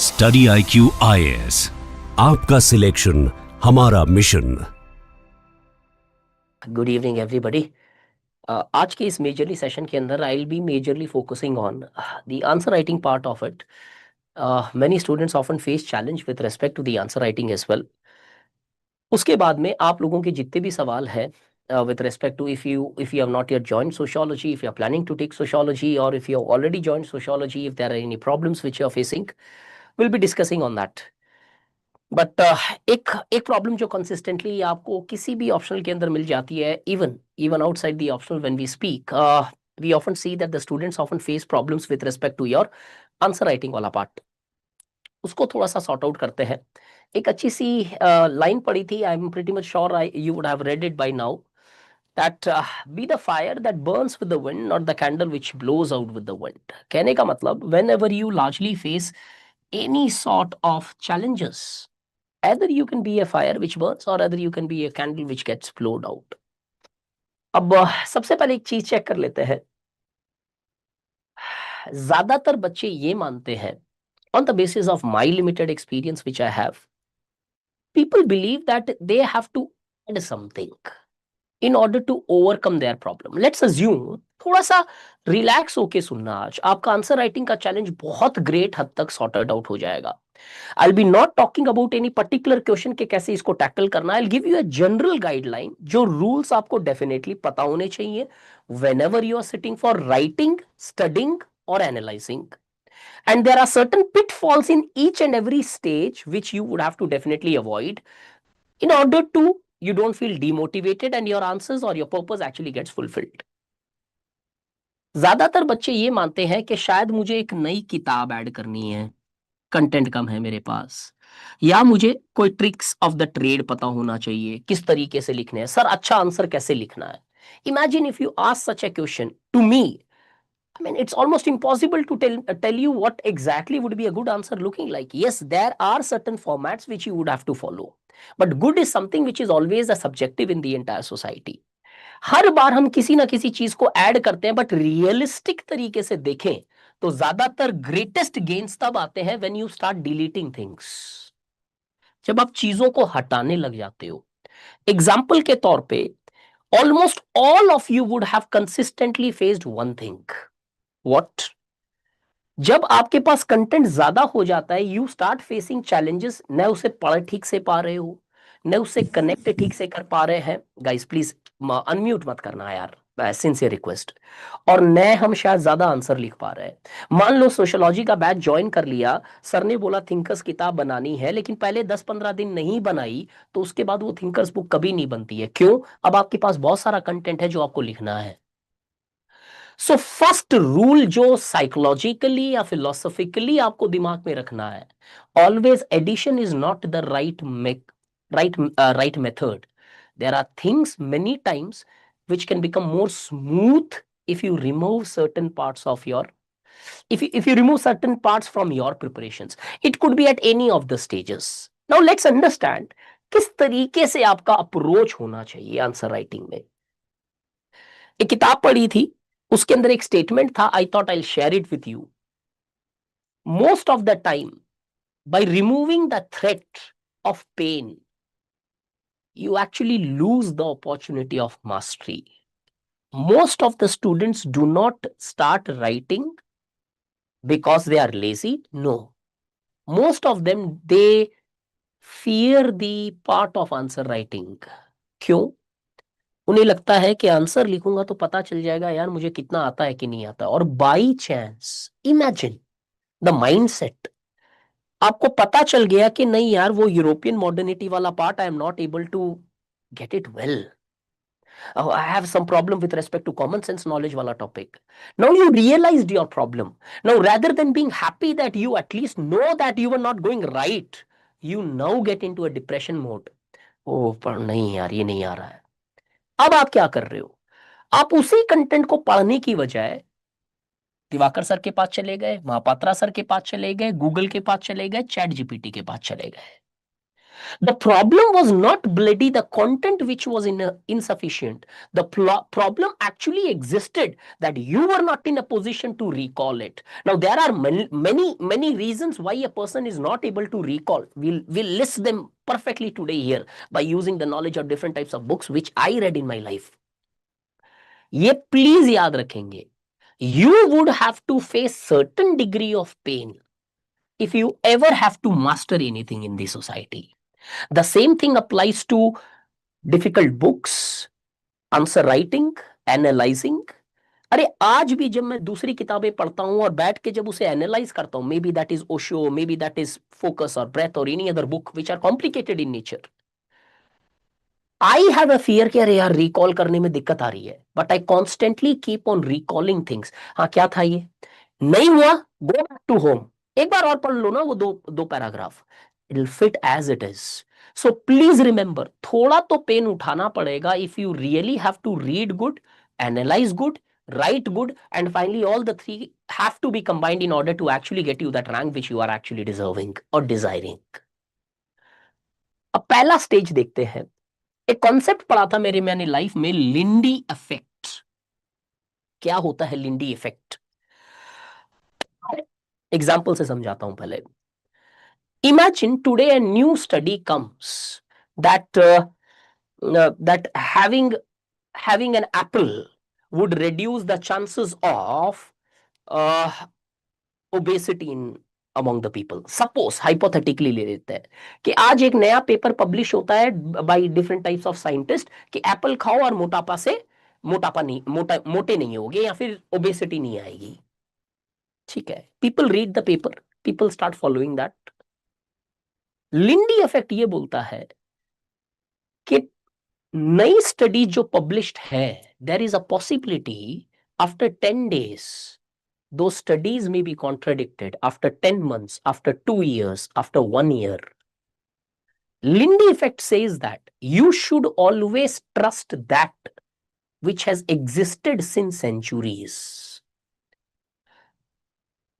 Study IQ IAS, आपका selection हमारा mission. Good evening everybody. आज के इस मेजरली सेशन के अंदर I will be majorly focusing on the answer writing part of it. Many students often face challenge with respect to the answer writing as well. उसके बाद में आप लोगों के जितने भी सवाल हैं with respect to if you have not yet joined sociology, if you are planning to take sociology, or if you have already joined sociology, if there are any problems which you are facing, we'll be discussing on that. But एक एक problem जो consistently आपको किसी भी optional के अंदर मिल जाती है, even even outside the optional when we speak, we often see that the students often face problems with respect to your answer writing वाला पार्ट। उसको थोड़ा सा सॉर्ट आउट करते हैं। एक अच्छी सी लाइन पढ़ी थी, I am pretty much sure you would have read it by now, that be the fire that burns with the wind, not the candle which blows out with the wind। कहने का मतलब whenever you largely face any sort of challenges, either you can be a fire which burns or either you can be a candle which gets blown out। अब सबसे पहले एक चीज check कर लेते हैं। ज्यादातर बच्चे ये मानते हैं, on the basis of my limited experience which I have, people believe that they have to add something in order to overcome their problem। Let's assume, थोड़ा सा रिलैक्स होके सुनना, आज आपका आंसर राइटिंग का चैलेंज बहुत ग्रेट हद तक सॉर्टेड आउट हो जाएगा। I'll be not talking about any particular question के कैसे इसको टैकल करना। I'll give you a general guideline, जो रूल्स आपको डेफिनेटली पता होने चाहिए whenever you are sitting for writing, studying or analyzing। And there are certain pitfalls in each and every stage which you would have to definitely avoid in order to you don't feel demotivated and your answers or your purpose actually gets fulfilled। ज्यादातर बच्चे ये मानते हैं कि शायद मुझे एक नई किताब ऐड करनी है, कंटेंट कम है मेरे पास, या मुझे कोई ट्रिक्स ऑफ द ट्रेड पता होना चाहिए, किस तरीके से लिखने हैं सर, अच्छा आंसर कैसे लिखना है। Imagine if you ask such a question to me, I mean, it's almost impossible to tell you what exactly would be a good answer looking like। Yes, there are certain formats which you would have to follow, but good is something which is always a subjective in the entire society। हर बार हम किसी ना किसी चीज को add करते हैं, but realistic तरीके से देखें तो ज्यादातर ग्रेटेस्ट गेन्स तब आते हैं when you start deleting things, जब आप चीजों को हटाने लग जाते हो। एग्जाम्पल के तौर पे, almost all of you would have consistently faced one thing. What? जब आपके पास कंटेंट ज्यादा हो जाता है, यू स्टार्ट फेसिंग चैलेंजेस, न उसे पढ़ ठीक से पा रहे हो, न उससे कनेक्ट ठीक से कर पा रहे हैं। गाइस प्लीज अनम्यूट मत करना यार, सिंसियर रिक्वेस्ट। और न हम शायद ज्यादा आंसर लिख पा रहे हैं। मान लो सोशियोलॉजी का बैच ज्वाइन कर लिया, सर ने बोला थिंकर्स किताब बनानी है, लेकिन पहले 10-15 दिन नहीं बनाई, तो उसके बाद वो थिंकर्स बुक कभी नहीं बनती है। क्यों? अब आपके पास बहुत सारा कंटेंट है जो आपको लिखना है। सो फर्स्ट रूल जो साइकोलॉजिकली या फिलोसॉफिकली आपको दिमाग में रखना है, always addition is not the right method. There are things many times which can become more smooth if you remove certain parts of your, if you remove certain parts from your preparations। It could be at any of the stages। Now let's understand किस तरीके से आपका approach होना चाहिए answer writing में। एक किताब पढ़ी थी, उसके अंदर एक स्टेटमेंट था, I thought I share it with you. Most of the time, by removing the threat of pain, you actually lose the opportunity of mastery। Most of the students do not start writing because they are lazy। No, most of them, they fear the part of answer writing। क्यों? उन्हें लगता है कि answer लिखूंगा तो पता चल जाएगा यार मुझे कितना आता है कि नहीं आता। और by chance, imagine the mindset, आपको पता चल गया कि नहीं यार वो यूरोपियन मॉडर्निटी वाला part I am not able to get it well, I have some problem with respect to common sense knowledge वाला topic. Now you realized your problem. Now rather than being happy that you at least know that you are not going right, you now get into a depression mode. ओ पर नहीं यार ये नहीं आ रहा है। अब आप क्या कर रहे हो? आप उसी कंटेंट को पढ़ने की बजाय दिवाकर सर के पास चले गए, महापात्रा सर के पास चले गए, गूगल के पास चले गए, चैट जीपीटी के पास चले गए। The problem was not bloody the content which was insufficient. The problem actually existed that you were not in a position to recall it. Now there are many reasons why a person is not able to recall. We'll list them perfectly today here by using the knowledge of different types of books which I read in my life. ये please याद रखेंगे. You would have to face certain degree of pain if you ever have to master anything in the society. The same thing applies to difficult books, answer writing, analyzing. अरे आज भी जब मैं दूसरी किताबें पढ़ता हूं और बैठ के जब उसे एनालाइज करता हूं, maybe that is Osho, maybe that is focus और ब्रेथ और any other book which are complicated in nature, I have a fear कि अरे यार रिकॉल करने में दिक्कत आ रही है, but I constantly keep on recalling things. हाँ क्या था ये, नहीं हुआ, गो बैक टू होम, एक बार और पढ़ लो ना वो दो दो paragraph, it will fit as it is. So please remember, थोड़ा तो पेन उठाना पड़ेगा if you really have to read good, analyse good, write good, and finally all the three have to be combined in order to actually get you that rank which you are actually deserving or desiring. अब पहला stage देखते हैं. एक concept पढ़ा था मेरे मैंने life में, लिंडी इफेक्ट. क्या होता है लिंडी इफेक्ट? एग्जाम्पल से समझाता हूं पहले. Imagine today a new study comes that having an apple would reduce the chances of obesity in among the people. Suppose hypothetically ले लेते हैं कि आज एक नया पेपर पब्लिश होता है by different types of scientists कि एप्पल खाओ और मोटापा से मोटापा नहीं मोटे नहीं होगे या फिर ओबेसिटी नहीं आएगी. ठीक है, people read the paper, people start following that. Lindy effect ये बोलता है कि नई स्टडी जो पब्लिश्ड है, there is a possibility after 10 days those studies may be contradicted, after 10 months, after 2 years, after 1 year. Lindy effect says that you should always trust that which has existed since centuries.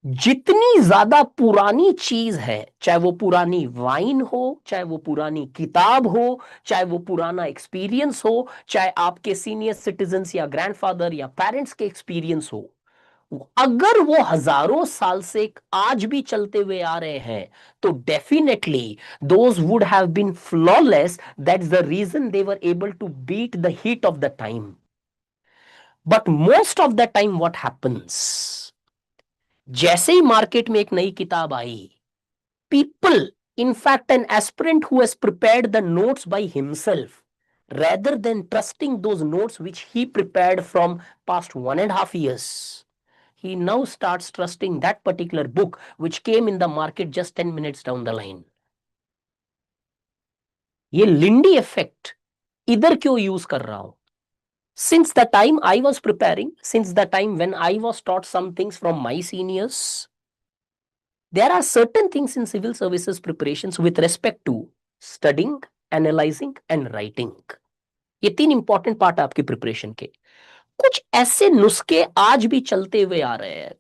जितनी ज्यादा पुरानी चीज है, चाहे वो पुरानी wine हो, चाहे वो पुरानी किताब हो, चाहे वो पुराना एक्सपीरियंस हो, चाहे आपके सीनियर सिटीजन्स या ग्रैंडफादर या पेरेंट्स के एक्सपीरियंस हो, अगर वो हजारों साल से आज भी चलते हुए आ रहे हैं तो definitely those would have been flawless. That's the reason they were able to beat the heat of the time. But most of the time what happens, जैसे ही मार्केट में एक नई किताब आई, people, in fact an aspirant who has prepared the notes by himself, rather than trusting those notes which he prepared from past 1.5 years, he now starts trusting that particular book which came in the market just 10 minutes down the line. ये Lindy effect इधर क्यों use कर रहा हूं? Since the time I was preparing, since the time when I was taught some things from my seniors, there are certain things in civil services preparations with respect to studying, analyzing and writing. ये 3 important part आपके preparation के. कुछ ऐसे नुस्खे आज भी चलते हुए आ रहे हैं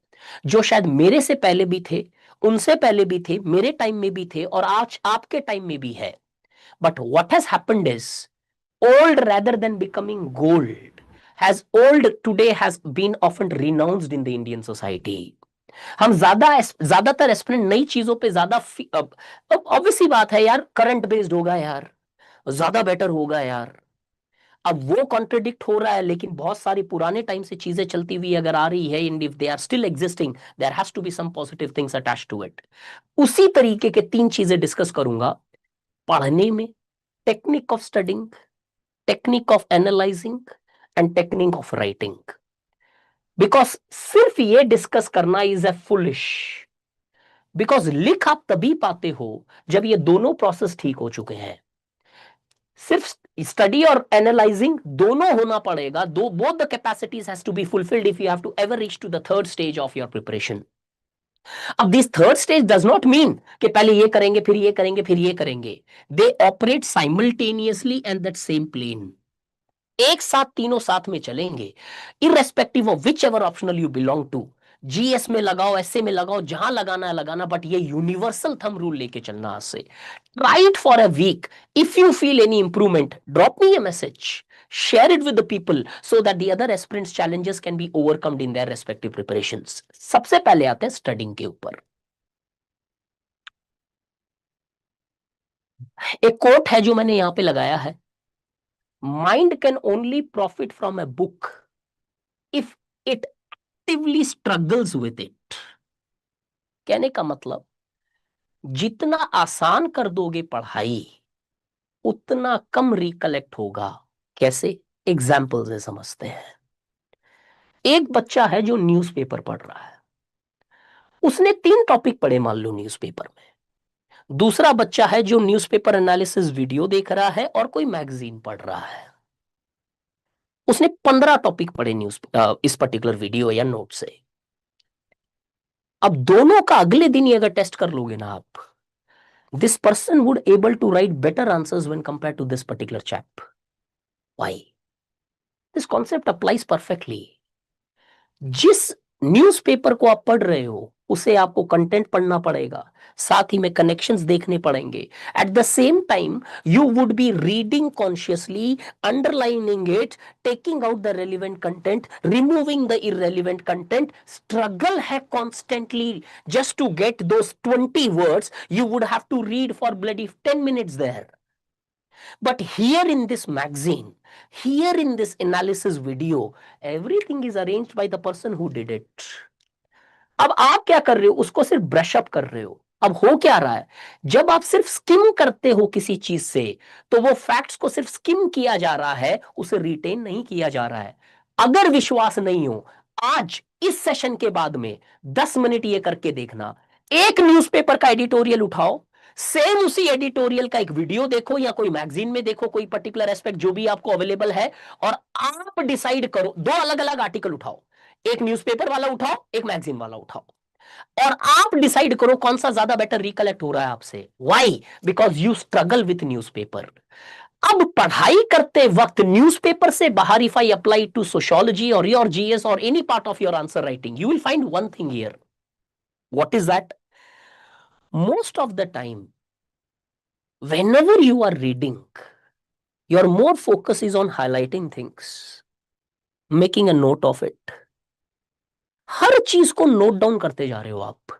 जो शायद मेरे से पहले भी थे, उनसे पहले भी थे, मेरे टाइम में भी थे और आज आपके टाइम में भी है. But what has happened is, old rather than becoming gold, has old today has been often renounced in the Indian society. हम ज्यादातर एस्पिरेंट नई चीजों पे ज्यादा, ऑब्वियस सी बात है यार, करंट बेस्ड होगा यार, ज्यादा बेटर होगा यार. अब वो कॉन्ट्रडिक्ट हो रहा है, लेकिन बहुत सारी पुराने टाइम से चीजें चलती हुई अगर आ रही है, and if they are still existing, there has to be some positive things attached to it. उसी तरीके के 3 चीजें डिस्कस करूंगा पढ़ने में: technique of studying, technique of analysing and technique of writing. Because सिर्फ ये डिस्कस करना इज ए फुलिश, बिकॉज लिख आप तभी पाते हो जब ये दोनों प्रोसेस ठीक हो चुके हैं. सिर्फ स्टडी और एनालाइजिंग दोनों होना पड़ेगा. Both the capacities has to be fulfilled if you have to ever reach to the third stage of your preparation. अब this third stage does not mean कि पहले ये करेंगे फिर ये करेंगे फिर ये करेंगे. They operate simultaneously and that same plane. एक साथ तीनों साथ में चलेंगे, irrespective of whichever optional you belong to. GS में लगाओ, एसए में लगाओ, जहां लगाना है लगाना, बट ये यूनिवर्सल थंब रूल लेके चलना आज से. Try it for a week. If you feel any improvement, drop me a message. Share it with the people so that the other aspirants challenges can be overcome in their respective preparations. सबसे पहले आते हैं studying के ऊपर. एक coat है जो मैंने यहां पे लगाया है. Mind can only profit from a book if it actively struggles with it. कहने का मतलब, जितना आसान कर दोगे पढ़ाई उतना कम रिकलेक्ट होगा. कैसे? एग्जाम्पल से समझते हैं. एक बच्चा है जो न्यूज़पेपर पढ़ रहा है. उसने 3 टॉपिक पढ़े मान लो न्यूज़पेपर में. दूसरा बच्चा है जो न्यूज़पेपर एनालिसिस वीडियो देख रहा है और कोई मैगजीन पढ़ रहा है. उसने 15 टॉपिक पढ़े इस पर्टिकुलर वीडियो या नोट से. अब दोनों का अगले दिन ही अगर टेस्ट कर लोगे ना आप, this person would able to write better answers when compared to this particular chap. Why? This concept applies perfectly. जिस न्यूज़पेपर को आप पढ़ रहे हो उसे आपको कंटेंट पढ़ना पड़ेगा, साथ ही में कनेक्शंस देखने पड़ेंगे. At the same time you would be reading consciously, underlining it, taking out the relevant content, removing the irrelevant content. Struggle है constantly just to get those 20 words. You would have to read for bloody 10 minutes there. But here in this magazine, here in this analysis video, everything is arranged by the person who did it. अब आप क्या कर रहे हो? उसको सिर्फ brush up कर रहे हो. अब हो क्या रहा है? जब आप सिर्फ स्किम करते हो किसी चीज से, तो वो फैक्ट्स को सिर्फ स्किम किया जा रहा है, उसे रिटेन नहीं किया जा रहा है. अगर विश्वास नहीं हो, आज इस सेशन के बाद में 10 मिनट ये करके देखना. एक न्यूज़पेपर का एडिटोरियल उठाओ, सेम उसी एडिटोरियल का एक वीडियो देखो या कोई मैगजीन में देखो, कोई पर्टिकुलर एस्पेक्ट जो भी आपको अवेलेबल है, और आप डिसाइड करो. 2 अलग अलग आर्टिकल उठाओ, एक न्यूज़पेपर वाला उठाओ, एक मैगजीन वाला उठाओ, और आप डिसाइड करो कौन सा ज्यादा बेटर रिकलेक्ट हो रहा है आपसे. Why? Because you struggle with newspaper. अब पढ़ाई करते वक्त न्यूज़पेपर से बाहर, if I apply to sociology और योर जीएस और any part of your answer writing, you will find one thing here. What is that? Most of the time, whenever you are reading, your more focus is on highlighting things, making a note of it. हर चीज को note down करते जा रहे हो आप.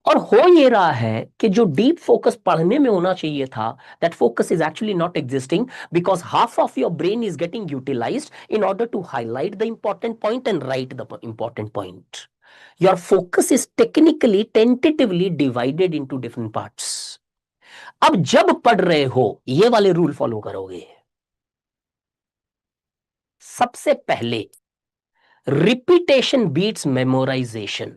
और हो ये रहा है कि जो डीप फोकस पढ़ने में होना चाहिए था, that focus is actually not existing because half of your brain is getting utilized in order to highlight the important point and write the important point. Your focus is technically, tentatively divided into different parts. अब जब पढ़ रहे हो ये वाले rule follow करोगे. सबसे पहले, repetition beats memorisation.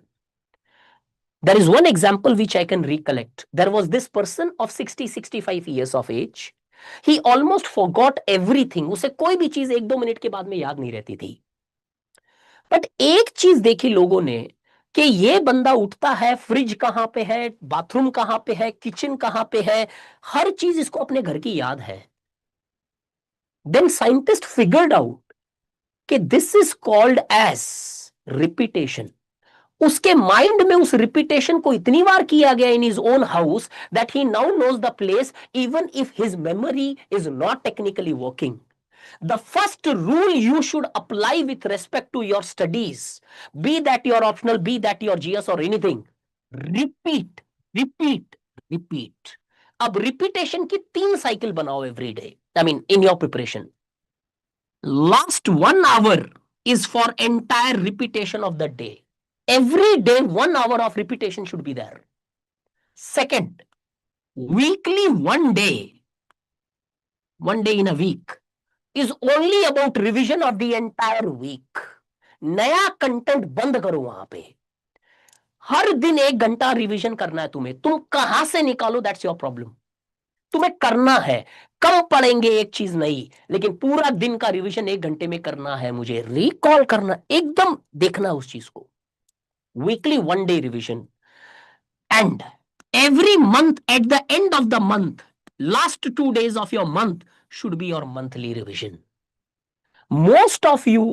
There is one example which I can recollect. There was this person of 60-65 years of age. He almost forgot everything. उसे कोई भी चीज 1-2 मिनट के बाद में याद नहीं रहती थी. बट एक चीज देखी लोगों ने कि ये बंदा उठता है, फ्रिज कहां पे है, बाथरूम कहां पे है, किचन कहां पे है, हर चीज इसको अपने घर की याद है. देन साइंटिस्ट फिगर्ड आउट कि this is called as repetition. उसके माइंड में उस रिपीटेशन को इतनी बार किया गया in his own house that he now knows the place even if his memory is not technically working. The first rule you should apply with respect to your studies, be that your optional, be that your GS or anything, repeat, repeat, repeat. अब repetition की 3 cycle बनाओ every day. I mean, in your preparation. Last 1 hour is for entire repetition of the day. Every day 1 hour of repetition should be there. Second, weekly 1 day, 1 day in a week is only about revision of the entire week. नया content बंद करो वहां पे. हर दिन 1 घंटा revision करना है तुम्हें. तुम कहां से निकालो, दैट्स योर प्रॉब्लम. तुम्हें करना है. कम पढ़ेंगे एक चीज नहीं, लेकिन पूरा दिन का रिवीजन 1 घंटे में करना है. मुझे रिकॉल करना, एकदम देखना उस चीज को. Weekly 1 day revision. And every month, at the end of the month, last 2 days of your month should be your monthly revision. Most of you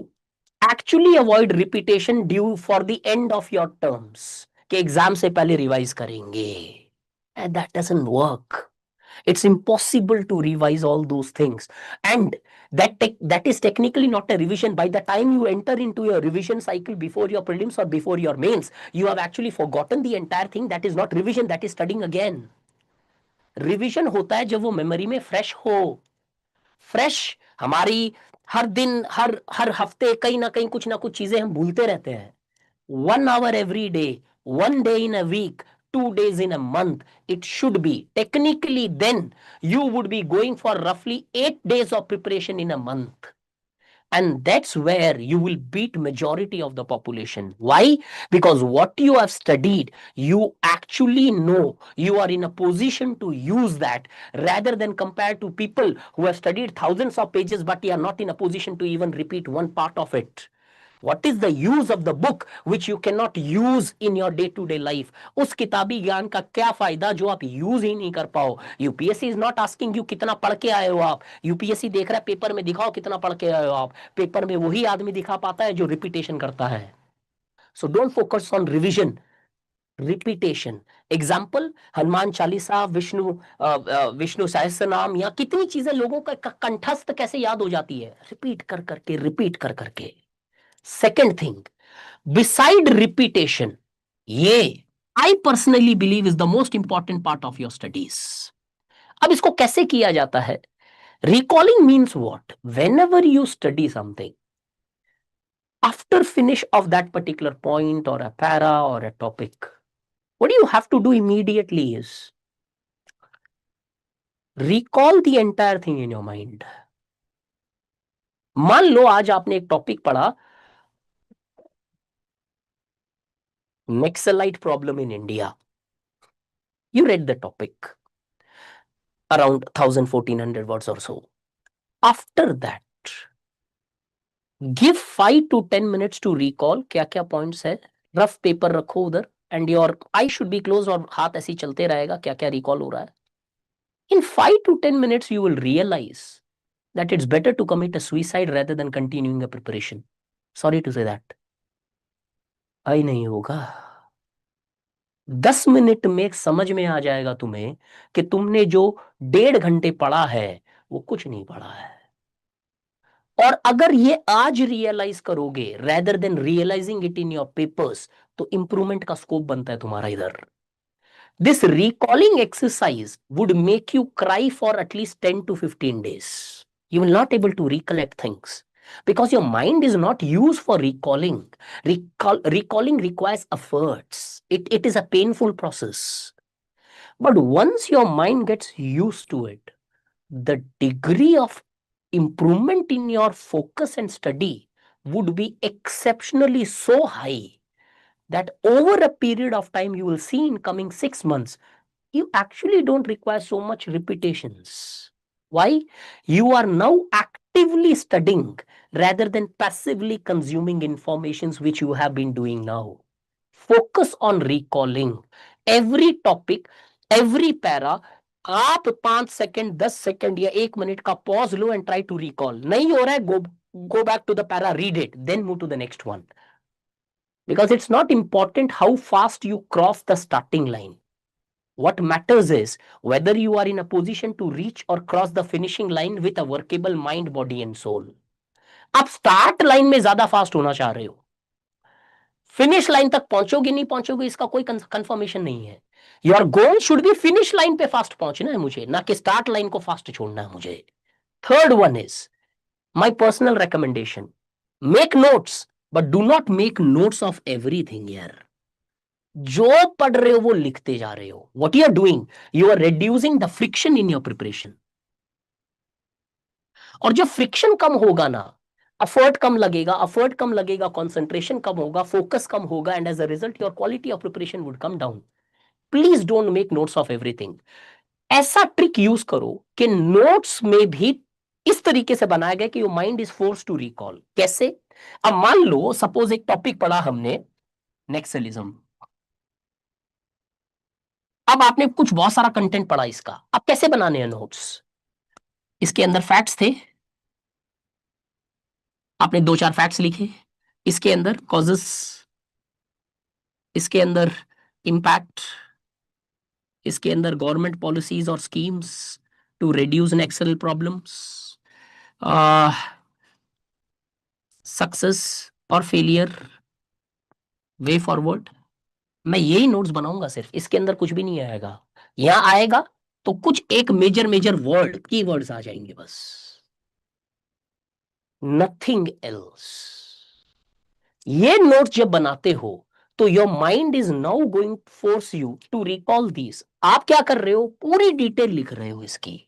actually avoid repetition due for the end of your terms, कि exam से पहले revise करेंगे. And that doesn't work. It's impossible to revise all those things. And that is technically not a revision. By the time you enter into your revision cycle before your prelims or before your mains, you have actually forgotten the entire thing. That is not revision, that is studying again. Revision होता है जब वो memory में fresh हो। Fresh हमारी हर दिन हर हर हफ्ते कहीं ना कुछ चीजें हम भूलते रहते हैं। 1 hour every day, 1 day in a week, 2 days in a month, it should be technically then you would be going for roughly 8 days of preparation in a month. And that's where you will beat majority of the population. Why? Because what you have studied, you actually know, you are in a position to use that, rather than compared to people who have studied thousands of pages but they are not in a position to even repeat one part of it. What is the use of the book which you cannot use in your day to day life? उस किताबी ज्ञान का क्या फायदा जो आप use ही नहीं कर पाओ? UPSC is not asking you कितना पढ़ के आए हो आप। यूपीएससी देख रहा है पेपर में दिखाओ कितना पढ़ के आए हो आप। पेपर में वही आदमी दिखा पाता है जो रिपीटेशन करता है। So don't focus on revision, repetition. Example, Hanuman Chalisa, Vishnu सहस्त्र नाम, या कितनी चीजें लोगों का कंठस्थ कैसे याद हो जाती है? रिपीट कर करके, रिपीट कर करके। सेकेंड थिंग, beside repetition, ये I personally believe is the most important part of your studies. अब इसको कैसे किया जाता है? Recalling means what? Whenever you study something, after finish of that particular point or a para or a topic, what you have to do immediately is recall the entire thing in your mind. मान लो आज आपने एक topic पढ़ा, Naxalite problem in India. You read the topic around 1400 words or so. After that, give 5 to 10 minutes to recall क्या क्या points है। Rough paper रखो उधर and your I should be close और हाथ ऐसे ही चलते रहेगा क्या क्या रिकॉल हो रहा है। इन 5 to 10 minutes you will realize that it's better to commit a suicide rather than continuing a preparation. Sorry to say that. आई नहीं होगा। 10 मिनट में समझ में आ जाएगा तुम्हें कि तुमने जो 1.5 घंटे पढ़ा है वो कुछ नहीं पढ़ा है। और अगर ये आज रियलाइज करोगे rather than realising it in your papers, तो इंप्रूवमेंट का स्कोप बनता है तुम्हारा इधर। This recalling exercise would make you cry for at least 10 to 15 days. You will not able to recollect things because your mind is not used for recalling. Recalling requires efforts. It is a painful process. But once your mind gets used to it, the degree of improvement in your focus and study would be exceptionally so high that over a period of time you will see in coming 6 months you actually don't require so much repetitions. Why? You are now actively studying rather than passively consuming informations which you have been doing now. Focus on recalling every topic, every para. आप 5 second 10 second या 1 minute का pause लो and try to recall. नहीं हो रहा है, go back to the para, read it, then move to the next one. Because it's not important how fast you cross the starting line. What matters is whether you are in a position to reach or cross the finishing line with a workable mind, body and soul. आप start line में ज्यादा fast होना चाह रहे हो, finish line तक पहुंचोगे नहीं पहुंचोगे इसका कोई कंफर्मेशन नहीं है। Your goal should B finish line पे फास्ट पहुंचना है मुझे, ना कि स्टार्ट लाइन को फास्ट छोड़ना है मुझे। Third one is my personal recommendation, make notes but do not make notes of everything यार। जो पढ़ रहे हो वो लिखते जा रहे हो। What you are doing, you are reducing the friction in your preparation. और जब फ्रिक्शन कम होगा ना, एफर्ट कम लगेगा, एफर्ट कम लगेगा, कंसंट्रेशन कम होगा, फोकस कम होगा, and as a result your quality of preparation would come down. Please don't make notes of everything. ऐसा ट्रिक यूज करो कि नोट्स में भी इस तरीके से बनाया गया कि your mind is force to recall. कैसे? अब मान लो सपोज एक टॉपिक पढ़ा हमने नेक्सलिज्म, अब आपने कुछ बहुत सारा कंटेंट पढ़ा इसका, अब कैसे बनाने हैं नोट्स? इसके अंदर फैक्ट्स थे, आपने 2-4 फैक्ट्स लिखे, इसके अंदर कॉजेस, इसके अंदर इम्पैक्ट, इसके अंदर गवर्नमेंट पॉलिसीज और schemes to reduce and excel problems, success और फेलियर, वे फॉरवर्ड। मैं यही नोट्स बनाऊंगा सिर्फ, इसके अंदर कुछ भी नहीं आएगा। यहां आएगा तो कुछ एक मेजर मेजर वर्ड की वर्ड्स आ जाएंगे बस, नथिंग एल्स। ये नोट्स जब बनाते हो तो your mind is now going to force you to recall this. आप क्या कर रहे हो, पूरी डिटेल लिख रहे हो इसकी,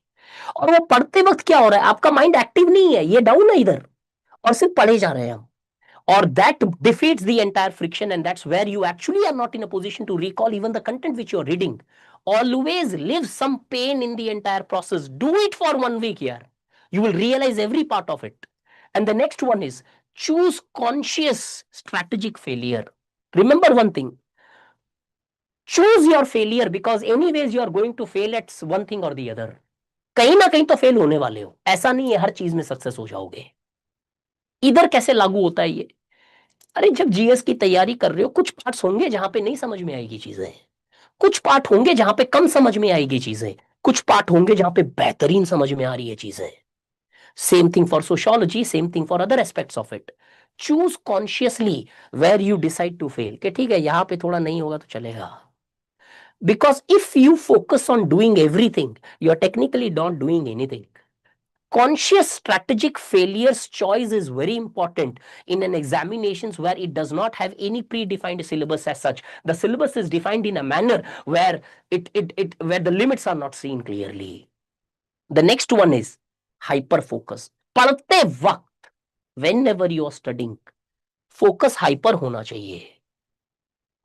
और वो पढ़ते वक्त क्या हो रहा है, आपका माइंड एक्टिव नहीं है, ये डाउन है इधर, और सिर्फ पढ़े जा रहे हैं हम। Or that defeats the entire friction, and that's where you actually are not in a position to recall even the content which you're reading. Always leave some pain in the entire process. Do it for 1 week here. You will realize every part of it. And the next one is choose conscious strategic failure. Remember one thing, choose your failure, because anyways you are going to fail at one thing or the other. कहीं ना कहीं तो fail होने वाले हो, ऐसा नहीं है हर चीज में सक्सेस हो जाओगे। इधर कैसे लागू होता है ये, अरे जब जीएस की तैयारी कर रहे हो, कुछ पार्ट्स होंगे जहां पे नहीं समझ में आएगी चीजें, कुछ पार्ट होंगे जहां पे कम समझ में आएगी चीजें, कुछ पार्ट होंगे जहां पे बेहतरीन समझ में आ रही है चीजें। Same thing for sociology, same thing for other aspects of it. Choose consciously where you decide to fail, कि ठीक है यहां पे थोड़ा नहीं होगा तो चलेगा। Because if you focus on doing everything, you are technically not doing anything. Conscious strategic failures choice is very important in an examinations where it does not have any predefined syllabus as such. The syllabus is defined in a manner where where the limits are not seen clearly. The next one is hyper focus. पढ़ते वक्त whenever you are studying, focus hyper होना चाहिए।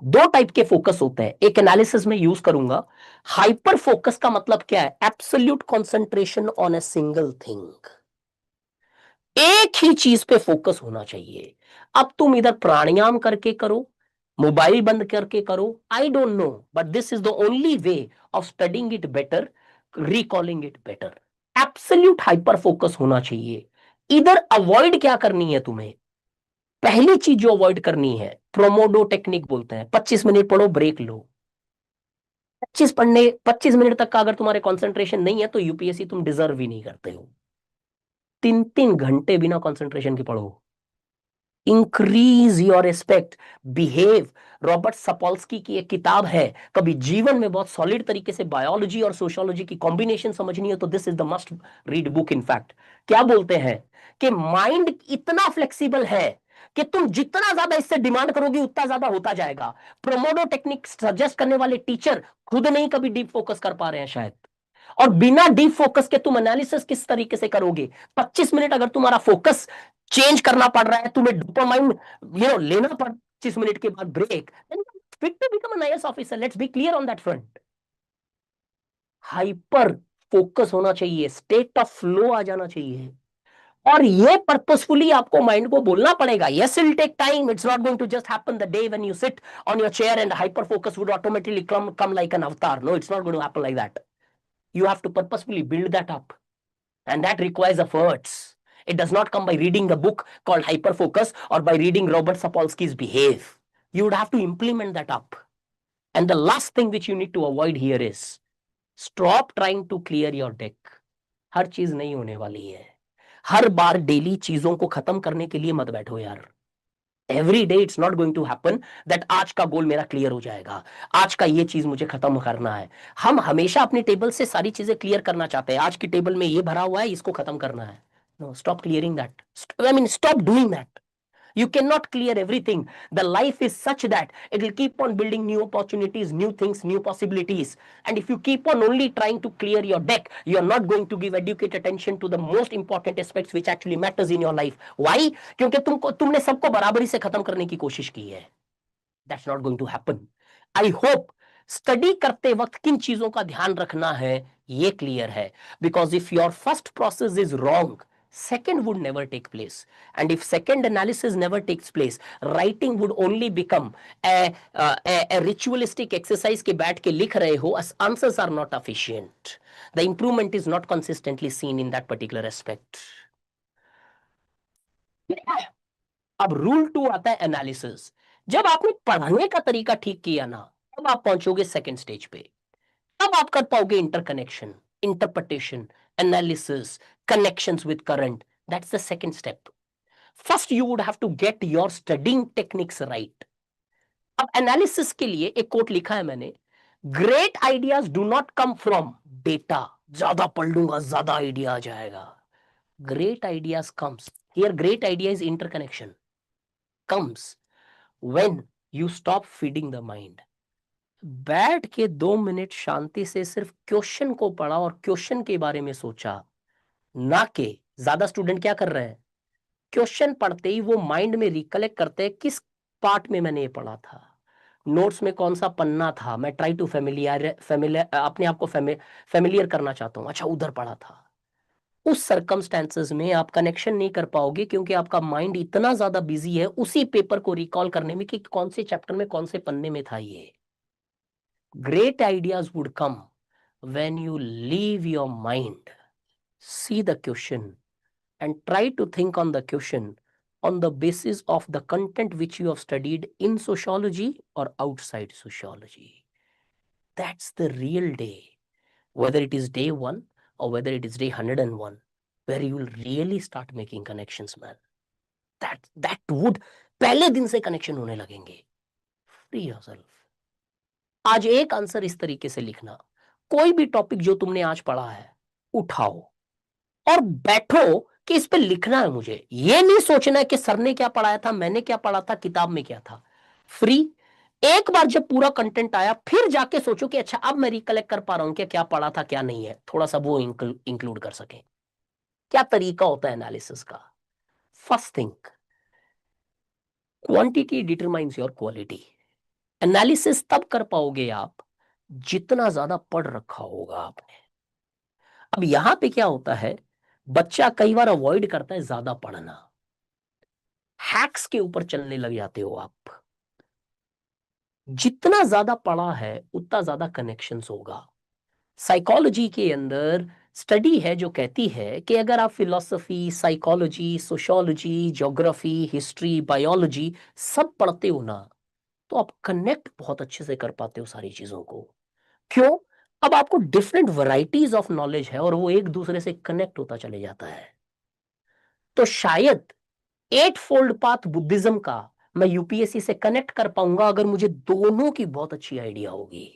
दो type के focus होते हैं, एक analysis में यूज करूंगा। हाइपर फोकस का मतलब क्या है, absolute concentration on a single thing, एक ही चीज पे फोकस होना चाहिए। अब तुम इधर प्राणायाम करके करो, मोबाइल बंद करके करो, I don't know, but this is the only way of studying it better, recalling it better. Absolute hyper focus होना चाहिए। इधर अवॉइड क्या करनी है तुम्हें, पहली चीज जो अवॉइड करनी है, प्रोमोडो टेक्निक बोलते हैं, 25 मिनट पढ़ो ब्रेक लो। 25 मिनट तक का अगर तुम्हारे कंसंट्रेशन नहीं है तो यूपीएससी तुम डिजर्व ही नहीं करते हो। 3 3 घंटे बिना कंसंट्रेशन के पढ़ो, increase your respect, behave. Robert Sapolsky की एक किताब है, कभी जीवन में बहुत सॉलिड तरीके से बायोलॉजी और सोशियोलॉजी की कॉम्बिनेशन समझनी है तो this is the must read book. In fact क्या बोलते हैं कि माइंड इतना फ्लेक्सिबल है कि तुम जितना ज्यादा इससे डिमांड करोगे उतना ज्यादा होता जाएगा। प्रोमोडो टेक्निक सजेस्ट करने वाले टीचर खुद नहीं कभी डीप फोकस कर पा रहे हैं शायद, और बिना डीप फोकस के तुम एनालिसिस किस तरीके से करोगे। 25 मिनट अगर तुम्हारा फोकस चेंज करना पड़ रहा है, तुम्हें डोपामाइन लेना पड़ 25 मिनट के बाद break, fit to become an IAS officer. Let's be clear on that front. Hyper focus होना चाहिए, स्टेट ऑफ फ्लो आ जाना चाहिए, और ये पर्पसफुली आपको माइंड को बोलना पड़ेगा। Yes it will take time, it's not going to just happen the day when you sit on your chair and hyper focus would automatically come like an avatar. No, it's not going to happen like that. You have to purposefully build that up, and that requires efforts. It does not come by reading a book called Hyperfocus or by reading Robert Sapolsky's Behave. You would have to implement that up. And the last thing which you need to avoid here is stop trying to clear your deck. हर चीज नहीं होने वाली है, हर बार daily चीजों को खत्म करने के लिए मत बैठो यार। Every day it's not going to happen that आज का गोल मेरा क्लियर हो जाएगा, आज का ये चीज मुझे खत्म करना है। हम हमेशा अपनी टेबल से सारी चीजें क्लियर करना चाहते हैं, आज की टेबल में ये भरा हुआ है, इसको खत्म करना है। No, stop clearing that, I mean stop doing that. You cannot clear everything. The life is such that it will keep on building new opportunities, new things, new possibilities. And if you keep on only trying to clear your deck, you are not going to give adequate attention to the most important aspects which actually matters in your life. Why? क्योंकि तुमने सबको बराबरी से खत्म करने की कोशिश की है। That's not going to happen. I hope study करते वक्त किन चीजों का ध्यान रखना है ये क्लियर है, because if your first process is wrong, second would never take place, and if second analysis never takes place, writing would only become a ritualistic exercise के बैठ के लिख रहे हो, answers are not efficient, the improvement is not consistently seen in that particular aspect. अब rule 2 आता है analysis. जब आपने पढ़ाने का तरीका ठीक किया ना, तब आप पहुंचोगे सेकंड स्टेज पे। तब आप कर पाओगे interconnection, interpretation, analysis, connections with current. That's the second step. First you would have to get your studying techniques right. अब एनालिसिस के लिए एक कोट लिखा है मैंने, great ideas do not come from data. ज्यादा पढ़ लूंगा ज्यादा आइडिया आ जाएगा. Great ideas comes here, great idea is interconnection, comes when you stop feeding the mind. बैठ के 2 मिनट शांति से सिर्फ क्वेश्चन को पढ़ा और क्वेश्चन के बारे में सोचा. ना कि ज्यादा स्टूडेंट क्या कर रहे हैं, क्वेश्चन पढ़ते ही वो माइंड में रिकलेक्ट करते हैं किस पार्ट में मैंने ये पढ़ा था, नोट्स में कौन सा पन्ना था. मैं ट्राई टू फेमिलियर अपने आप को फेमिलियर करना चाहता हूं. अच्छा उधर पढ़ा था. उस सर्कमस्टेंसेस में आप कनेक्शन नहीं कर पाओगे क्योंकि आपका माइंड इतना ज्यादा बिजी है उसी पेपर को रिकॉल करने में कि कौन से चैप्टर में कौन से पन्ने में था ये. Great ideas would come when you leave your mind, see the question, and try to think on the question on the basis of the content which you have studied in sociology or outside sociology. That's the real day, whether it is day one or whether it is day 101, where you will really start making connections, man. That would पहले दिन से connection होने लगेंगे. Free yourself. आज एक answer इस तरीके से लिखना, कोई भी टॉपिक जो तुमने आज पढ़ा है उठाओ और बैठो कि इस पे लिखना है. मुझे ये नहीं सोचना है कि सर ने क्या पढ़ाया था, मैंने क्या पढ़ा था, किताब में क्या था. फ्री. एक बार जब पूरा कंटेंट आया फिर जाके सोचो कि अच्छा अब मैं रिकलेक्ट कर पा रहा हूं कि क्या पढ़ा था क्या नहीं है, थोड़ा सा वो इंक्लूड कर सके. क्या तरीका होता है एनालिसिस का. First thing, quantity determines your quality. Analysis तब कर पाओगे आप जितना ज्यादा पढ़ रखा होगा आपने. अब यहां पे क्या होता है, बच्चा कई बार अवॉइड करता है ज्यादा पढ़ना. हैक्स के ऊपर चलने लग जाते हो आप. जितना ज्यादा पढ़ा है उतना ज्यादा कनेक्शंस होगा. साइकोलॉजी के अंदर स्टडी है जो कहती है कि अगर आप philosophy, psychology, sociology, geography, history, biology सब पढ़ते हो ना, तो आप कनेक्ट बहुत अच्छे से कर पाते हो सारी चीजों को. क्यों? अब आपको डिफरेंट वैरायटीज ऑफ नॉलेज है और वो एक दूसरे से कनेक्ट होता चले जाता है. तो शायद 8 फोल्ड पाथ बुद्धिज्म का मैं यूपीएससी से कनेक्ट कर पाऊंगा अगर मुझे दोनों की बहुत अच्छी आइडिया होगी.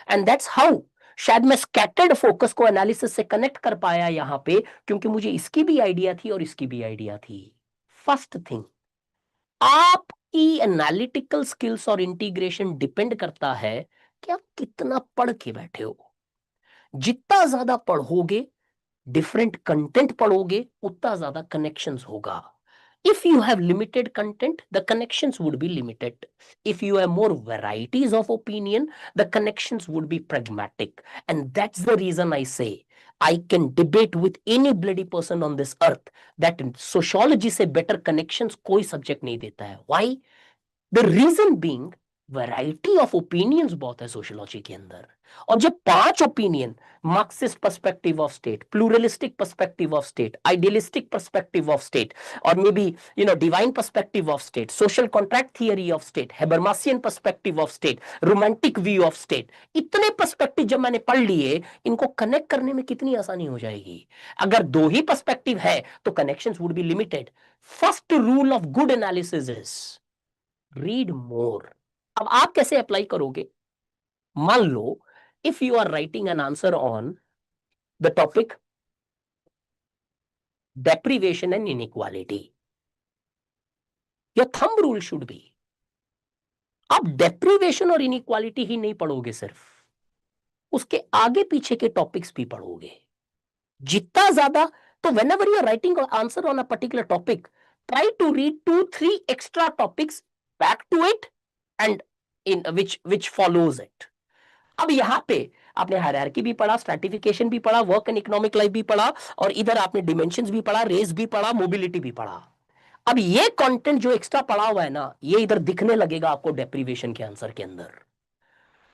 एंड दैट्स हाउ शायद मैं स्कैटर्ड फोकस को एनालिसिस से कनेक्ट कर पाया यहां पे, क्योंकि मुझे इसकी भी आइडिया थी और इसकी भी आइडिया थी. फर्स्ट थिंग, आपकी एनालिटिकल स्किल्स और इंटीग्रेशन डिपेंड करता है कि आप कितना पढ़ के बैठे हो. जितना ज्यादा पढ़ोगे, डिफरेंट कंटेंट पढ़ोगे, उतना ज्यादा कनेक्शंस होगा. If you have limited content, the connections would be limited. If you have more varieties of opinion, the connections would be pragmatic. And that's the reason I say I can debate with any bloody person on this earth that sociology से better connections कोई subject नहीं देता है. Why? The reason being, variety of opinions बहुत है sociology के अंदर. और जब 5 opinion, Marxist perspective of state, pluralistic perspective of state, idealistic perspective of state, और may be divine perspective of state, social contract theory of state, Habermasian perspective of state, romantic view of state, इतने perspective जब मैंने पढ़ लिए, इनको connect करने में कितनी आसानी हो जाएगी. अगर 2 ही पर्सपेक्टिव है तो connections would be limited. First rule of good analysis is read more. अब आप कैसे अप्लाई करोगे. मान लो if you are writing an answer on the topic deprivation and inequality, your thumb rule should be, आप deprivation और inequality ही नहीं पढ़ोगे, सिर्फ उसके आगे पीछे के टॉपिक्स भी पढ़ोगे. जितना ज्यादा, तो whenever you are writing answer on a particular topic, try to read 2-3 extra topics back to it and in which follows it. अब यहां पे आपने हायरार्की भी पढ़ा, स्ट्रैटिफिकेशन भी पढ़ा, वर्क एंड इकोनॉमिक लाइफ भी पढ़ा, और इधर आपने डिमेंशंस भी पढ़ा, रेस भी पढ़ा, मोबिलिटी भी पढ़ा. अब ये कंटेंट जो एक्स्ट्रा पढ़ा हुआ है ना, ये इधर दिखने लगेगा आपको डेप्रीवेशन के आंसर के अंदर.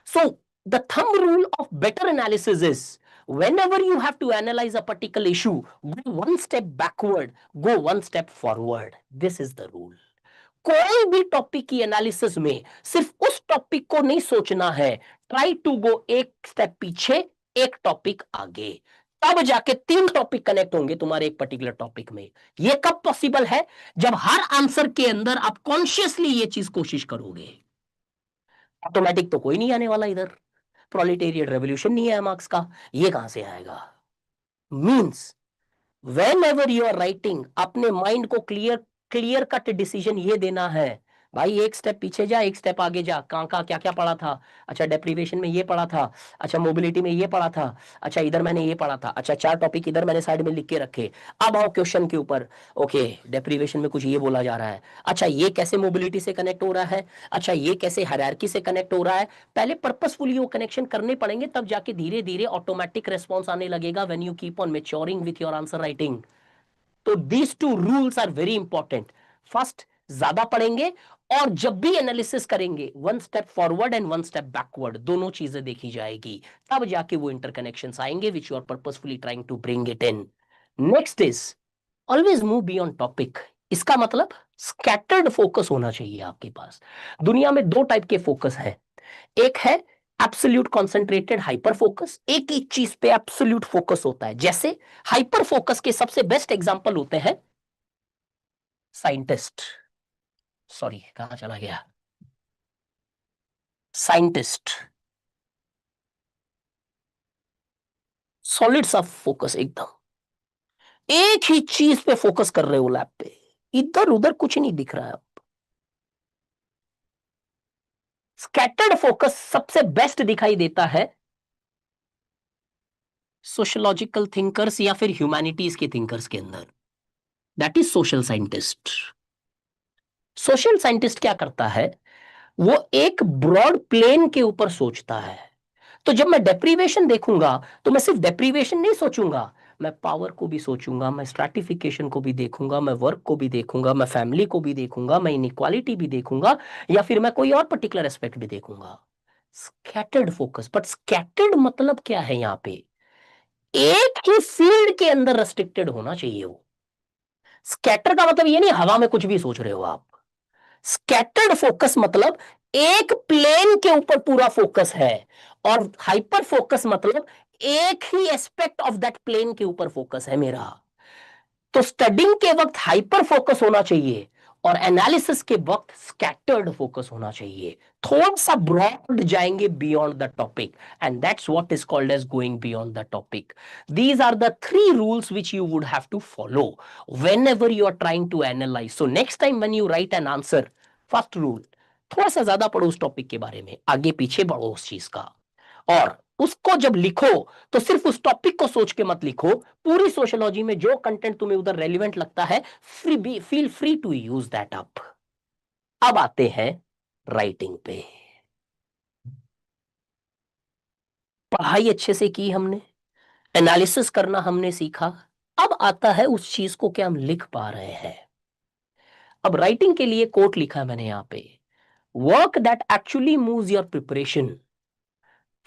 So the thumb rule of better analysis is whenever you have to analyze a particular issue, go one step backward, go one step forward. This is the rule. कोई भी टॉपिक की analysis में सिर्फ उस topic को नहीं सोचना है, ट्राई टू गो एक स्टेप पीछे, एक टॉपिक आगे, तब जाके तीन टॉपिक कनेक्ट होंगे तुम्हारे एक पर्टिकुलर टॉपिक में। ये कब पॉसिबल है? जब हर आंसर के अंदर आप कॉन्शियसली ये चीज कोशिश करोगे। ऑटोमेटिक तो कोई नहीं आने वाला इधर, प्रोलेटेरियट रेवोल्यूशन नहीं है मार्क्स का, ये कहां से आएगा? Means whenever you are writing, अपने माइंड को क्लियर क्लियर कट डिसीजन ये देना है, भाई एक स्टेप पीछे जा, एक स्टेप आगे जा, कहाँ कहाँ क्या क्या पढ़ा था, अच्छा डेप्रीवेशन में ये पढ़ा था, अच्छा मोबिलिटी में ये पढ़ा था, अच्छा इधर मैंने ये पढ़ा था, अच्छा चार टॉपिक इधर मैंने साइड में लिख के रखे, अब आओ क्वेश्चन के ऊपर। ओके, डेप्रीवेशन में कुछ ये बोला जा रहा है, अच्छा ये कैसे मोबिलिटी से कनेक्ट हो रहा है, अच्छा ये कैसे हायरार्की से कनेक्ट हो रहा है। पहले पर्पसफुली वो कनेक्शन करने पड़ेंगे, तब जाके धीरे धीरे ऑटोमेटिक रेस्पॉन्स आने लगेगा when you keep on maturing with your answer writing. तो these two rules are very important. First, ज्यादा पढ़ेंगे, और जब भी एनालिसिस करेंगे one step forward and one step backward, दोनों चीजें देखी जाएगी, तब जाके वो इंटरकनेक्शंस आएंगे which you are purposefully trying to bring it in. Next is always move beyond topic. इसका मतलब स्कैटर्ड फोकस होना चाहिए आपके पास। दुनिया में दो टाइप के फोकस है, एक है एब्सोल्यूट कॉन्सेंट्रेटेड हाइपर फोकस, एक एक चीज पे एब्सोल्यूट फोकस होता है। जैसे हाइपर फोकस के सबसे बेस्ट एग्जांपल होते हैं साइंटिस्ट, सॉरी कहां चला गया, साइंटिस्ट, सॉलिड सा फोकस, एकदम एक ही चीज पे फोकस कर रहे हो लैब पे, इधर उधर कुछ नहीं दिख रहा है। स्कैटर्ड फोकस सबसे बेस्ट दिखाई देता है सोशोलॉजिकल थिंकर्स या फिर ह्यूमैनिटीज के थिंकर्स के अंदर, that is social scientist. Social scientist क्या करता है, वो एक ब्रॉड प्लेन के ऊपर सोचता है। तो जब मैं डेप्रीवेशन देखूंगा तो मैं सिर्फ डेप्रीवेशन नहीं सोचूंगा, मैं पावर को भी सोचूंगा, मैं स्ट्रैटिफिकेशन को भी देखूंगा, मैं वर्क को भी देखूंगा, मैं फैमिली को भी देखूंगा, मैं इनइक्वालिटी भी देखूंगा, या फिर मैं कोई और पर्टिकुलर एस्पेक्ट भी देखूंगा। स्कैटर्ड फोकस, बट स्कैटर्ड मतलब क्या है यहाँ पे, एक ही फील्ड के अंदर रेस्ट्रिक्टेड होना चाहिए वो। स्कैटर का मतलब ये नहीं हवा में कुछ भी सोच रहे हो आप। स्कैटर्ड फोकस मतलब एक प्लेन के ऊपर पूरा फोकस है, और हाइपर फोकस मतलब एक ही एस्पेक्ट ऑफ दैट प्लेन के ऊपर फोकस है मेरा। तो स्टडिंग के वक्त हाइपर फोकस होना चाहिए, और एनालिसिस के वक्त स्कैटर्ड फोकस होना चाहिए, थोड़ा सा ब्रॉड जाएंगे beyond the topic, and that's what is called as going beyond the topic. These are the three rules which you would have to follow whenever you are trying to analyze. So next time when you write an answer, first rule, थोड़ा सा ज्यादा पढ़ो उस topic के बारे में, आगे पीछे बढ़ो उस चीज का, और उसको जब लिखो तो सिर्फ उस टॉपिक को सोच के मत लिखो, पूरी सोशियोलॉजी में जो कंटेंट तुम्हें उधर रेलिवेंट लगता है, feel free to use that up. अब आते हैं राइटिंग पे। पढ़ाई अच्छे से की हमने, एनालिसिस करना हमने सीखा, अब आता है उस चीज को क्या हम लिख पा रहे हैं। अब राइटिंग के लिए कोट लिखा है मैंने यहाँ पे, work that actually moves your preparation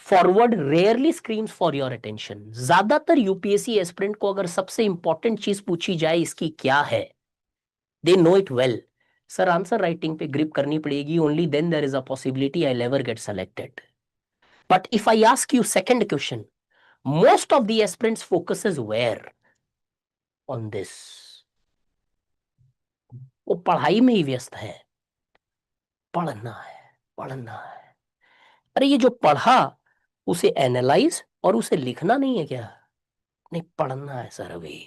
forward rarely screams for your attention. ज्यादातर यूपीएससी एस्पिरेंट को अगर सबसे इंपॉर्टेंट चीज पूछी जाए इसकी क्या है, they know it well, sir answer writing पे ग्रिप करनी पड़ेगी, only then there is a possibility I never get selected. But if I ask you second question, most of the aspirants focuses were on this, वो पढ़ाई में ही व्यस्त है, पढ़ना है, पढ़ना है। अरे ये जो पढ़ा उसे एनालाइज और उसे लिखना नहीं है क्या? नहीं, पढ़ना है सर। अभी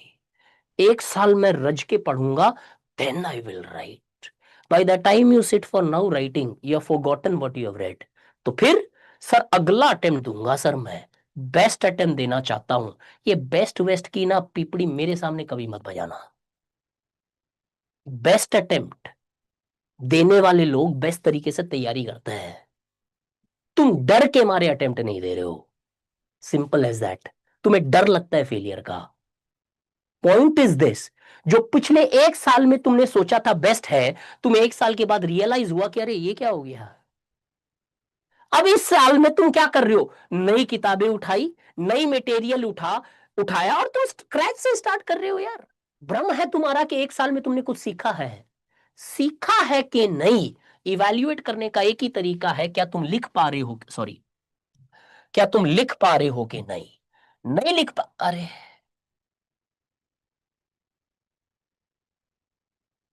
एक साल में रज के पढ़ूंगा, then I will write. By the time you sit for now writing you have forgotten what you have read. तो फिर सर अगला अटेम्प्ट दूंगा, सर मैं बेस्ट अटेम्प्ट देना चाहता हूं। ये बेस्ट वेस्ट की ना पीपड़ी मेरे सामने कभी मत बजाना। बेस्ट अटेम्प्ट देने वाले लोग बेस्ट तरीके से तैयारी करते हैं, तुम डर के मारे अटेम्प्ट नहीं दे रहे हो, सिंपल एज दैट। तुम्हें डर लगता है फेलियर का। पॉइंट इज दिस, जो पिछले एक साल में तुमने सोचा था बेस्ट है, तुम्हें एक साल के बाद रियलाइज हुआ कि अरे ये क्या हो गया। अब इस साल में तुम क्या कर रहे हो, नई किताबें उठाई, नई मटेरियल उठाया और तुम स्क्रैच से स्टार्ट कर रहे हो यार। भ्रम है तुम्हारा कि एक साल में तुमने कुछ सीखा है। सीखा है कि नहीं, इवैल्यूएट करने का एक ही तरीका है, क्या तुम लिख पा रहे हो, सॉरी, क्या तुम लिख पा रहे हो कि नहीं। नहीं लिख पा, अरे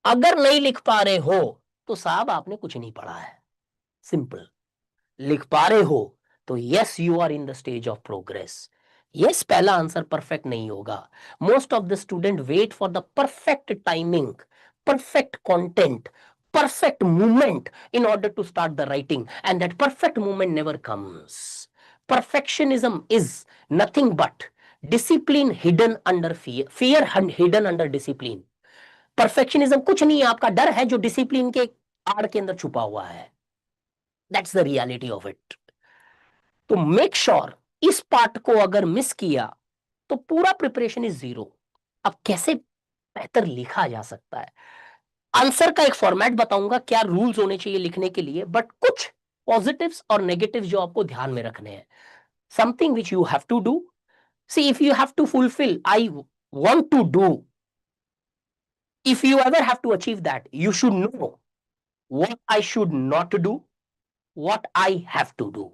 अगर नहीं लिख पा रहे हो तो साहब आपने कुछ नहीं पढ़ा है, सिंपल। लिख पा रहे हो तो yes you are in the stage of progress. Yes, पहला आंसर परफेक्ट नहीं होगा। Most of the student wait for the perfect timing, perfect content, perfect movement in order to start the writing, and that perfect movement never comes. Perfectionism is nothing but discipline hidden under fear, fear hidden under discipline. Perfectionism कुछ नहीं है, आपका डर है जो discipline के आड़ के अंदर छुपा हुआ है। That's the reality of it. तो मेक श्योर इस पार्ट को अगर मिस किया तो पूरा प्रिपरेशन इज जीरो। अब कैसे बेहतर लिखा जा सकता है, आंसर का एक फॉर्मेट बताऊंगा, क्या रूल्स होने चाहिए लिखने के लिए, बट कुछ पॉजिटिव्स और नेगेटिव्स जो आपको ध्यान में रखने हैं। Something which you have to do, see if you have to fulfil I want to do, if you ever have to achieve that, you should know what I should not do, what I have to do.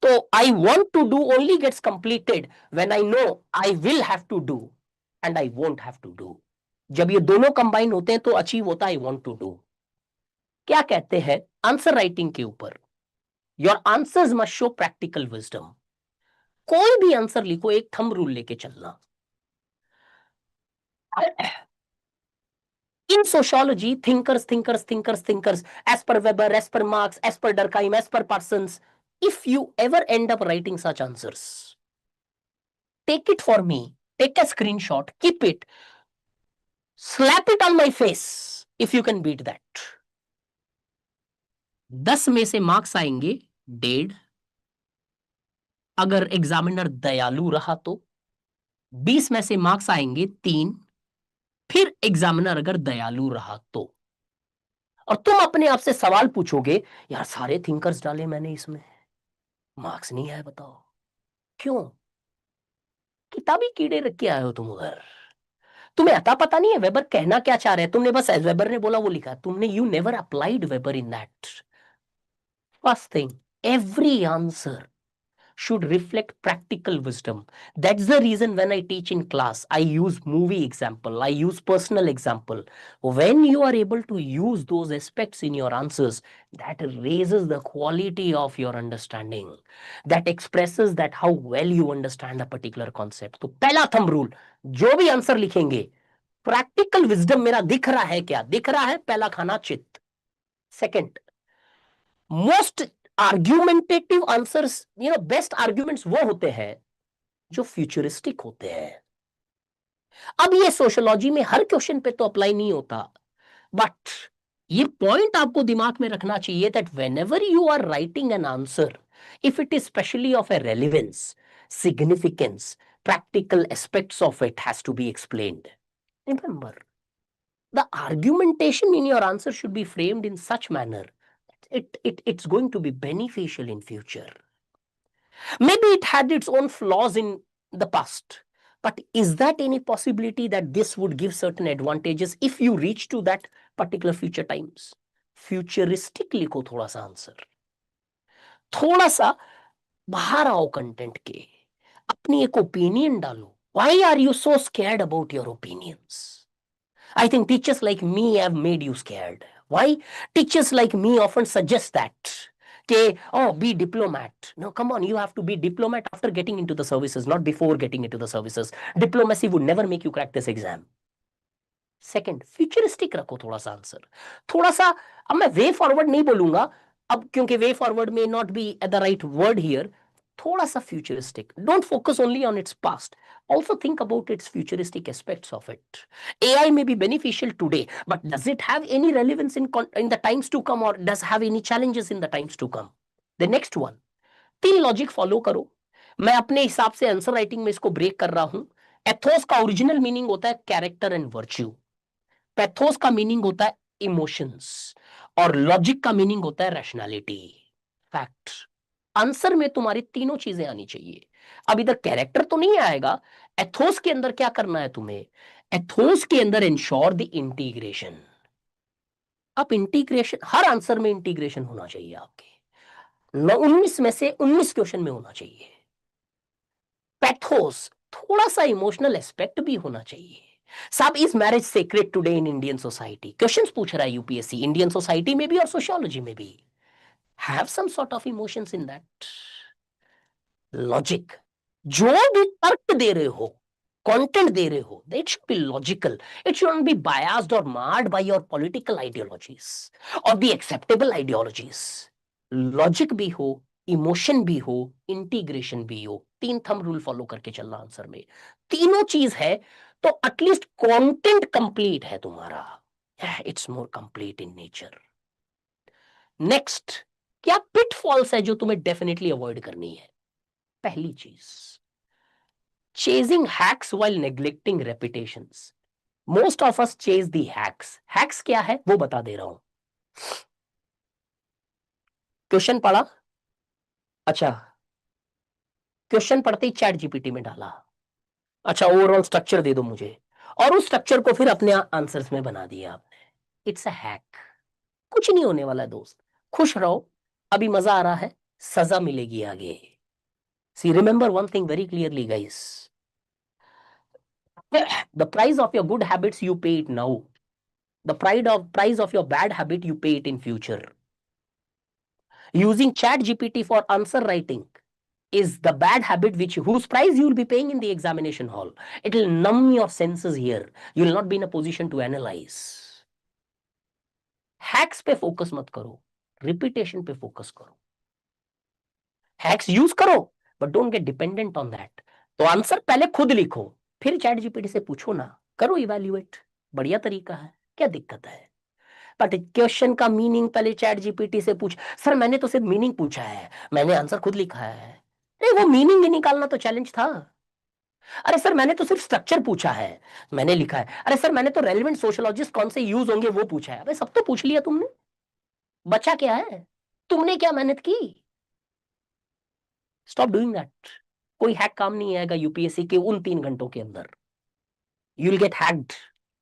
So I want to do only gets completed when I know I will have to do and I won't have to do. जब ये दोनों combine होते हैं तो achieve होता है I want to do. क्या कहते हैं आंसर राइटिंग के ऊपर, your answers must show practical wisdom. कोई भी आंसर लिखो एक थंब रूल लेके चलना। In sociology, thinkers, as per Weber, as per Marx, as per Durkheim, as per Parsons, if you ever end up writing such answers, take it for me, take a screenshot, keep it, slap it on my face, if you can beat that. 10 में से marks आएंगे 1.5, अगर examiner दयालु रहा तो 20 में से marks आएंगे 3, फिर एग्जामिनर अगर दयालु रहा तो। और तुम अपने आप से सवाल पूछोगे, यार सारे थिंकर्स डाले मैंने इसमें, मार्क्स नहीं आए, बताओ क्यों। किताबी कीड़े रख के आए हो तुम उधर, तुम्हें अता पता नहीं है वेबर कहना क्या चाह रहे हैं, तुमने बस वेबर ने बोला वो लिखा, तुमने you never applied weber in that. First thing, every answer should reflect practical wisdom. That's the reason when I teach in class, I use movie example, I use personal example. When you are able to use those aspects in your answers, that raises the quality of your understanding. That expresses that how well you understand a particular concept. तो पहला thumb rule, जो भी answer लिखेंगे practical wisdom मेरा दिख रहा है, क्या दिख रहा है, पहला खाना चित। Second, most argumentative answers, best arguments वो होते हैं जो फ्यूचरिस्टिक होते हैं। अब ये सोशियोलॉजी में हर क्वेश्चन पे तो अप्लाई नहीं होता, बट ये पॉइंट आपको दिमाग में रखना चाहिए that whenever you are writing an answer, if it is specially of a relevance, significance, practical aspects of it has to be explained. Remember, the argumentation in your answer should be framed in such manner it's going to be beneficial in future. Maybe it had its own flaws in the past, but is that any possibility that this would give certain advantages if you reach to that particular future times? Futuristic लिखो थोड़ा सा answer, थोड़ा सा बाहर आओ content के, अपनी एक ओपिनियन डालो। Why are you so scared about your opinions? I think teachers like me have made you scared. Why? Teachers like me often suggest that, okay, oh, be diplomat. No, come on, you have to be diplomat after getting into the services, not before getting into the services. Diplomacy would never make you crack this exam. Second, futuristic रखो थोड़ा सा answer, थोड़ा सा। अब मैं way forward नहीं बोलूंगा अब, क्योंकि वे फॉरवर्ड में not be at the right word here. थोड़ा सा futuristic, don't focus only on its past, also think about its futuristic aspects of it. AI may be beneficial today, but does it have any relevance in the times to come, or does have any challenges in the times to come? The next one, 3 logic follow करो। मैं अपने हिसाब से answer writing में इसको break कर रहा हूं। एथोस का ओरिजिनल मीनिंग होता है कैरेक्टर एंड वर्च्यू, पैथोस का मीनिंग होता है इमोशंस, और लॉजिक का मीनिंग होता है रैशनैलिटी, फैक्ट। आंसर में तुम्हारी तीनों चीजें आनी चाहिए। अब इधर कैरेक्टर तो नहीं आएगा, एथोस के अंदर क्या करना है तुम्हें, एथोस के अंदर इंश्योर द इंटीग्रेशन। आप इंटीग्रेशन, हर आंसर में इंटीग्रेशन होना चाहिए आपके, 19 में से 19 क्वेश्चन में होना चाहिए। पैथोस, थोड़ा सा इमोशनल एस्पेक्ट भी होना चाहिए। साहब, is marriage secret today in Indian society, questions पूछ रहा है यूपीएससी, इंडियन सोसाइटी में भी और सोशियोलॉजी में भी। Have some sort of emotions in that. Logic, जो भी तर्क दे रहे हो, कंटेंट दे रहे हो, it should be logical, it should not be biased और मार्ड बाय योर पॉलिटिकल आइडियोलॉजीज और द एक्सेप्टेबल आइडियोलॉजीज। लॉजिक भी हो, इमोशन भी हो, इंटीग्रेशन भी हो, 3 थंब रूल फॉलो करके चलना आंसर में। तीनों चीज है तो एटलीस्ट कंटेंट कंप्लीट है तुम्हारा, it's more complete in nature. Next, क्या पिटफॉल्स है जो तुम्हें डेफिनेटली अवॉइड करनी है? पहली चीज, chasing hacks while neglecting reputations. Most of us chase the hacks. Hacks क्या है वो बता दे रहा हूं। क्वेश्चन पढ़ा, अच्छा, क्वेश्चन पढ़ते ही चैट जीपीटी में डाला, अच्छा ओवरऑल स्ट्रक्चर दे दो मुझे, और उस स्ट्रक्चर को फिर अपने आंसर्स में बना दिया आपने। It's a hack. कुछ नहीं होने वाला है दोस्त, खुश रहो, अभी मजा आ रहा है, सजा मिलेगी आगे। See remember one thing very clearly guys, the price of your good habits you pay it now, the price of your bad habit you pay it in future. Using chat gpt for answer writing is the bad habit which whose price you will be paying in the examination hall. It will numb your senses here, you will not be in a position to analyze. Hacks पे focus मत करो, repetition पे focus करो। Hacks use करो but don't get dependent on that. तो answer पहले खुद लिखो, फिर चैट जीपीटी से पूछो ना, करो इवैल्यूएट, बढ़िया तरीका है, क्या दिक्कत है? बट क्वेश्चन का मीनिंग पहले चैट जीपीटी से पूछ। सर मैंने तो सिर्फ मीनिंग पूछा है, मैंने आंसर खुद लिखा है। नहीं, वो मीनिंग ही निकालना तो चैलेंज था। अरे सर मैंने तो सिर्फ स्ट्रक्चर पूछा है, मैंने लिखा है। अरे सर मैंने तो रेलेवेंट सोशियोलॉजिस्ट कौन से यूज होंगे वो पूछा है। अबे सब तो पूछ लिया तुमने, बचा क्या है? तुमने क्या मेहनत की? Stop doing that. कोई हैक काम नहीं आएगा यूपीएससी के उन 3 घंटों के अंदर। You will get hacked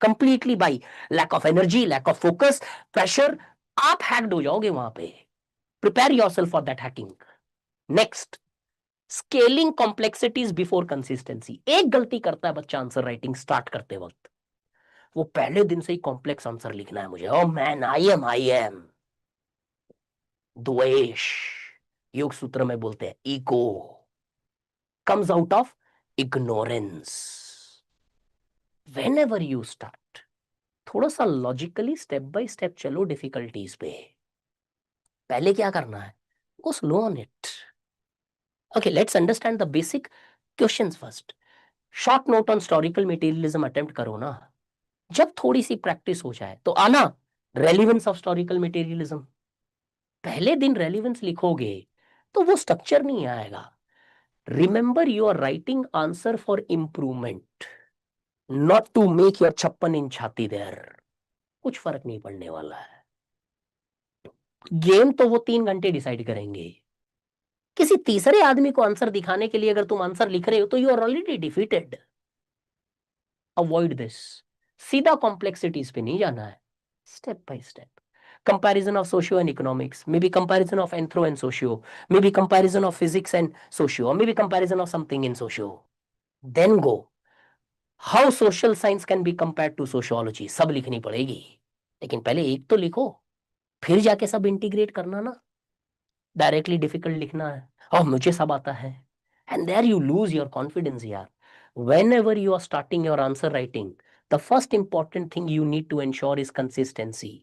completely by lack of energy, lack of focus, pressure. आप हैक्ड हो जाओगे वहां पे। Prepare yourself for that hacking. Next, scaling complexities before consistency. एक गलती करता है बच्चा आंसर राइटिंग स्टार्ट करते वक्त, वो पहले दिन से ही कॉम्प्लेक्स आंसर लिखना है मुझे। ओ मैन, आई एम द्वेष, योग सूत्र में बोलते हैं ego comes out of ignorance. Whenever you start, थोड़ा सा लॉजिकली स्टेप बाय स्टेप चलो डिफिकल्टीज पे। पहले क्या करना है, go slow on it. Okay, let's understand the basic questions first. Short note on historical materialism attempt करो ना, जब थोड़ी सी प्रैक्टिस हो जाए तो आना रेलिवेंस ऑफ हिस्टोरिकल मटेरियलिज्म। पहले दिन रेलिवेंस लिखोगे तो वो स्ट्रक्चर नहीं आएगा। Remember you are writing answer for improvement, not to make your 56 inch छाती देयर। कुछ फर्क नहीं पड़ने वाला है। गेम तो वो 3 घंटे डिसाइड करेंगे। किसी तीसरे आदमी को आंसर दिखाने के लिए अगर तुम आंसर लिख रहे हो तो you are already defeated. Avoid this, सीधा कॉम्प्लेक्सिटीज पे नहीं जाना है, step by step. Comparison of socio and economics, maybe comparison of anthro and socio, maybe comparison of physics and socio, maybe comparison of something in socio. Then go how social science can be compare to sociology. सब लिखनी पड़ेगी, लेकिन पहले एक तो लिखो, फिर जाके सब इंटीग्रेट करना ना। डायरेक्टली डिफिकल्ट लिखना है और मुझे सब आता है, and there you lose your confidence यार। whenever you are starting your answer writing, the first important thing you need to ensure is consistency.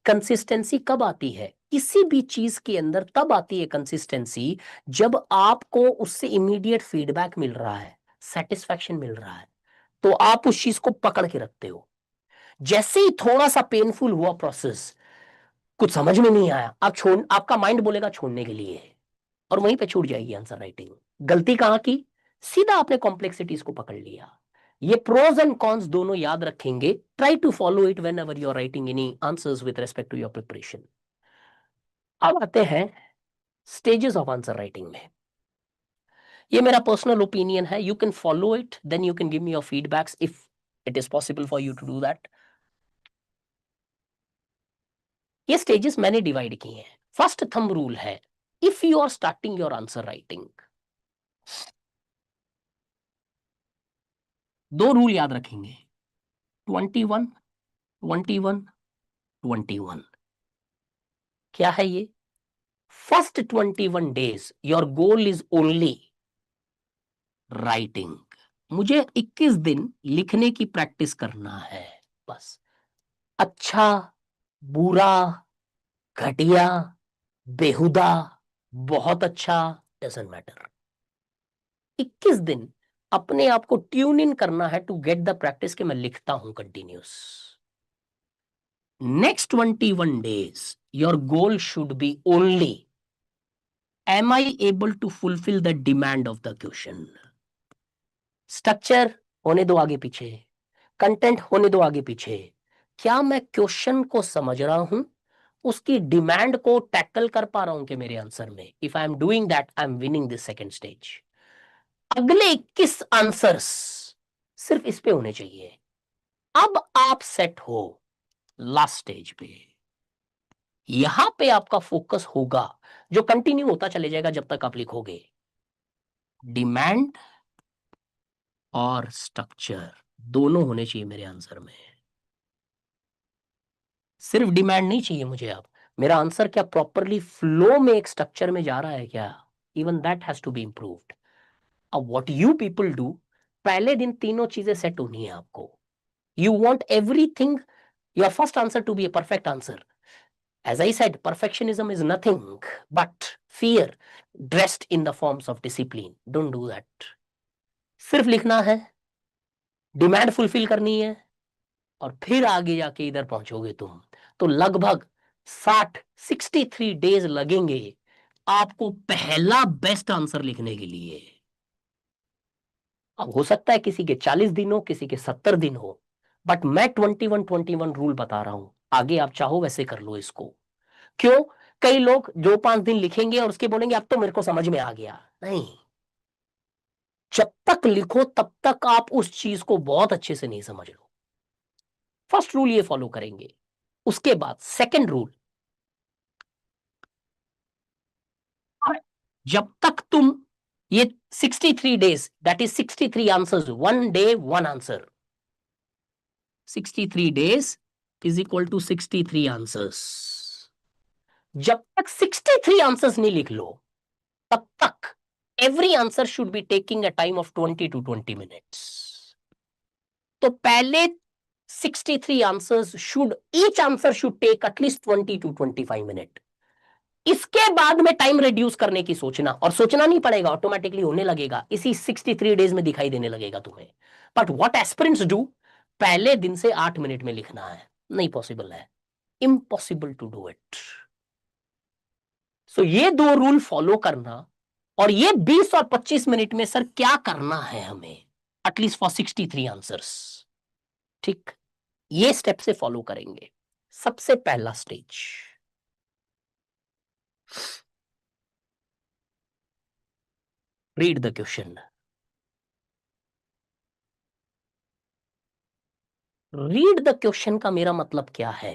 Consistency कब आती है किसी भी चीज के अंदर? तब आती है कंसिस्टेंसी जब आपको उससे इमीडिएट फीडबैक मिल रहा है, सेटिस्फैक्शन मिल रहा है, तो आप उस चीज को पकड़ के रखते हो। जैसे ही थोड़ा सा पेनफुल हुआ प्रोसेस, कुछ समझ में नहीं आया, आप छोड़, आपका माइंड बोलेगा छोड़ने के लिए, और वहीं पे छूट जाएगी आंसर राइटिंग। गलती कहां की? सीधा आपने कॉम्प्लेक्सिटीज को पकड़ लिया। ये प्रोज एंड कॉन्स दोनों याद रखेंगे। Try to follow it whenever you are writing any answers with respect to your preparation. अब आते हैं स्टेजेस ऑफ आंसर राइटिंग में। ये मेरा पर्सनल ओपिनियन है, you can follow it, then you can give me your feedbacks if it is possible for you to do that. ये stages मैंने divide किए हैं। फर्स्ट थंब रूल है, if you are starting your answer writing, दो rule याद रखेंगे, 21 21 21। क्या है ये? First 21 days your goal is only writing. मुझे 21 दिन लिखने की प्रैक्टिस करना है बस। अच्छा, बुरा, घटिया, बेहुदा, बहुत अच्छा, डजंट मैटर। 21 दिन अपने आप को ट्यून इन करना है टू गेट द प्रैक्टिस कि मैं लिखता हूं continuous. Next 21 days your goal should be only, am I able to fulfil the demand of the question. Structure होने दो आगे पीछे, कंटेंट होने दो आगे पीछे, क्या मैं क्वेश्चन को समझ रहा हूं, उसकी डिमांड को टैकल कर पा रहा हूं कि मेरे आंसर में? If I am doing that, I am winning this second stage. अगले 21 आंसर्स सिर्फ इस पे होने चाहिए। अब आप सेट हो लास्ट स्टेज पे, यहां पे आपका फोकस होगा जो कंटिन्यू होता चले जाएगा जब तक आप लिखोगे, डिमांड और स्ट्रक्चर दोनों होने चाहिए मेरे आंसर में। सिर्फ डिमांड नहीं चाहिए मुझे, अब मेरा आंसर क्या प्रॉपरली फ्लो में एक स्ट्रक्चर में जा रहा है क्या? Even that has to be improved. अब व्हाट यू पीपल डू, पहले दिन तीनों चीजें सेट होनी है आपको। You want everything, your first answer to be a perfect answer. As I said, perfectionism is nothing but fear dressed in the forms of discipline. Don't do that. सिर्फ लिखना है, डिमांड फुलफिल करनी है, और फिर आगे जाके इधर पहुंचोगे तुम तो लगभग 63 डेज लगेंगे आपको पहला बेस्ट आंसर लिखने के लिए। अब हो सकता है किसी के 40 दिन हो, किसी के 70 दिन हो, बट मैं 21 रूल बता रहा हूं, आगे आप चाहो वैसे कर लो इसको। क्यों? कई लोग जो 5 दिन लिखेंगे और उसके बोलेंगे अब तो मेरे को समझ में आ गया। नहीं, जब तक लिखो तब तक आप उस चीज को बहुत अच्छे से नहीं समझ लो। फर्स्ट रूल ये फॉलो करेंगे। उसके बाद सेकंड रूल, जब तक तुम ये 63 days, that is 63 answers, 1 day 1 answer, 63 days is equal to 63 answers. जब तक 63 आंसर्स नहीं लिख लो तब तक every answer should be taking a time of 20 to 20 minutes. तो पहले 63 answers should, each answer should take at least 20 to 25 minute. इसके बाद में टाइम रिड्यूस करने की सोचना, और सोचना नहीं पड़ेगा, ऑटोमेटिकली होने लगेगा, इसी 63 डेज में दिखाई देने लगेगा तुम्हें। बट व्हाट एस्पिरेंट्स डू, पहले दिन से 8 मिनट में लिखना है, नहीं पॉसिबल है, इम्पॉसिबल टू डू इट। सो ये दो रूल फॉलो करना, और ये 20 और 25 मिनट में सर क्या करना है हमें, एटलीस्ट फॉर 63 आंसर्स। ठीक, ये स्टेप से फॉलो करेंगे। सबसे पहला stage, read the question. Read the question का मेरा मतलब क्या है?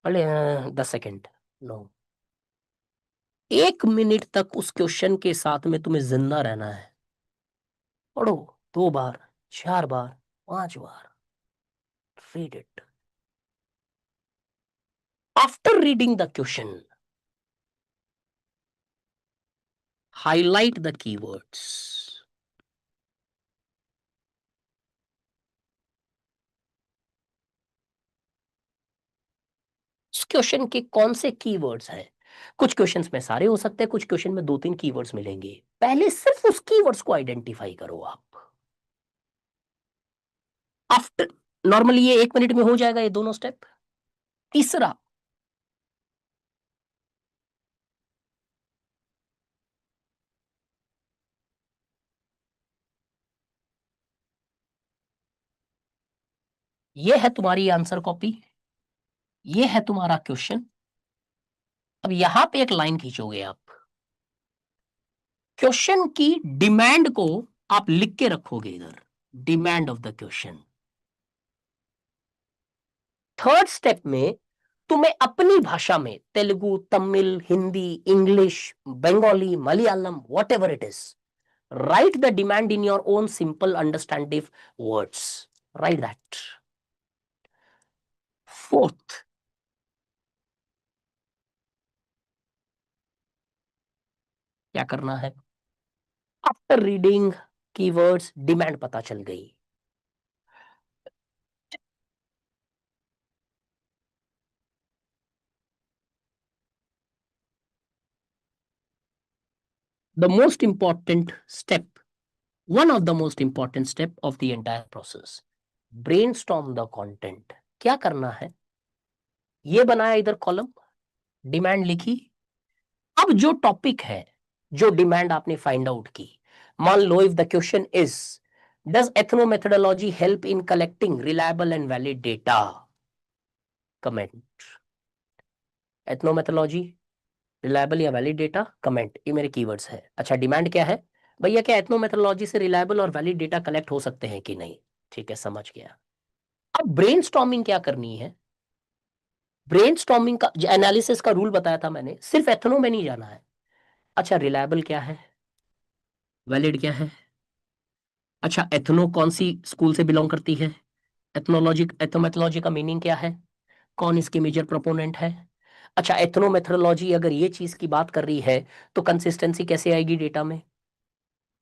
अरे 10 सेकेंड, नो, 1 मिनट तक उस क्वेश्चन के साथ में तुम्हें जिंदा रहना है। पढ़ो 2 बार, 4 बार, 5 बार, read it. After reading the question, highlight the keywords. उस क्वेश्चन के कौन से कीवर्ड्स हैं? कुछ क्वेश्चंस में सारे हो सकते हैं, कुछ क्वेश्चन में 2-3 कीवर्ड्स मिलेंगे। पहले सिर्फ उस कीवर्ड्स को आइडेंटिफाई करो आप। आफ्टर, नॉर्मली ये 1 मिनट में हो जाएगा ये दोनों स्टेप। तीसरा, ये है तुम्हारी आंसर कॉपी, ये है तुम्हारा क्वेश्चन। अब यहां पे एक लाइन खींचोगे आप, क्वेश्चन की डिमांड को आप लिख के रखोगे इधर, demand of the question. Third step में तुम्हें अपनी भाषा में Telugu, Tamil, Hindi, English, Bengali, Malayalam, what ever it is, write the demand in your own simple understandable words. Write that. Fourth, क्या करना है? आफ्टर रीडिंग कीवर्ड्स, डिमांड पता चल गई, the most important step, one of the most important step of the entire process, brainstorm the content. क्या करना है? ये बनाया इधर कॉलम, डिमांड लिखी। अब जो टॉपिक है, जो डिमांड आपने फाइंड आउट की, मान लो if the question is does ethnomethodology help in collecting reliable and valid data, comment. Ethnomethodology, reliable या वैलिड डेटा, कमेंट। ये मेरे कीवर्ड्स है। अच्छा, डिमांड क्या है? भैया क्या एथनो मेथोडोलॉजी से रिलायबल और वैलिड डेटा कलेक्ट हो सकते हैं कि नहीं? ठीक है, समझ गया। अब ब्रेनस्टॉर्मिंग क्या करनी है? ब्रेनस्टॉर्मिंग का एनालिसिस का रूल बताया था मैंने, सिर्फ एथनो में नहीं जाना है। अच्छा, रिलायबल क्या है, वैलिड क्या है? अच्छा, एथनो कौन सी स्कूल से बिलोंग करती है? एथनोलॉजी, एथनोमेथोलॉजी का मीनिंग क्या है? कौन इसके मेजर प्रोपोनेंट है? अच्छा, एथनोमेथोलॉजी अगर ये चीज की बात कर रही है तो कंसिस्टेंसी कैसे आएगी डेटा में?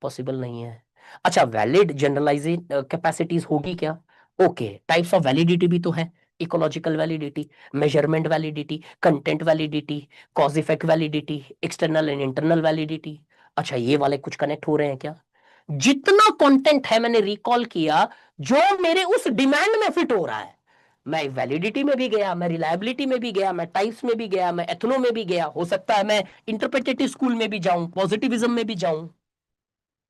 पॉसिबल नहीं है। अच्छा, वैलिड जनरलाइजिंग कैपेसिटीज होगी क्या? ओके, टाइप्स ऑफ वैलिडिटी भी तो है। Ecological validity, measurement validity, content validity, cause effect validity, external and internal validity. अच्छा, ये वाले कुछ कनेक्ट हो रहे हैं क्या? जितना कंटेंट है मैंने रिकॉल किया, जो मेरे उस डिमांड में फिट हो रहा है। मैं वैलिडिटी में भी गया, मैं रिलायबिलिटी में भी गया, मैं टाइप्स में भी गया, मैं एथनो में भी गया, हो सकता है मैं इंटरप्रेटेटिव स्कूल में भी जाऊं, पॉजिटिविज्म में भी जाऊं।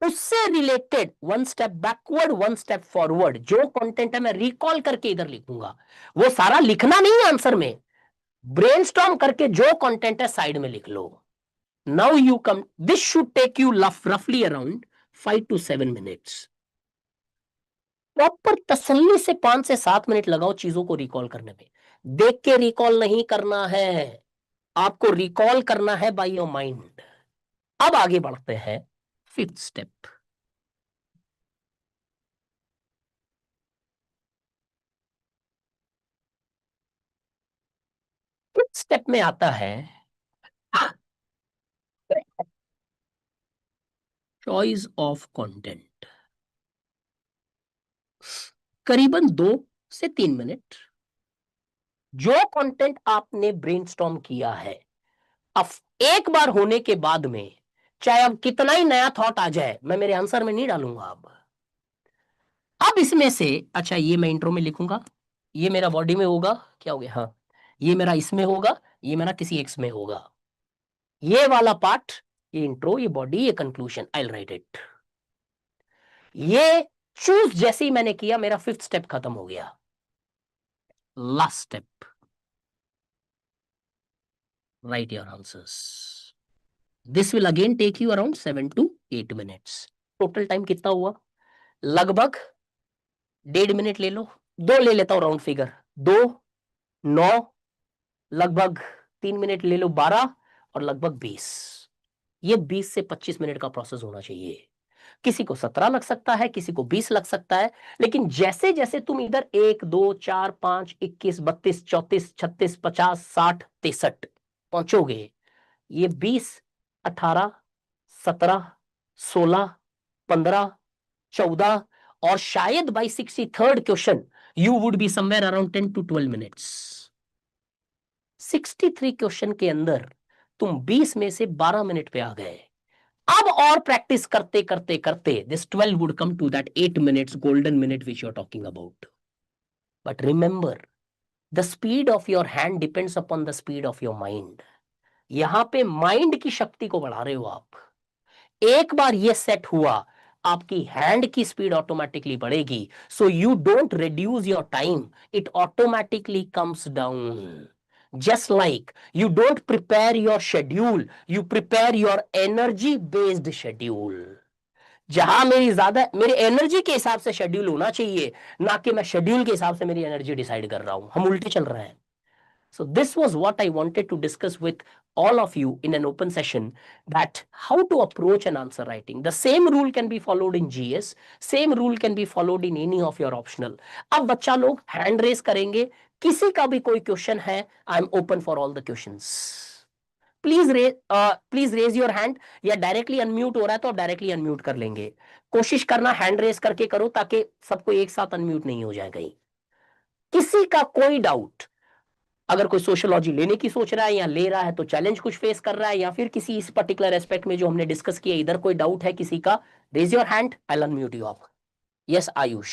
उससे related one step backward, one step forward जो कंटेंट है मैं रिकॉल करके इधर लिखूंगा। वो सारा लिखना नहीं है आंसर में, ब्रेनस्टॉर्म करके जो कंटेंट है साइड में लिख लो। Now you come, this should take you रफली अराउंड 5 to 7 मिनट्स। प्रॉपर तसल्ली से 5 से 7 मिनट लगाओ चीजों को रिकॉल करने में। देख के रिकॉल नहीं करना है, आपको रिकॉल करना है बाय योर माइंड। अब आगे बढ़ते हैं, फिफ्थ स्टेप। फिफ्थ स्टेप में आता है चॉइस ऑफ कंटेंट। करीबन 2 से 3 मिनट जो कंटेंट आपने ब्रेनस्टॉर्म किया है, अब एक बार होने के बाद में चाहे अब कितना ही नया थॉट आ जाए, मैं मेरे आंसर में नहीं डालूंगा। अब इसमें से, अच्छा ये मैं इंट्रो में लिखूंगा, ये मेरा बॉडी में होगा, क्या हो गया, हाँ, ये मेरा इसमें होगा, ये मेरा किसी एक्स में होगा, ये वाला पार्ट, ये इंट्रो, ये बॉडी, ये conclusion, I will right it. ये चूज जैसे ही मैंने किया, मेरा फिफ्थ स्टेप खत्म हो गया। Last step, write your answers. This will again take you around 7 to 8 minutes. Total time कितना हुआ? लगभग 1.5 मिनट ले लो, 2 ले लेता हूं राउंड फिगर, 2, 9, लगभग 3 मिनट ले लो, 12, और लगभग 20। ये 20 से 25 मिनट का प्रोसेस होना चाहिए। किसी को 17 लग सकता है, किसी को 20 लग सकता है, लेकिन जैसे जैसे तुम इधर 1, 2, 4, 5, 21, 32, 34, 36, 50, 60, 63 पहुंचोगे, ये 20, 18, 17, 16, 15, 14, और शायद by 63rd question you would be somewhere around 10 to 12 minutes. 63 question के अंदर तुम 20 में से 12 मिनट पे आ गए। अब और प्रैक्टिस करते करते करते this 12 would come to that 8 minutes golden minute which you are talking about. But remember, the speed of your hand depends upon the speed of your mind. यहां पे माइंड की शक्ति को बढ़ा रहे हो आप। एक बार ये सेट हुआ, आपकी हैंड की स्पीड ऑटोमेटिकली बढ़ेगी। So you don't reduce your time, it automatically comes down. Just like you don't prepare your schedule, you prepare your energy based schedule. जहां मेरी ज्यादा, मेरी एनर्जी के हिसाब से शेड्यूल होना चाहिए, ना कि मैं शेड्यूल के हिसाब से मेरी एनर्जी डिसाइड कर रहा हूं। हम उल्टे चल रहे हैं। So this was what I wanted to discuss with all of you in an open session, that how to approach an answer writing. The same rule can be followed in GS, same rule can be followed in any of your optional. अब बच्चा लोग hand raise करेंगे, किसी का भी कोई question है, I am open for all the questions. Please raise your hand, या डायरेक्टली अनम्यूट हो रहा है तो आप डायरेक्टली अनम्यूट कर लेंगे। कोशिश करना हैंड रेज करके करो, ताकि सबको एक साथ अनम्यूट नहीं हो जाए कहीं। किसी का कोई डाउट, अगर कोई सोशियोलॉजी लेने की सोच रहा है या ले रहा है तो चैलेंज कुछ फेस कर रहा है, या फिर किसी इस पर्टिकुलर एस्पेक्ट में जो हमने डिस्कस किया इधर कोई डाउट है किसी का, raise your hand, I unmute you up. Yes Ayush,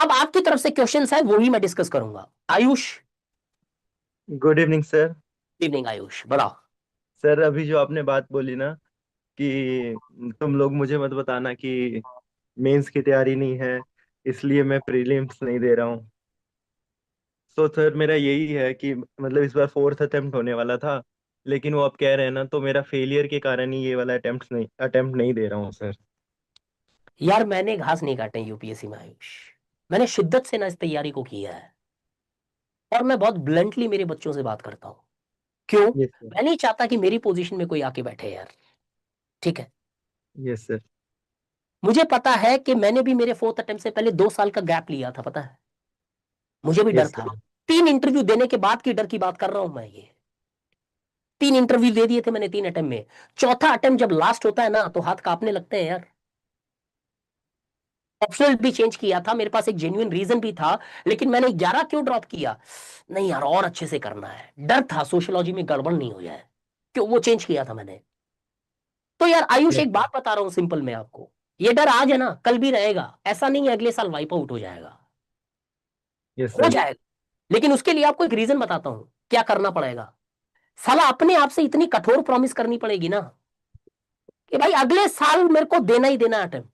अब आपकी तरफ से क्वेश्चंस है वो ही मैं डिस्कस करूंगा। Ayush, good evening sir. Evening Ayush, बताओ। सर अभी जो आपने बात बोली ना कि तुम लोग मुझे मत बताना कि मेंस की तैयारी नहीं है इसलिए मैं प्रीलिम्स नहीं दे रहा हूँ। तो सर मेरा यही है कि मतलब इस बार फोर्थ अटेम्प्ट होने वाला था, लेकिन वो आप कह रहे हैं ना, तो मेरा फेलियर के कारण ही ये वाला अटेम्प्ट नहीं दे रहा हूँ सर। यार मैंने घास नहीं काटे यूपीएससी में आयुष, मैंने शिद्दत से ना इस तैयारी को किया है, और मैं बहुत ब्लंटली मेरे बच्चों से बात करता हूं। क्यों? Yes sir. मैं नहीं चाहता कि मेरी पोजीशन में कोई आके बैठे यार, ठीक है? Yes sir. मुझे पता है कि मैंने भी मेरे फोर्थ अटेम्प्ट से पहले 2 साल का गैप लिया था, पता है? मुझे भी डर यस था। सर। 3 इंटरव्यू देने के बाद की डर की बात कर रहा हूं मैं। ये 3 इंटरव्यू दे दिए थे मैंने 3 अटेम्प्ट में। चौथा अटेम्प्ट जब लास्ट होता है ना तो हाथ कांपने लगते हैं यार। ऑप्शनल भी चेंज किया था, मेरे पास एक जेन्युइन रीजन भी था, लेकिन मैंने 11 क्यों ड्रॉप किया? नहीं यार, और अच्छे से करना है, डर था सोशियोलॉजी में गड़बड़ नहीं हो जाए, क्यों वो चेंज किया था मैंने। तो यार आयुष, यस एक बात बता रहा हूं सिंपल मैं आपको, ये डर आज है ना कल भी रहेगा, ऐसा नहीं है अगले साल वाइप आउट हो जाएगा। यस हो सर। जाएगा, लेकिन उसके लिए आपको एक रीजन बताता हूं क्या करना पड़ेगा। साला अपने आप से इतनी कठोर प्रॉमिस करनी पड़ेगी ना कि भाई अगले साल मेरे को देना ही देना अटेम्प्ट।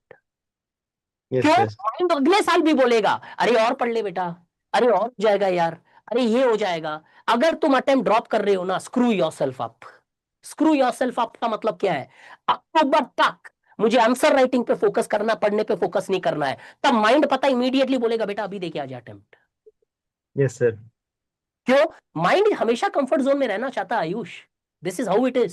यस क्यों? सर। माइंड अगले साल भी बोलेगा अरे और पढ़ ले बेटा, अरे और हो जाएगा यार, अरे ये हो जाएगा। अगर तुम अटेम्प्ट ड्रॉप कर रहे हो ना, screw yourself up. Screw yourself up का मतलब क्या है? अक्टूबर तक मुझे आंसर राइटिंग पे फोकस करना, पढ़ने पे फोकस नहीं करना है। तब माइंड पता इमीडिएटली बोलेगा बेटा अभी देके आ जा अटेम्प्ट। Yes sir. क्यों? माइंड हमेशा कंफर्ट जोन में रहना चाहता है Ayush, this is how it is.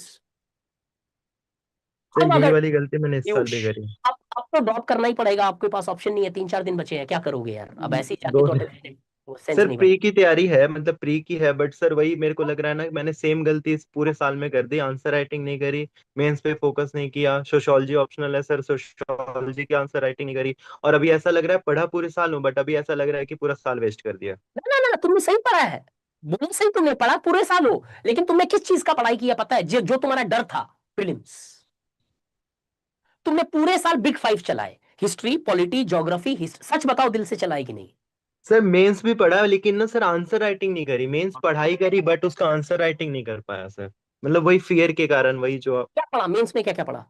Sir अब यही अगर वाली गलती मैंने इस साल आयुष, भी करी। अब तो ड्रॉप करना ही पड़ेगा, आपके पास ऑप्शन नहीं है, 3-4 दिन बचे हैं, क्या करोगे यार? अब ऐसे ही जाके दो तो अटेम्प्ट सेंस सर नहीं प्री बनता। की तैयारी है, मतलब प्री की है, बट सर वही मेरे को लग रहा है ना कि मैंने सेम गलती इस पूरे साल में कर दी। आंसर राइटिंग नहीं करी, मेंस पे फोकस नहीं किया। सोशियोलॉजी ऑप्शनल है सर, सोशियोलॉजी की आंसर राइटिंग नहीं करी। और अभी ऐसा लग रहा है पढ़ा पूरे साल हूँ, बट अभी ऐसा लग रहा है कि पूरा साल वेस्ट कर दिया। ना ना ना, तुमने सही पढ़ा है, बहुत सही, तुमने पढ़ा पूरे साल हो, लेकिन तुमने किस चीज का पढ़ाई किया पता है? जो तुम्हारा डर था, प्रीलिम्स। तुमने पूरे साल बिग 5 चलाए, हिस्ट्री, पॉलिटी, ज्योग्राफी, सच बताओ दिल से चलाए कि नहीं? सर मेंस भी पढ़ा, लेकिन ना सर आंसर राइटिंग नहीं करी। मेंस पढ़ाई करी बट उसका आंसर राइटिंग नहीं कर पाया सर, मतलब वही फियर के कारण, वही जो क्या पढ़ा मेंस में, क्या क्या पढ़ा?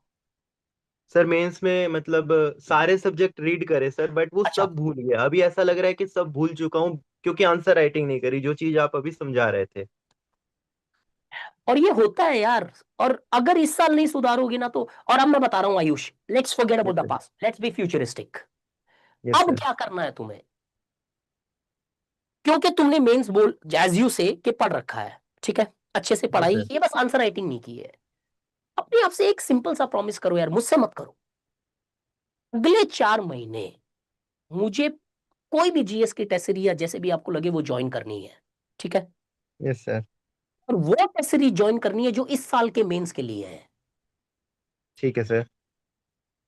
सर मेंस में मतलब सारे सब्जेक्ट रीड करे सर, बट वो अच्छा, सब भूल गया। अभी ऐसा लग रहा है कि सब भूल चुका हूँ, क्योंकि आंसर राइटिंग नहीं करी, जो चीज आप अभी समझा रहे थे। और ये होता है यार, और अगर इस साल नहीं सुधारोगी ना तो, और अब मैं बता रहा हूं Ayush, let's forget yes about the sir. Past, let's be futuristic. Yes अब सर। क्या करना है तुम्हें? क्योंकि तुमने मेंस बोल एज यू से के पढ़ रखा है, ठीक है, अच्छे से यस पढ़ाई सर। की है, बस आंसर राइटिंग नहीं की है। अपने आप से एक सिंपल सा प्रॉमिस करो यार, मुझसे मत करो, अगले 4 महीने मुझे कोई भी जीएस की टेस्ट सीरीज या जैसे भी आपको लगे वो ज्वाइन करनी है, ठीक है? Yes sir. और वो टेस्ट सीरीज ज्वाइन करनी है जो इस साल के मेंस के लिए है, ठीक है सर।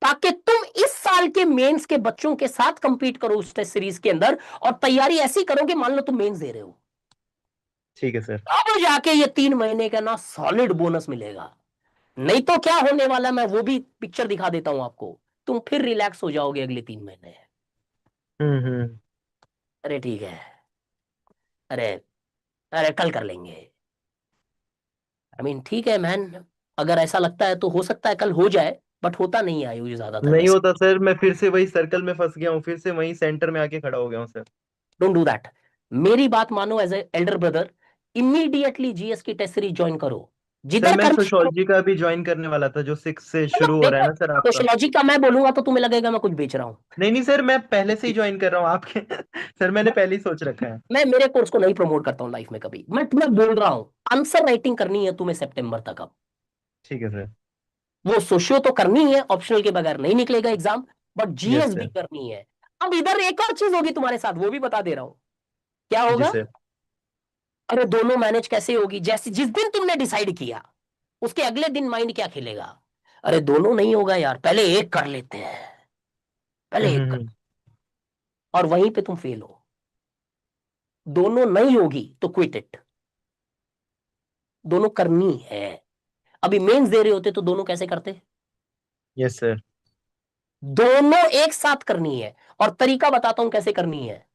ताकि तुम इस साल के मेंस के बच्चों के साथ कंपीट करो उस टेस्ट सीरीज के अंदर, और तैयारी ऐसी करो कि मान लो तुम मेंस दे रहे हो, ठीक है सर। अब जाके ये 3 महीने का ना सॉलिड बोनस मिलेगा। नहीं तो क्या होने वाला, मैं वो भी पिक्चर दिखा देता हूं आपको, तुम फिर रिलैक्स हो जाओगे अगले 3 महीने। हम्म। अरे ठीक है, अरे अरे कल कर लेंगे, आई मीन ठीक है मैन, अगर ऐसा लगता है तो हो सकता है कल हो जाए, बट होता नहीं है आयुष ज्यादातर नहीं वैसे। होता सर, मैं फिर से वही सर्कल में फंस गया हूँ, फिर से वही सेंटर में आके खड़ा हो गया हूँ सर। डोंट डू दैट, मेरी बात मानो as a elder brother, immediately GS की टेस्ट सीरीज ज्वाइन करो। जिधर मैं करनी है, सोशियोलॉजी का भी ज्वाइन करने वाला था, जो 6 से मतलब शुरू हो रहा है देखो, ना सर आपका। सोशियोलॉजी का मैं बोलूंगा तो तुम्हें लगेगा मैं कुछ बेच रहा हूँ। नहीं नहीं सर, मैं पहले से ही ज्वाइन कर रहा हूँ आपके सर मैंने मैं पहले ही सोच रखा है। मैं मेरे कोर्स को नहीं प्रमोट करता हूँ लाइफ में कभी, मैं तुम्हें बोल रहा हूँ आंसर राइटिंग करनी है तुम्हें सितंबर तक। अब ठीक है सर। वो सोशियो तो करनी है, ऑप्शनल के बगैर नहीं निकलेगा एग्जाम, बट यस जीएस भी सर। करनी है। अब इधर एक और चीज होगी तुम्हारे साथ, वो भी बता दे रहा हूँ क्या जी होगा। सर। अरे दोनों मैनेज कैसे होगी, जैसे जिस दिन तुमने डिसाइड किया उसके अगले दिन माइंड क्या खेलेगा, अरे दोनों नहीं होगा यार, पहले एक कर लेते हैं, पहले एक कर, हम्म। और वहीं पे तुम फेल हो। दोनों नहीं होगी तो क्विट इट, दोनों करनी है। अभी मेंस दे रहे होते तो दोनों कैसे करते, यस सर। दोनों एक साथ करनी है। और तरीका बताता हूं कैसे करनी है।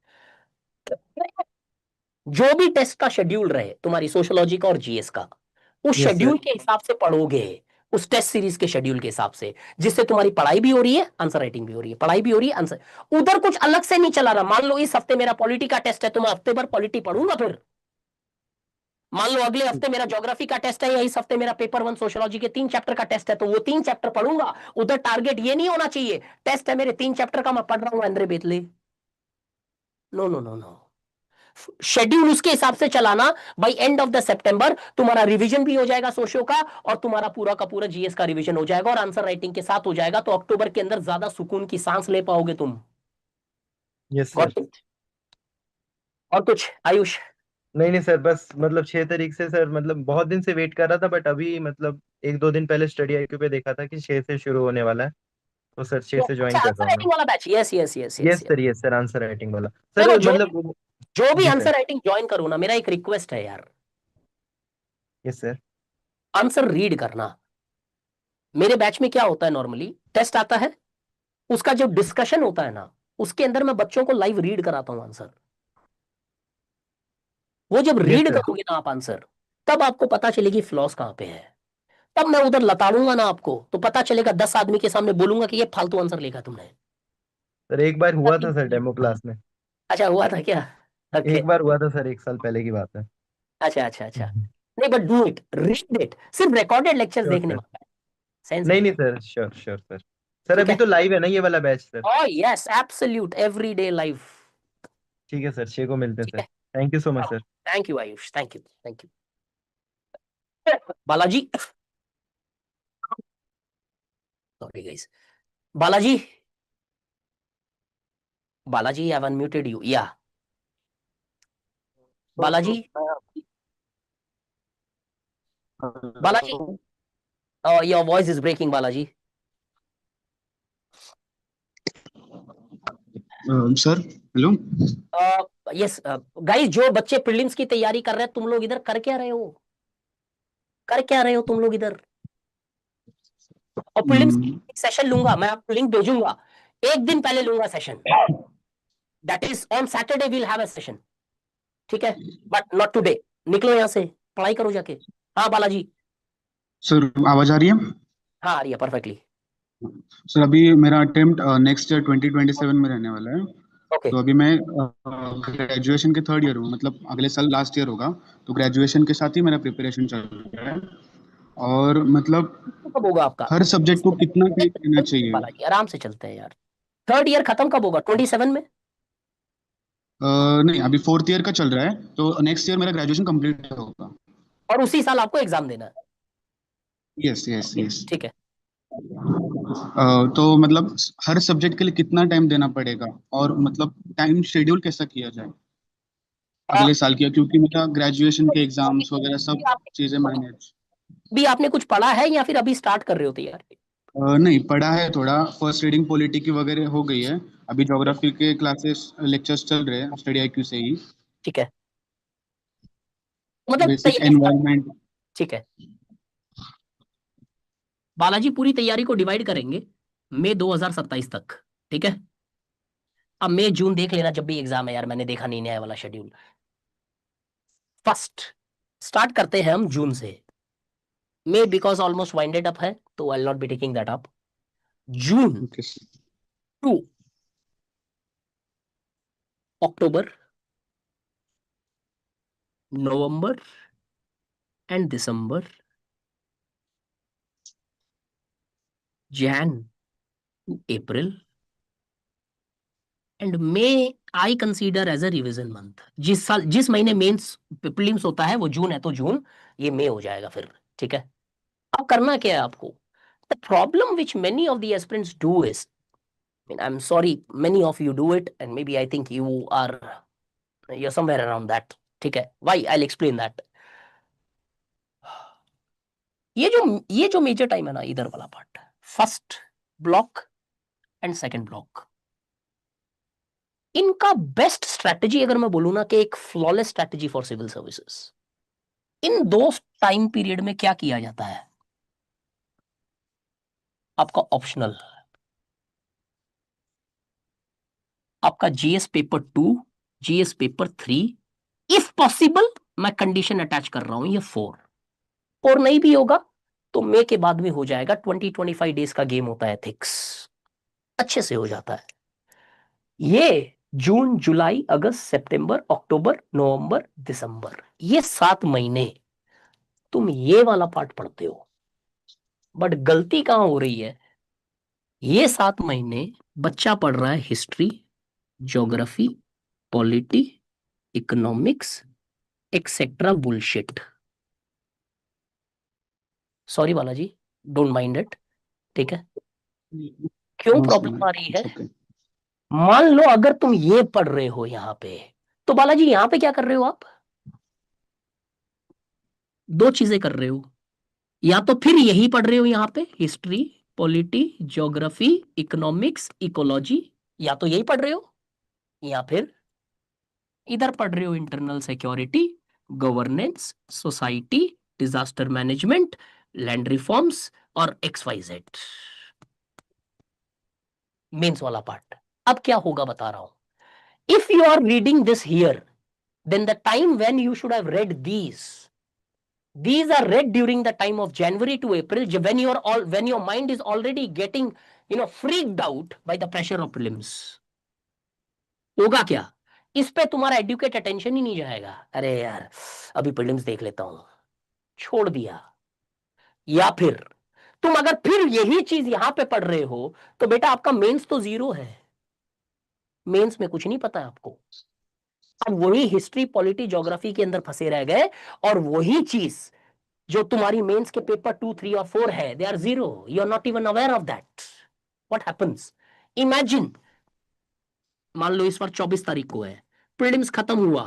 जो भी टेस्ट का शेड्यूल रहे तुम्हारी सोशियोलॉजी का और जीएस का, उस यस सर। शेड्यूल के हिसाब से पढ़ोगे, उस टेस्ट सीरीज के शेड्यूल के हिसाब से, जिससे तुम्हारी पढ़ाई भी हो रही है, आंसर राइटिंग भी हो रही है, पढ़ाई भी हो रही है, आंसर। उधर कुछ अलग से नहीं चला रहा। मान लो इस हफ्ते मेरा पॉलिटी का टेस्ट है तो मैं हफ्ते भर पॉलिटी पढ़ूंगा, फिर मान लो अगले हफ्ते मेरा ज्योग्राफी का टेस्ट है या इस हफ्ते मेरा पेपर 1 सोशियोलॉजी के 3 चैप्टर का टेस्ट है तो वो 3 चैप्टर पढ़ूंगा। उधर टारगेट ये नहीं होना चाहिए टेस्ट है मेरे 3 चैप्टर का, मैं पढ़ रहा हूं अंदर बेतले। No no no no, schedule उसके हिसाब से चलाना। By end of the September तुम्हारा रिवीजन भी हो जाएगा सोशियो का, और तुम्हारा पूरा का पूरा जीएस का रिवीजन हो जाएगा और आंसर राइटिंग के साथ हो जाएगा, तो अक्टूबर के अंदर ज्यादा सुकून की सांस ले पाओगे तुम। Yes sir. Got it. और कुछ आयुष। नहीं नहीं सर, बस मतलब 6 तारीख से सर, मतलब बहुत दिन से वेट कर रहा था, बट अभी मतलब 1-2 दिन पहले स्टडी आईक्यू पे देखा था कि 6 से शुरू होने वाला है, तो सर 6 तो से अच्छा, ज्वाइन कर आंसर रहा हूँ मैं। राइटिंग वाला batch, yes yes yes yes yes. Yes sir answer writing वाला देखो सर, जो मतलब। जो भी जी सर। आंसर राइटिंग ज्वाइन करो ना, मेरा एक रिक्वेस्ट है यार, यस सर। आंसर रीड करना। मेरे बैच में क्या होता है, नॉर्मली टेस्ट आता है, उसका जो डिस्कशन होता है ना, उसके अंदर मैं बच्चों को लाइव रीड कराता हूं आंसर। वो जब यस रीड सर। करोगे ना आप आंसर, तब आपको पता चलेगी फ्लॉस कहां पे है। तब मैं उधर लताड़ूंगा ना आपको, तो पता चलेगा 10 आदमी के सामने बोलूंगा कि ये फालतू आंसर लिखा तुमने। सर एक बार हुआ था सर डेमो क्लास में। अच्छा हुआ था क्या। ओके। एक बार हुआ था सर, 1 साल पहले की बात है। अच्छा अच्छा अच्छा। नहीं but do it, read it, सिर्फ रिकॉर्डेड लेक्चर्स श्योर देखने सर। में सेंस नहीं नहीं नहीं है। Sir, sure sure sir. Sir ठीक अभी है। तो लाइव है ना ये वाला बैच सर। ओ यस एब्सोल्यूट एवरीडे लाइफ। ठीक है सर, 6 को मिलते हैं ठीक सर। है। Thank you so much sir. Thank you Ayush, thank you thank you. Balaji, sorry guys, Balaji, Balaji I have unmuted you yeah, Balaji, Balaji, your voice is breaking Balaji. Sir hello. Yes guys, जो बच्चे prelims की तैयारी कर रहे हैं, तुम लोग इधर कर क्या रहे हो, कर क्या रहे हो तुम लोग इधर। और प्रीलिम्स सेशन लूंगा मैं, आपको लिंक भेजूंगा, एक दिन पहले लूंगा session, that is on Saturday will have a session. ठीक है, बट नॉट टुडे। निकलो यहां से, पढ़ाई करो जाके। हाँ बालाजी। सर आवाज आ रही है? हाँ आ रही है परफेक्टली। सर अभी मेरा अटेम्प्ट नेक्स्ट ईयर 2027 में रहने वाला है। ओके। तो अभी मैं ग्रेजुएशन के थर्ड ईयर हूँ, मतलब अगले साल लास्ट ईयर होगा। तो ग्रेजुएशन के साथ ही मेरा प्रिपरेशन चल रहा है। और मतलब कब होगा आपका, हर सब्जेक्ट को कितना टाइम देना चाहिए? बालाजी आराम से चलते हैं यार। थर्ड ईयर खत्म कब होगा, 27 में। नहीं, अभी फोर्थ ईयर का चल रहा है, तो नेक्स्ट ईयर मेरा ग्रेजुएशन कंप्लीट होगा। और उसी साल आपको एग्जाम देना है। Yes yes yes. ठीक है। तो मतलब हर सब्जेक्ट के लिए कितना टाइम देना पड़ेगा, और मतलब टाइम शेड्यूल कैसा किया जाए आ, अगले साल किया, क्योंकि मेरा ग्रेजुएशन के अभी एग्जाम्स वगैरह सब चीजें मैनेज। अभी आपने कुछ पढ़ा है या फिर अभी स्टार्ट कर रहे हो तैयार। नहीं, पढ़ा है थोड़ा, फर्स्ट रीडिंग पॉलिटी की वगैरह हो गई है। अभी ज्योग्राफी के क्लासेस लेक्चर्स चल रहे हैं स्टडी आईक्यू से ही। ठीक है, मतलब बेसिक तैयारी start। एनवायरनमेंट। ठीक है बालाजी, पूरी तैयारी को डिवाइड करेंगे मई 2027 तक। ठीक है, अब मई जून देख लेना जब भी एग्जाम है यार, मैंने देखा नहीं नया वाला शेड्यूल। फर्स्ट स्टार्ट करते हैं हम जून से। May because almost winded up है तो I will not be taking that up. June okay. To October, November and December, Jan to April, and May I consider as a revision month. जिस महीने mains prelims होता है वो जून है तो जून, ये मई हो जाएगा फिर, ठीक है। अब करना क्या है आपको? The problem which many of the aspirants do is, I mean, I'm sorry, many of you do it, and maybe I think you're somewhere around that. ठीक है, why? I'll explain that. ये जो मेजर टाइम है ना, इधर वाला part, first block and second block, इनका best strategy अगर मैं बोलूं ना कि एक flawless strategy for civil services, इन दो टाइम पीरियड में क्या किया जाता है? आपका ऑप्शनल, आपका GS paper 2, GS paper 3, if possible मैं कंडीशन अटैच कर रहा हूं ये 4 नहीं भी होगा तो मई के बाद में हो जाएगा। 20-25 डेज का गेम होता है एथिक्स, अच्छे से हो जाता है। ये जून, जुलाई, अगस्त, सितंबर, अक्टूबर, नवंबर, दिसंबर, ये 7 महीने तुम ये वाला पार्ट पढ़ते हो, बट गलती कहां हो रही है? ये 7 महीने बच्चा पढ़ रहा है history, geography, polity, economics, etcetera bullshit. Sorry Balaji, don't mind it, ठीक है। क्यों No, प्रॉब्लम sir, आ रही है? it's okay. मान लो अगर तुम ये पढ़ रहे हो यहां पे, तो बालाजी यहां पे क्या कर रहे हो आप? दो चीजें कर रहे हो, या तो फिर यही पढ़ रहे हो यहां पे history, polity, geography, economics, ecology, या तो यही पढ़ रहे हो, या फिर इधर पढ़ रहे हो internal security, governance, society, disaster management, land reforms और XYZ, मेंस वाला पार्ट। अब क्या होगा बता रहा हूं। If you are reading this here, then the time when you should have read these are read during the time of January to April, when your mind is already getting freaked out by the pressure of prelims। होगा क्या? इस पे तुम्हारा educate attention ही नहीं जाएगा, अरे यार अभी प्रीलिम्स देख लेता हूं, छोड़ दिया। या फिर तुम अगर फिर यही चीज यहां पे पढ़ रहे हो तो बेटा आपका मेंस तो 0 है, मेंस में कुछ नहीं पता है आपको। अब वही हिस्ट्री, पॉलिटी, ज्योग्राफी के अंदर फंसे रह गए, और वही चीज जो तुम्हारी मेंस के पेपर 2, 3 और 4 है, they are 0, you are not even aware of that. What happens? Imagine, मान लो इस बार 24 तारीख को है, प्रीलिम्स खत्म हुआ,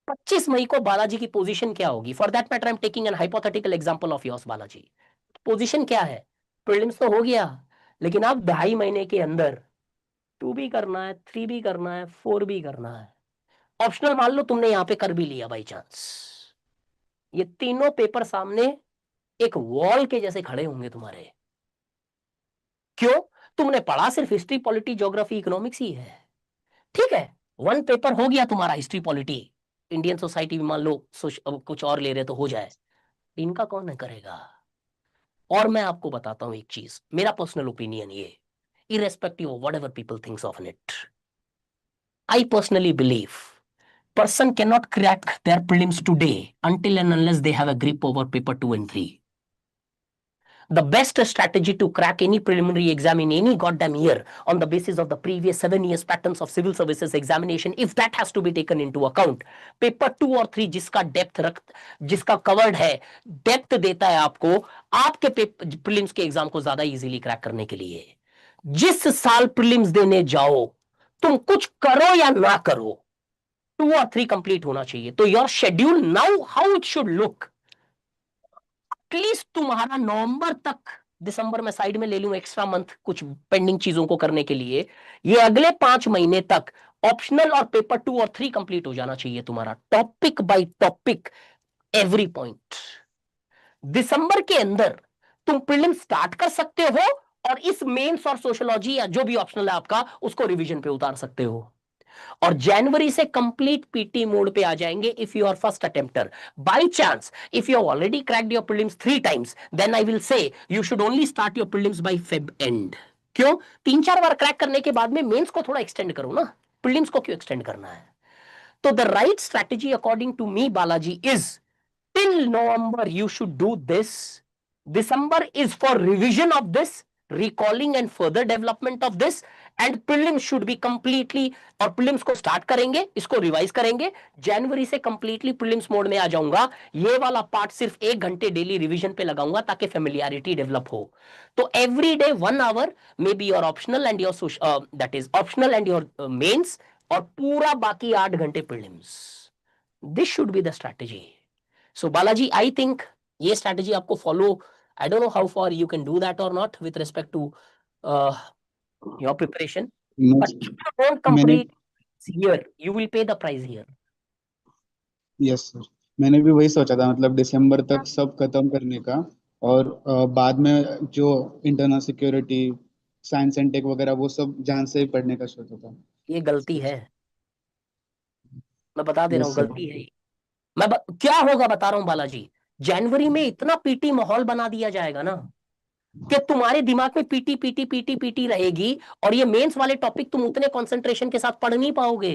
25 मई को बालाजी की पोजीशन क्या होगी? For that matter I am taking an hypothetical example of yours Balaji. Position क्या है? प्रीलिम्स तो हो गया, लेकिन अब 2.5 महीने के अंदर 2 भी करना है, 3 भी करना है, 4 भी करना है। ऑप्शनल मान लो तुमने यहां पे कर भी लिया बाई चांस, ये तीनों पेपर सामने एक वॉल के जैसे खड़े होंगे तुम्हारे। क्यों? तुमने पढ़ा सिर्फ हिस्ट्री, पॉलिटी, ज्योग्राफी, इकोनॉमिक्स ही है, ठीक है। 1 पेपर हो गया तुम्हारा हिस्ट्री, पॉलिटी, इंडियन सोसाइटी भी मान लो कुछ और ले रहे तो हो जाए, इनका कौन करेगा? और मैं आपको बताता हूं एक चीज, मेरा पर्सनल ओपिनियन ये, irrespective of whatever people thinks of it, I personally believe person cannot crack their prelims today until and unless they have a grip over paper 2 and 3. The best strategy to crack any preliminary exam in any goddamn year on the basis of the previous 7 years patterns of civil services examination, if that has to be taken into account, paper 2 और 3 जिसका covered है, depth देता है आपको आपके prelims के exam को ज्यादा इजीली क्रैक करने के लिए। जिस साल प्रीलिम्स देने जाओ, तुम कुछ करो या ना करो, 2 और 3 कंप्लीट होना चाहिए। तो your schedule now how it should look, at least तुम्हारा नवंबर तक, दिसंबर में साइड में ले लूं एक्स्ट्रा मंथ कुछ पेंडिंग चीजों को करने के लिए, ये अगले 5 महीने तक ऑप्शनल और पेपर 2 और 3 कंप्लीट हो जाना चाहिए तुम्हारा, topic by topic, every point. दिसंबर के अंदर तुम प्रीलिम स्टार्ट कर सकते हो और इस मेंस और सोशियोलॉजी या जो भी ऑप्शनल है आपका उसको रिवीजन पे उतार सकते हो, और जनवरी से कंप्लीट पीटी मोड पे आ जाएंगे if you are first attempter. By chance if you already cracked your prelims 3 times, then I will say you should only start your prelims by Feb end. क्यों? 3-4 बार क्रैक करने के बाद में mains को थोड़ा एक्सटेंड करो ना, प्रीलिम्स को क्यों एक्सटेंड करना है? तो the right strategy according to me Balaji is till November you should do this, December is for revision of this, recalling and further development of this, and prelims should be completely, और prelims को start करेंगे, इसको revise करेंगे, जनवरी से completely prelims mode में आ जाऊंगा, ये वाला पार्ट सिर्फ 1 घंटे डेली रिवीजन पे लगाऊंगा ताकि फेमिलियरिटी डेवलप हो. तो every day 1 hour maybe your optional and your that is optional and your mains, और पूरा बाकी 8 घंटे prelims. This should be the strategy. So Balaji, I think ये स्ट्रैटेजी आपको follow, I don't know how far you can do that or not with respect to your preparation. But if you don't complete here, you will pay the price here. Yes sir, मैंने भी वही सोचा था, मतलब दिसंबर तक सब खत्म करने का, और बाद में जो internal security, science and tech वगैरह वो सब जान से पढ़ने का सोचा था. ये गलती है, मैं बता दे रहा हूँ, Yes, sir. गलती है. क्या होगा बता रहा हूँ बालाजी, जनवरी में इतना पीटी माहौल बना दिया जाएगा ना कि तुम्हारे दिमाग में पीटी पीटी पीटी पीटी रहेगी, और ये मेंस वाले टॉपिक तुम उतने कंसंट्रेशन के साथ पढ़ नहीं पाओगे.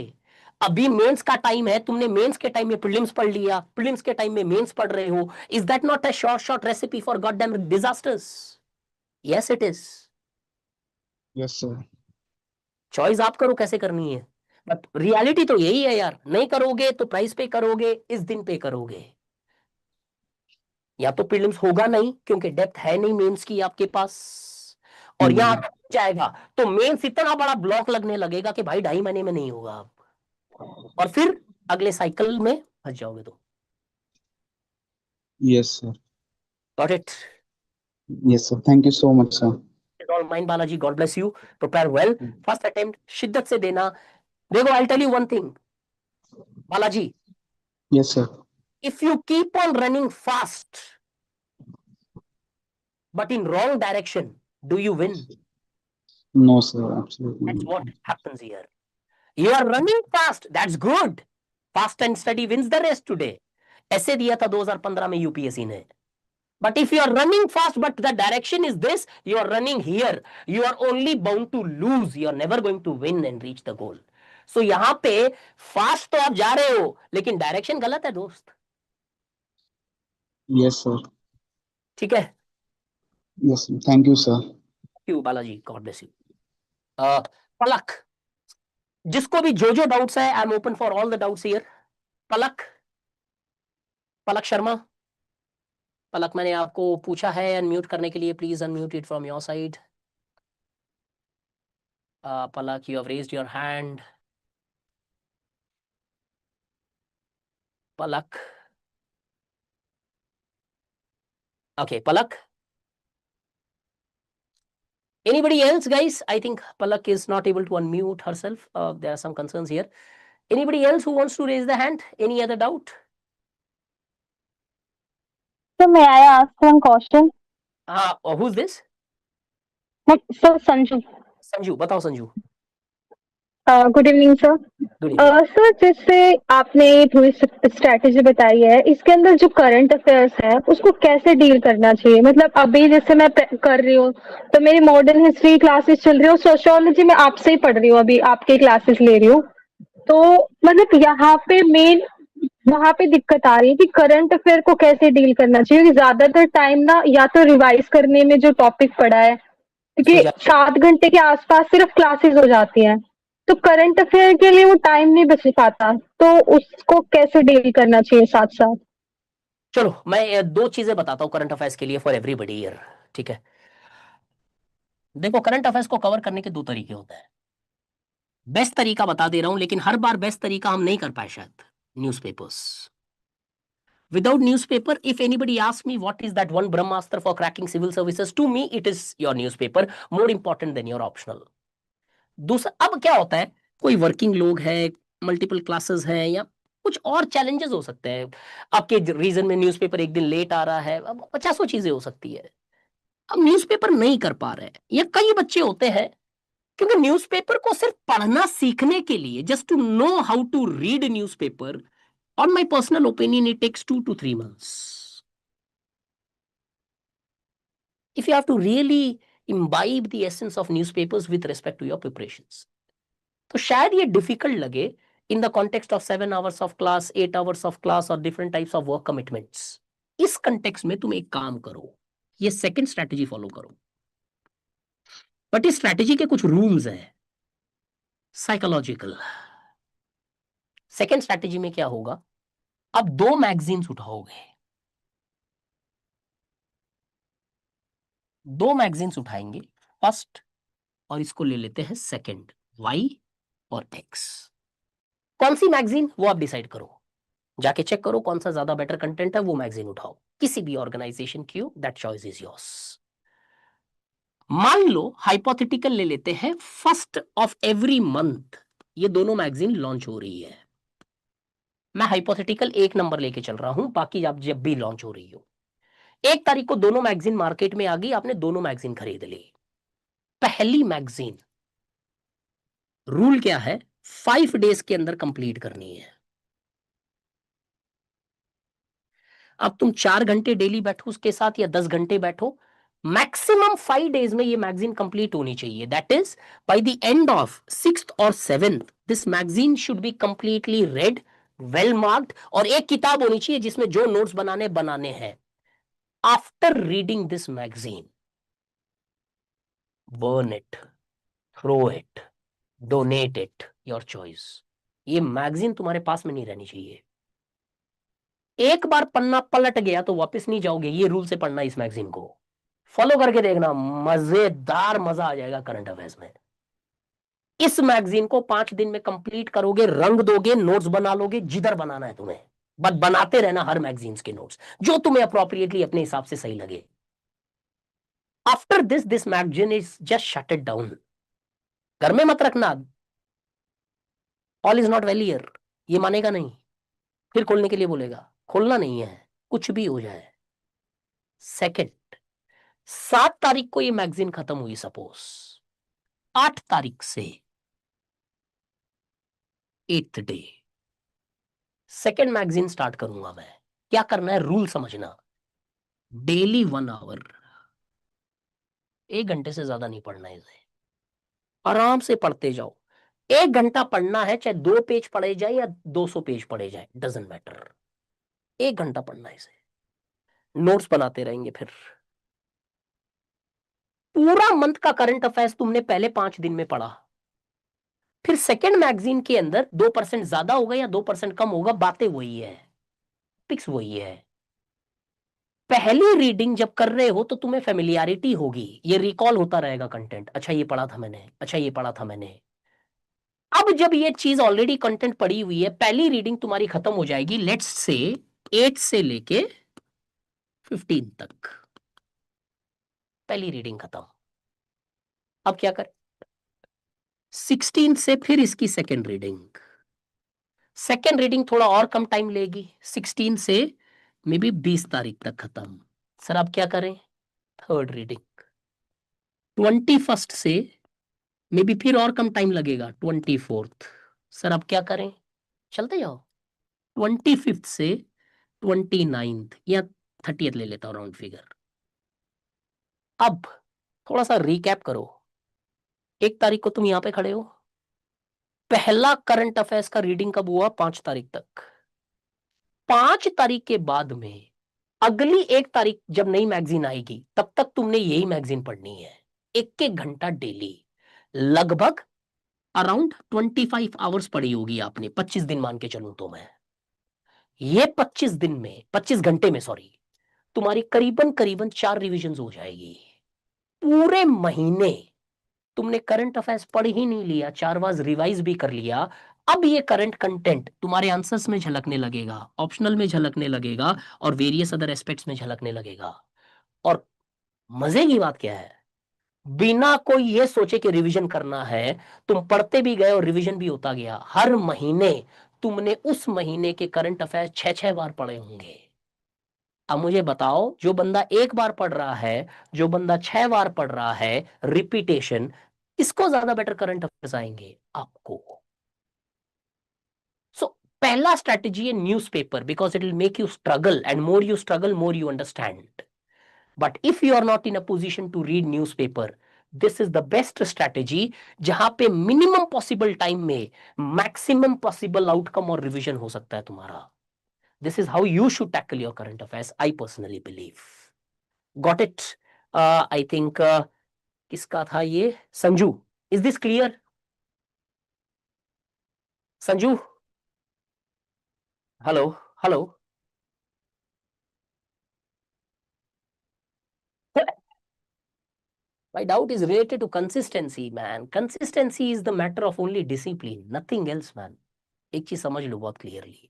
अभी मेंस का टाइम है, तुमने मेंस के टाइम में प्रीलिम्स पढ़ लिया, प्रीलिम्स के टाइम में मेंस पढ़ रहे हो. Is that not a short recipe for god damn disasters? Yes it is. Yes sir. Choice आप करो कैसे करनी है, बट रियलिटी तो यही है यार. नहीं करोगे तो प्राइस पे करोगे, इस दिन पे करोगे, या तो प्रीलिम्स होगा नहीं क्योंकि डेप्थ है नहीं मेंस की आपके पास, और यहां हो जाएगा तो मेंस इतना बड़ा ब्लॉक लगने लगेगा कि भाई 2.5 महीने में नहीं होगा आप, और फिर अगले साइकिल में फंस जाओगे. तो yes sir. Got it. Yes sir, thank you so much sir. All mind Balaji, God bless you. Prepare well. First attempt शिद्दत से देना. देखो I tell you one thing Balaji, yes sir. if you keep on running fast but in wrong direction, do you win? No sir, absolutely. That's what happens here. You are running fast, that's good. Fast and steady wins the race today. ऐसे दिया था 2015 में UPSC ने. But if you are running fast but the direction is this, you are running here, you are only bound to lose. You are never going to win and reach the goal. So यहां पे fast तो आप जा रहे हो लेकिन direction गलत है दोस्त. Yes sir. ठीक है. Yes, thank you sir. You Balaji, God bless you. Palak, जिसको भी जो डाउट्स है, I am open for all the doubts here. Palak, Palak Sharma. Palak, मैंने आपको पूछा है अनम्यूट करने के लिए, please unmute it from your side. Palak, you have raised your hand. Palak. Okay, Palak. Anybody else, guys? I think Palak is not able to unmute herself. There are some concerns here. Anybody else who wants to raise the hand? Any other doubt? So may I ask one question? Who's this? So Sanju. Sanju, बताओ Sanju. Good evening sir. Sir, जैसे आपने पूरी strategy बताई है, इसके अंदर जो current affairs है उसको कैसे डील करना चाहिए? मतलब अभी जैसे मैं कर रही हूँ तो मेरी मॉडर्न हिस्ट्री क्लासेस चल रही है, सोशियोलॉजी में आपसे ही पढ़ रही हूँ, अभी आपके क्लासेस ले रही हूँ. तो मतलब यहाँ पे मेन वहां पे दिक्कत आ रही है कि करंट अफेयर को कैसे डील करना चाहिए, क्योंकि ज्यादातर टाइम ना या तो रिवाइज करने में जो टॉपिक पढ़ा है, क्योंकि 7 घंटे के आसपास सिर्फ क्लासेस हो जाती हैं, तो करंट अफेयर के लिए वो टाइम नहीं बच पाता, तो उसको कैसे डील करना चाहिए साथ साथ? चलो मैं 2 चीजें बताता हूँ करंट अफेयर्स के लिए फॉर एवरीबॉडी हियर. ठीक है, देखो करंट अफेयर्स को कवर करने के 2 तरीके होते हैं. बेस्ट तरीका बता दे रहा हूं, लेकिन हर बार बेस्ट तरीका हम नहीं कर पाए शायद. Newspapers. Without newspaper, if anybody asks me what is that one Brahmastra for cracking civil services, to me it is your newspaper, more important than your optional. दूसरा, अब क्या होता है, कोई वर्किंग लोग है, मल्टीपल क्लासेस हैं, या कुछ और चैलेंजेस हो सकते हैं, आपके रीजन में न्यूज़पेपर एक दिन लेट आ रहा है, अब 50 चीजें हो सकती है, अब न्यूज़पेपर नहीं कर पा रहे हैं. या कई बच्चे होते हैं क्योंकि न्यूज़पेपर को सिर्फ पढ़ना सीखने के लिए, just to know how to read newspaper, on my personal opinion, it takes 2 to 3 months. If you have to really imbibe the essence of newspapers with respect to your preparations, तो शायद ये difficult लगे in the context of 7 hours of class, 8 hours of class or different types of work commitments. इस context में तुम एक काम करो, ये सेकंड स्ट्रैटेजी फॉलो करो। बट इस स्ट्रैटेजी के कुछ रूल्स हैं साइकोलॉजिकल। सेकंड स्ट्रैटेजी में क्या होगा, अब 2 मैगजीन्स उठाओगे, 2 मैगजीन्स उठाएंगे, फर्स्ट और इसको ले लेते हैं सेकंड, वाई और एक्स। कौन सी मैगजीन वो आप डिसाइड करो, जाके चेक करो कौन सा ज्यादा बेटर कंटेंट है, वो मैगजीन उठाओ, किसी भी ऑर्गेनाइजेशन की हो, दैट चॉइस इज योर्स। मान लो हाइपोथेटिकल ले लेते हैं, फर्स्ट ऑफ एवरी मंथ ये दोनों मैगजीन लॉन्च हो रही है। मैं हाइपोथेटिकल 1 नंबर लेके चल रहा हूं, बाकी आप जब भी लॉन्च हो रही हो, 1 तारीख को दोनों मैगजीन मार्केट में आ गई, आपने दोनों मैगजीन खरीद ली। पहली मैगजीन रूल क्या है, 5 डेज के अंदर कंप्लीट करनी है। अब तुम 4 घंटे डेली बैठो उसके साथ या 10 घंटे बैठो, मैक्सिमम 5 डेज में ये मैगजीन कंप्लीट होनी चाहिए। That is by the end of 6th और 7th this magazine should be completely red, well marked, और एक किताब होनी चाहिए जिसमें जो नोट्स बनाने हैं। After reading this magazine, burn it, throw it, donate it, your choice. ये मैगजीन तुम्हारे पास में नहीं रहनी चाहिए। एक बार पन्ना पलट गया तो वापस नहीं जाओगे, ये रूल से पढ़ना इस मैगजीन को, फॉलो करके देखना, मजेदार मजा आ जाएगा करंट अफेयर्स में। इस मैगजीन को 5 दिन में कंप्लीट करोगे, रंग दोगे, नोट्स बना लोगे, जिधर बनाना है तुम्हें, बट बनाते रहना हर मैगजीन्स के नोट्स जो तुम्हें अप्रोप्रिएटली अपने हिसाब से सही लगे। After this magazine is just shut it down, घर में मत रखना, all is not well here, ये मानेगा नहीं, फिर खोलने के लिए बोलेगा, खोलना नहीं है, कुछ भी हो जाए। सेकंड, 7 तारीख को ये मैगजीन खत्म हुई, सपोज 8 तारीख से 8th day second magazine start करूंगा मैं। क्या करना है, रूल समझना, डेली 1 आवर, 1 घंटे से ज्यादा नहीं पढ़ना है इसे, आराम से पढ़ते जाओ। 1 घंटा पढ़ना है, चाहे 2 पेज पढ़े जाए या 200 पेज पढ़े जाए, डजंट मैटर, 1 घंटा पढ़ना है इसे, नोट्स बनाते रहेंगे। फिर पूरा मंथ का करंट अफेयर्स तुमने पहले 5 दिन में पढ़ा, फिर सेकंड मैगजीन के अंदर 2% ज्यादा होगा या 2% कम होगा, बातें वही है, पिक्स वही है। पहली रीडिंग जब कर रहे हो तो तुम्हें फेमिलियरिटी होगी, ये रिकॉल होता रहेगा कंटेंट, अच्छा ये पढ़ा था मैंने, अच्छा ये पढ़ा था मैंने। अब जब ये चीज ऑलरेडी कंटेंट पड़ी हुई है, पहली रीडिंग तुम्हारी खत्म हो जाएगी, लेट्स से 8 से लेके 15 तक पहली रीडिंग खत्म। अब क्या करें, 16 से फिर इसकी सेकेंड रीडिंग, सेकेंड रीडिंग थोड़ा और कम टाइम लेगी, 16 से मे बी 20 तारीख तक खत्म। सर अब क्या करें, थर्ड रीडिंग 21 से मे बी फिर और कम टाइम लगेगा, 24th। सर अब क्या करें, चलते जाओ, 25 से 29th या 30th ले लेता हूं राउंड फिगर। अब थोड़ा सा रिकैप करो, 1 तारीख को तुम यहां पे खड़े हो, पहला करंट अफेयर्स का रीडिंग कब हुआ, 5 तारीख तक। 5 तारीख के बाद में अगली 1 तारीख जब नई मैगजीन आएगी, तब तक तुमने यही मैगजीन पढ़नी है, 1-1 घंटा डेली, लगभग अराउंड 25 आवर्स पढ़ी होगी आपने, 25 दिन मान के चलूं तो मैं, ये 25 दिन में, 25 घंटे में सॉरी, तुम्हारी करीबन करीबन 4 रिविजन हो जाएगी। पूरे महीने तुमने करंट अफेयर्स पढ़ ही नहीं लिया, 4 बार रिवाइज भी कर लिया, अब ये करंट कंटेंट तुम्हारे आंसर्स में झलकने लगेगा, ऑप्शनल में झलकने लगेगा, और वेरियस अदर एस्पेक्ट्स में झलकने लगेगा। और मजे की बात क्या है, बिना कोई ये सोचे कि रिवीजन करना है, तुम पढ़ते भी गए और रिवीजन भी होता गया। हर महीने तुमने उस महीने के करंट अफेयर्स 6-6 बार पढ़े होंगे। अब मुझे बताओ, जो बंदा 1 बार पढ़ रहा है, जो बंदा 6 बार पढ़ रहा है, रिपीटेशन, इसको ज्यादा बेटर करंट अफेयर्स आएंगे आपको। सो पहला स्ट्रेटेजी है newspaper, because it will make you struggle, and more you struggle more you understand. But if you are not in a position to read newspaper, this is the best strategy, जहां पे minimum possible time में maximum possible outcome और revision हो सकता है तुम्हारा। This is how you should tackle your current affairs, I personally believe. Got it? I think किसका था ये? Sanju, is this clear? Sanju, hello hello. My doubt is related to consistency, man. Consistency is the matter of only discipline, nothing else, man. एक चीज समझ लो बहुत clearly,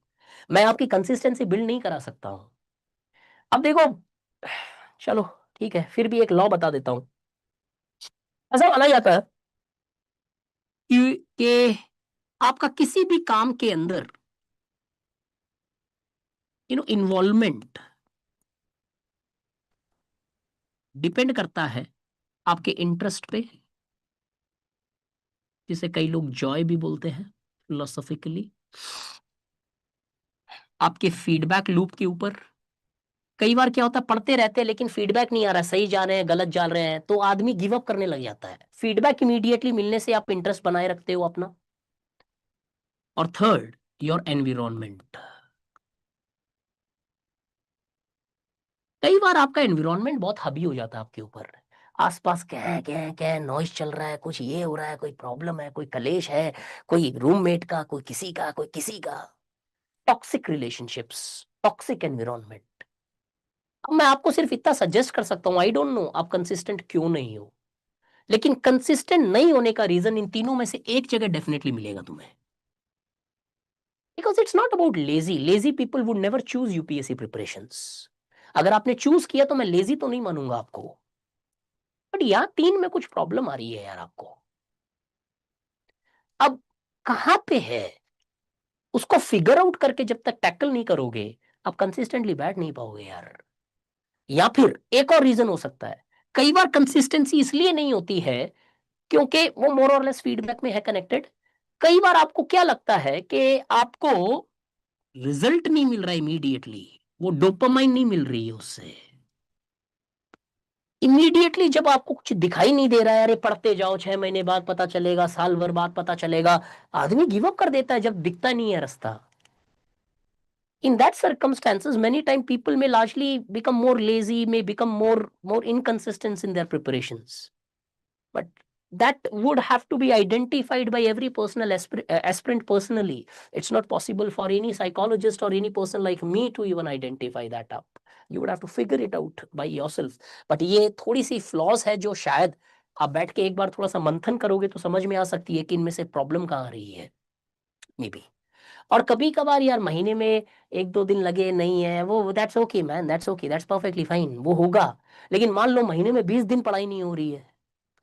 मैं आपकी consistency build नहीं करा सकता हूं। अब देखो, चलो ठीक है, फिर भी एक लॉ बता देता हूं। ऐसा माना जाता है कि आपका किसी भी काम के अंदर इन्वॉल्वमेंट डिपेंड करता है आपके इंटरेस्ट पे, जिसे कई लोग जॉय भी बोलते हैं फिलोसॉफिकली, आपके फीडबैक लूप के ऊपर। कई बार क्या होता है, पढ़ते रहते हैं लेकिन फीडबैक नहीं आ रहा, सही जा रहे हैं गलत जा रहे हैं, तो आदमी गिव अप करने लग जाता है। फीडबैक इमीडिएटली मिलने से आप इंटरेस्ट बनाए रखते हो अपना। और थर्ड, योर एनवायरमेंट। कई बार आपका एनवायरमेंट बहुत हावी हो जाता है आपके ऊपर, आसपास क्या क्या क्या नॉइज चल रहा है, कुछ ये हो रहा है, कोई प्रॉब्लम है, कोई कलेश है, कोई रूममेट का, कोई किसी का, कोई किसी का। Toxic relationships, toxic environment. अब मैं आपको सिर्फ इतना सजेस्ट कर सकता हूं, आई डोंट नो आप कंसिस्टेंट क्यों नहीं हो, लेकिन कंसिस्टेंट नहीं होने का रीजन इन तीनों में से एक जगह डेफिनेटली मिलेगा तुम्हें। Because it's not about lazy, lazy people would never choose UPSC preparations. अगर आपने चूज किया तो मैं लेजी तो नहीं मानूंगा आपको, बट यहाँ तीन में कुछ प्रॉब्लम आ रही है यार आपको। अब कहां पे है उसको फिगर आउट करके जब तक टैकल नहीं करोगे, आप कंसिस्टेंटली बैठ नहीं पाओगे यार। या फिर एक और रीजन हो सकता है, कई बार कंसिस्टेंसी इसलिए नहीं होती है क्योंकि वो मोर और लेस फीडबैक में है कनेक्टेड। कई बार आपको क्या लगता है कि आपको रिजल्ट नहीं मिल रहा इमीडिएटली, वो डोपामाइन नहीं मिल रही है उससे। इमीडिएटली जब आपको कुछ दिखाई नहीं दे रहा है, अरे पढ़ते जाओ, 6 महीने बाद पता चलेगा, साल भर बाद पता चलेगा, आदमी गिव अप कर देता है जब दिखता नहीं है रास्ता। In that circumstances, many times people may largely become more lazy, may become more inconsistent in their preparations. But that would have to be identified by every personal aspirant personally. It's not possible for any psychologist or any person like me to even identify that up. You would have to figure it out by yourself. But ये थोड़ी सी flaws है जो शायद आप बैठ के एक बार थोड़ा सा मंथन करोगे तो समझ में आ सकती है कि इनमें से प्रॉब्लम कहाँ आ रही है, मे बी। और कभी कभार यार महीने में 1-2 दिन लगे नहीं है, वो that's okay man, that's okay, that's perfectly fine, वो होगा। लेकिन मान लो महीने में 20 दिन पढ़ाई नहीं हो रही है,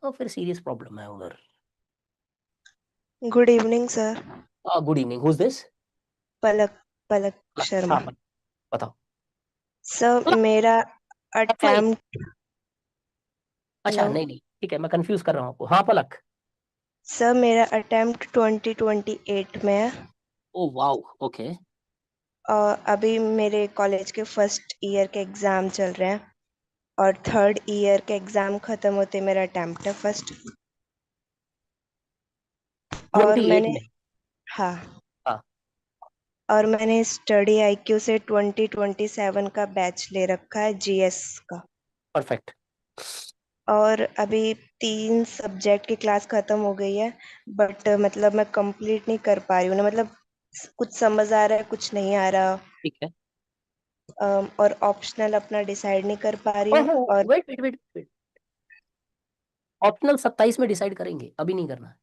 तो फिर सीरियस प्रॉब्लम है उधर। Good evening sir. Good evening, who is this? Palak Palak हाँ शर्मा। बताओ। सर मेरा अटेम्प्ट। अच्छा नहीं नहीं ठीक है, मैं कंफ्यूज कर रहा हूँ आपको। हाँ पलक। सर मेरा अटेम्प्ट 2028 में है। Oh wow, okay. और अभी मेरे कॉलेज के फर्स्ट ईयर के एग्जाम चल रहे हैं और थर्ड ईयर के एग्जाम खत्म होते मेरा अटेम्प्ट है फर्स्ट। और 28 मैंने में? हाँ हाँ। और मैंने स्टडी आईक्यू से 2027 का बैच ले रखा है, जीएस का। परफेक्ट। और अभी 3 सब्जेक्ट की क्लास खत्म हो गई है, बट मतलब मैं कंप्लीट नहीं कर पा रही हूँ ना, मतलब कुछ समझ आ रहा है कुछ नहीं आ रहा। ठीक है। और ऑप्शनल अपना डिसाइड नहीं कर पा रही हूँ। और wait wait wait wait, optional 27 में डिसाइड करेंगे, अभी नहीं करना है।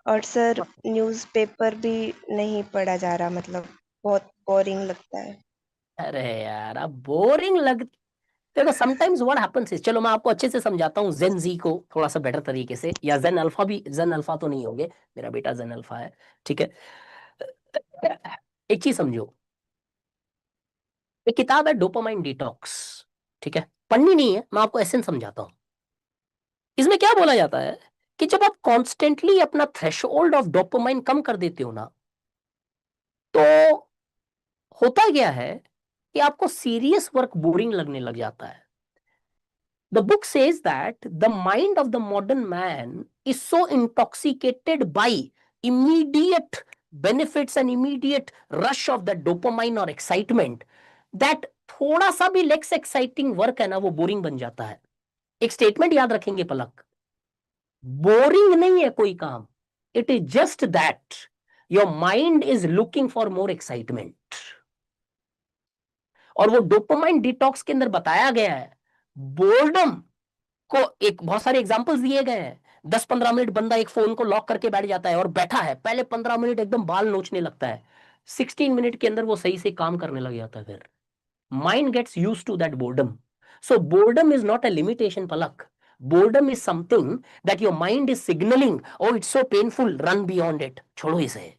और सर न्यूज़पेपर भी नहीं पढ़ा जा रहा, मतलब बहुत बोरिंग लगता है। अरे यार अब बोरिंग लग, देखो समटाइम्स व्हाट हैपेंस इज, चलो मैं आपको अच्छे से समझाता हूँ जेन जी को थोड़ा सा बेटर तरीके से, या जेन अल्फा भी, जेन अल्फा तो नहीं होंगे, मेरा बेटा जेन अल्फा है, ठीक है। एक चीज समझो, एक किताब है डोपामाइन डिटॉक्स, ठीक है, पढ़नी नहीं है, मैं आपको एसेंस समझाता हूँ। इसमें क्या बोला जाता है कि जब आप कॉन्स्टेंटली अपना थ्रेशोल्ड ऑफ डोपामाइन कम कर देते हो ना, तो होता क्या है कि आपको सीरियस वर्क बोरिंग लगने लग जाता है। The book says that the mind of the modern man is so intoxicated by immediate benefits and immediate rush of the dopamine or excitement that थोड़ा सा भी लेक्स एक्साइटिंग वर्क है ना, वो बोरिंग बन जाता है। एक स्टेटमेंट याद रखेंगे पलक, बोरिंग नहीं है कोई काम, it is just that your mind is looking for more excitement. और वो डोपामाइन डिटॉक्स के अंदर बताया गया है, बोर्डम को एक बहुत सारे एग्जांपल्स दिए गए हैं। 10-15 मिनट बंदा एक फोन को लॉक करके बैठ जाता है और बैठा है, पहले 15 मिनट एकदम बाल नोचने लगता है, 16 मिनट के अंदर वो सही से काम करने लग जाता है। फिर mind gets used to that boredom. So boredom is not a limitation Palak, boredom is something that your mind is signalling, oh it's so painful, run beyond it, छोड़ो इसे।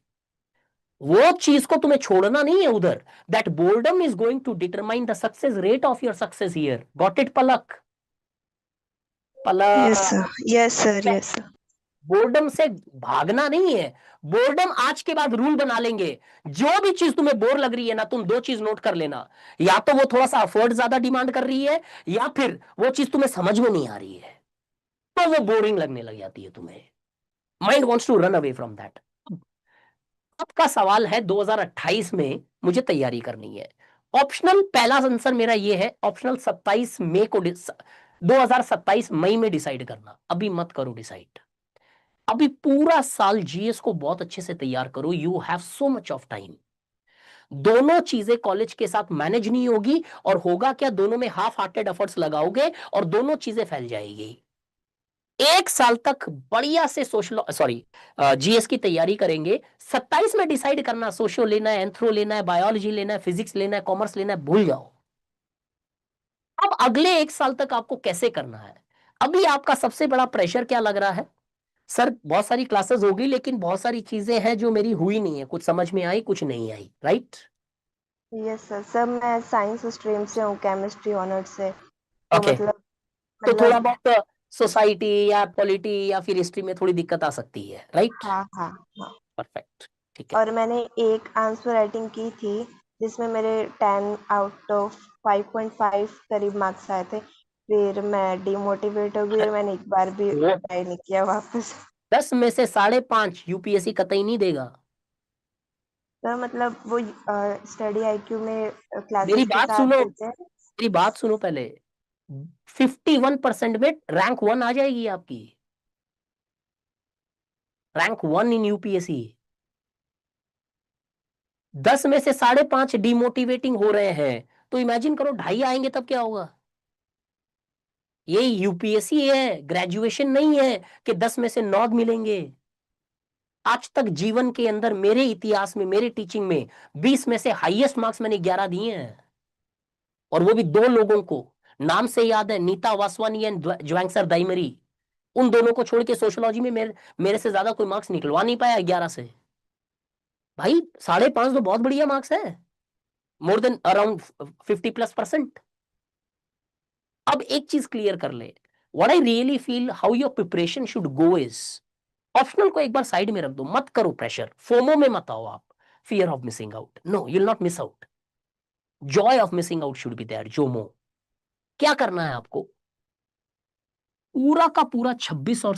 वो चीज को तुम्हें छोड़ना नहीं है उधर। That boredom is going to determine the success rate of your success here. Got it Palak? Yes Palak, sir, yes sir, yes sir. Boredom से भागना नहीं है। बोर्डम आज के बाद रूल बना लेंगे, जो भी चीज तुम्हें बोर लग रही है ना, तुम दो चीज नोट कर लेना, या तो वो थोड़ा सा एफर्ट ज्यादा डिमांड कर रही है, या फिर वो चीज तुम्हें समझ में नहीं आ रही है, तो वो बोरिंग लगने लग जाती है तुम्हें। Mind wants to run away from that. आपका सवाल है 2028 में मुझे तैयारी करनी है, ऑप्शनल पहला आंसर मेरा ये है, ऑप्शनल 27 मई को 2027 मई में डिसाइड करना। अभी मत करो डिसाइड, अभी पूरा साल जीएस को बहुत अच्छे से तैयार करो। You have so much of time. दोनों चीजें कॉलेज के साथ मैनेज नहीं होगी, और होगा क्या, दोनों में हाफ हार्टेड एफर्ट्स लगाओगे और दोनों चीजें फैल जाएगी। एक साल तक बढ़िया से सोशल जीएस की तैयारी करेंगे, 27 में डिसाइड करना सोशल लेना है, एंथ्रो लेना है, बायोलॉजी लेना है, फिजिक्स लेना है, कॉमर्स लेना है, भूल जाओ। अब अगले एक साल तक आपको कैसे करना है? अभी आपका सबसे बड़ा प्रेशर क्या लग रहा है? सर बहुत सारी क्लासेस होगी, लेकिन बहुत सारी चीजें हैं जो मेरी हुई नहीं है, कुछ समझ में आई कुछ नहीं आई, राइट? Yes sir. सर मैं साइंस स्ट्रीम से हूँ, केमिस्ट्री ऑनर्स से, तो ओके, मतलब तो थोड़ा मतलब बहुत सोसाइटी या पॉलिटी या फिर हिस्ट्री में थोड़ी दिक्कत आ सकती है, राइट? हाँ हाँ हाँ। परफेक्ट, ठीक है। और मैंने एक आंसर राइटिंग की थी जिसमें मेरे 10 आउट ऑफ 5.5 करीब मार्क्स आए थे। फिर मैं डिमोटिवेट हो गई और मैंने एक बार भी वो ट्राई नहीं किया वापस। 10 में से 5.5 यूपीएससी कतई नहीं देगा। तो मतलब वो स्टडी आईक्यू में मेरी क्लासेस के बात साथ सुनो, देते हैं। मेरी बात सुनो पहले, 51% में रैंक 1 आ जाएगी आपकी, रैंक 1 इन यूपीएससी। 10 में से 5.5 डिमोटिवेटिंग हो रहे हैं, तो इमेजिन करो 2.5 आएंगे तब क्या होगा? ये यूपीएससी है, ग्रेजुएशन नहीं है कि 10 में से 9 मिलेंगे। आज तक जीवन के अंदर मेरे इतिहास में, मेरे टीचिंग में 20 में से हाईएस्ट मार्क्स मैंने 11 दिए हैं, और वो भी दो लोगों को, नाम से याद है, नीता वासवानी एंड ज्वेंगसर दाइमरी। उन दोनों को छोड़ के सोशियोलॉजी में मेरे से ज्यादा कोई मार्क्स निकलवा नहीं पाया 11 से। भाई 5.5 तो बहुत बढ़िया मार्क्स है, मोर देन अराउंड 50+%। अब एक चीज क्लियर कर ले, what I really feel how your preparation should go is, optional को एक बार साइड में रख दो, मत करो प्रेशर, फोमो में मत आओ आप, fear of missing out, no you will not miss out, joy of missing out should be there, JOMO. क्या करना है आपको? पूरा का पूरा 26 और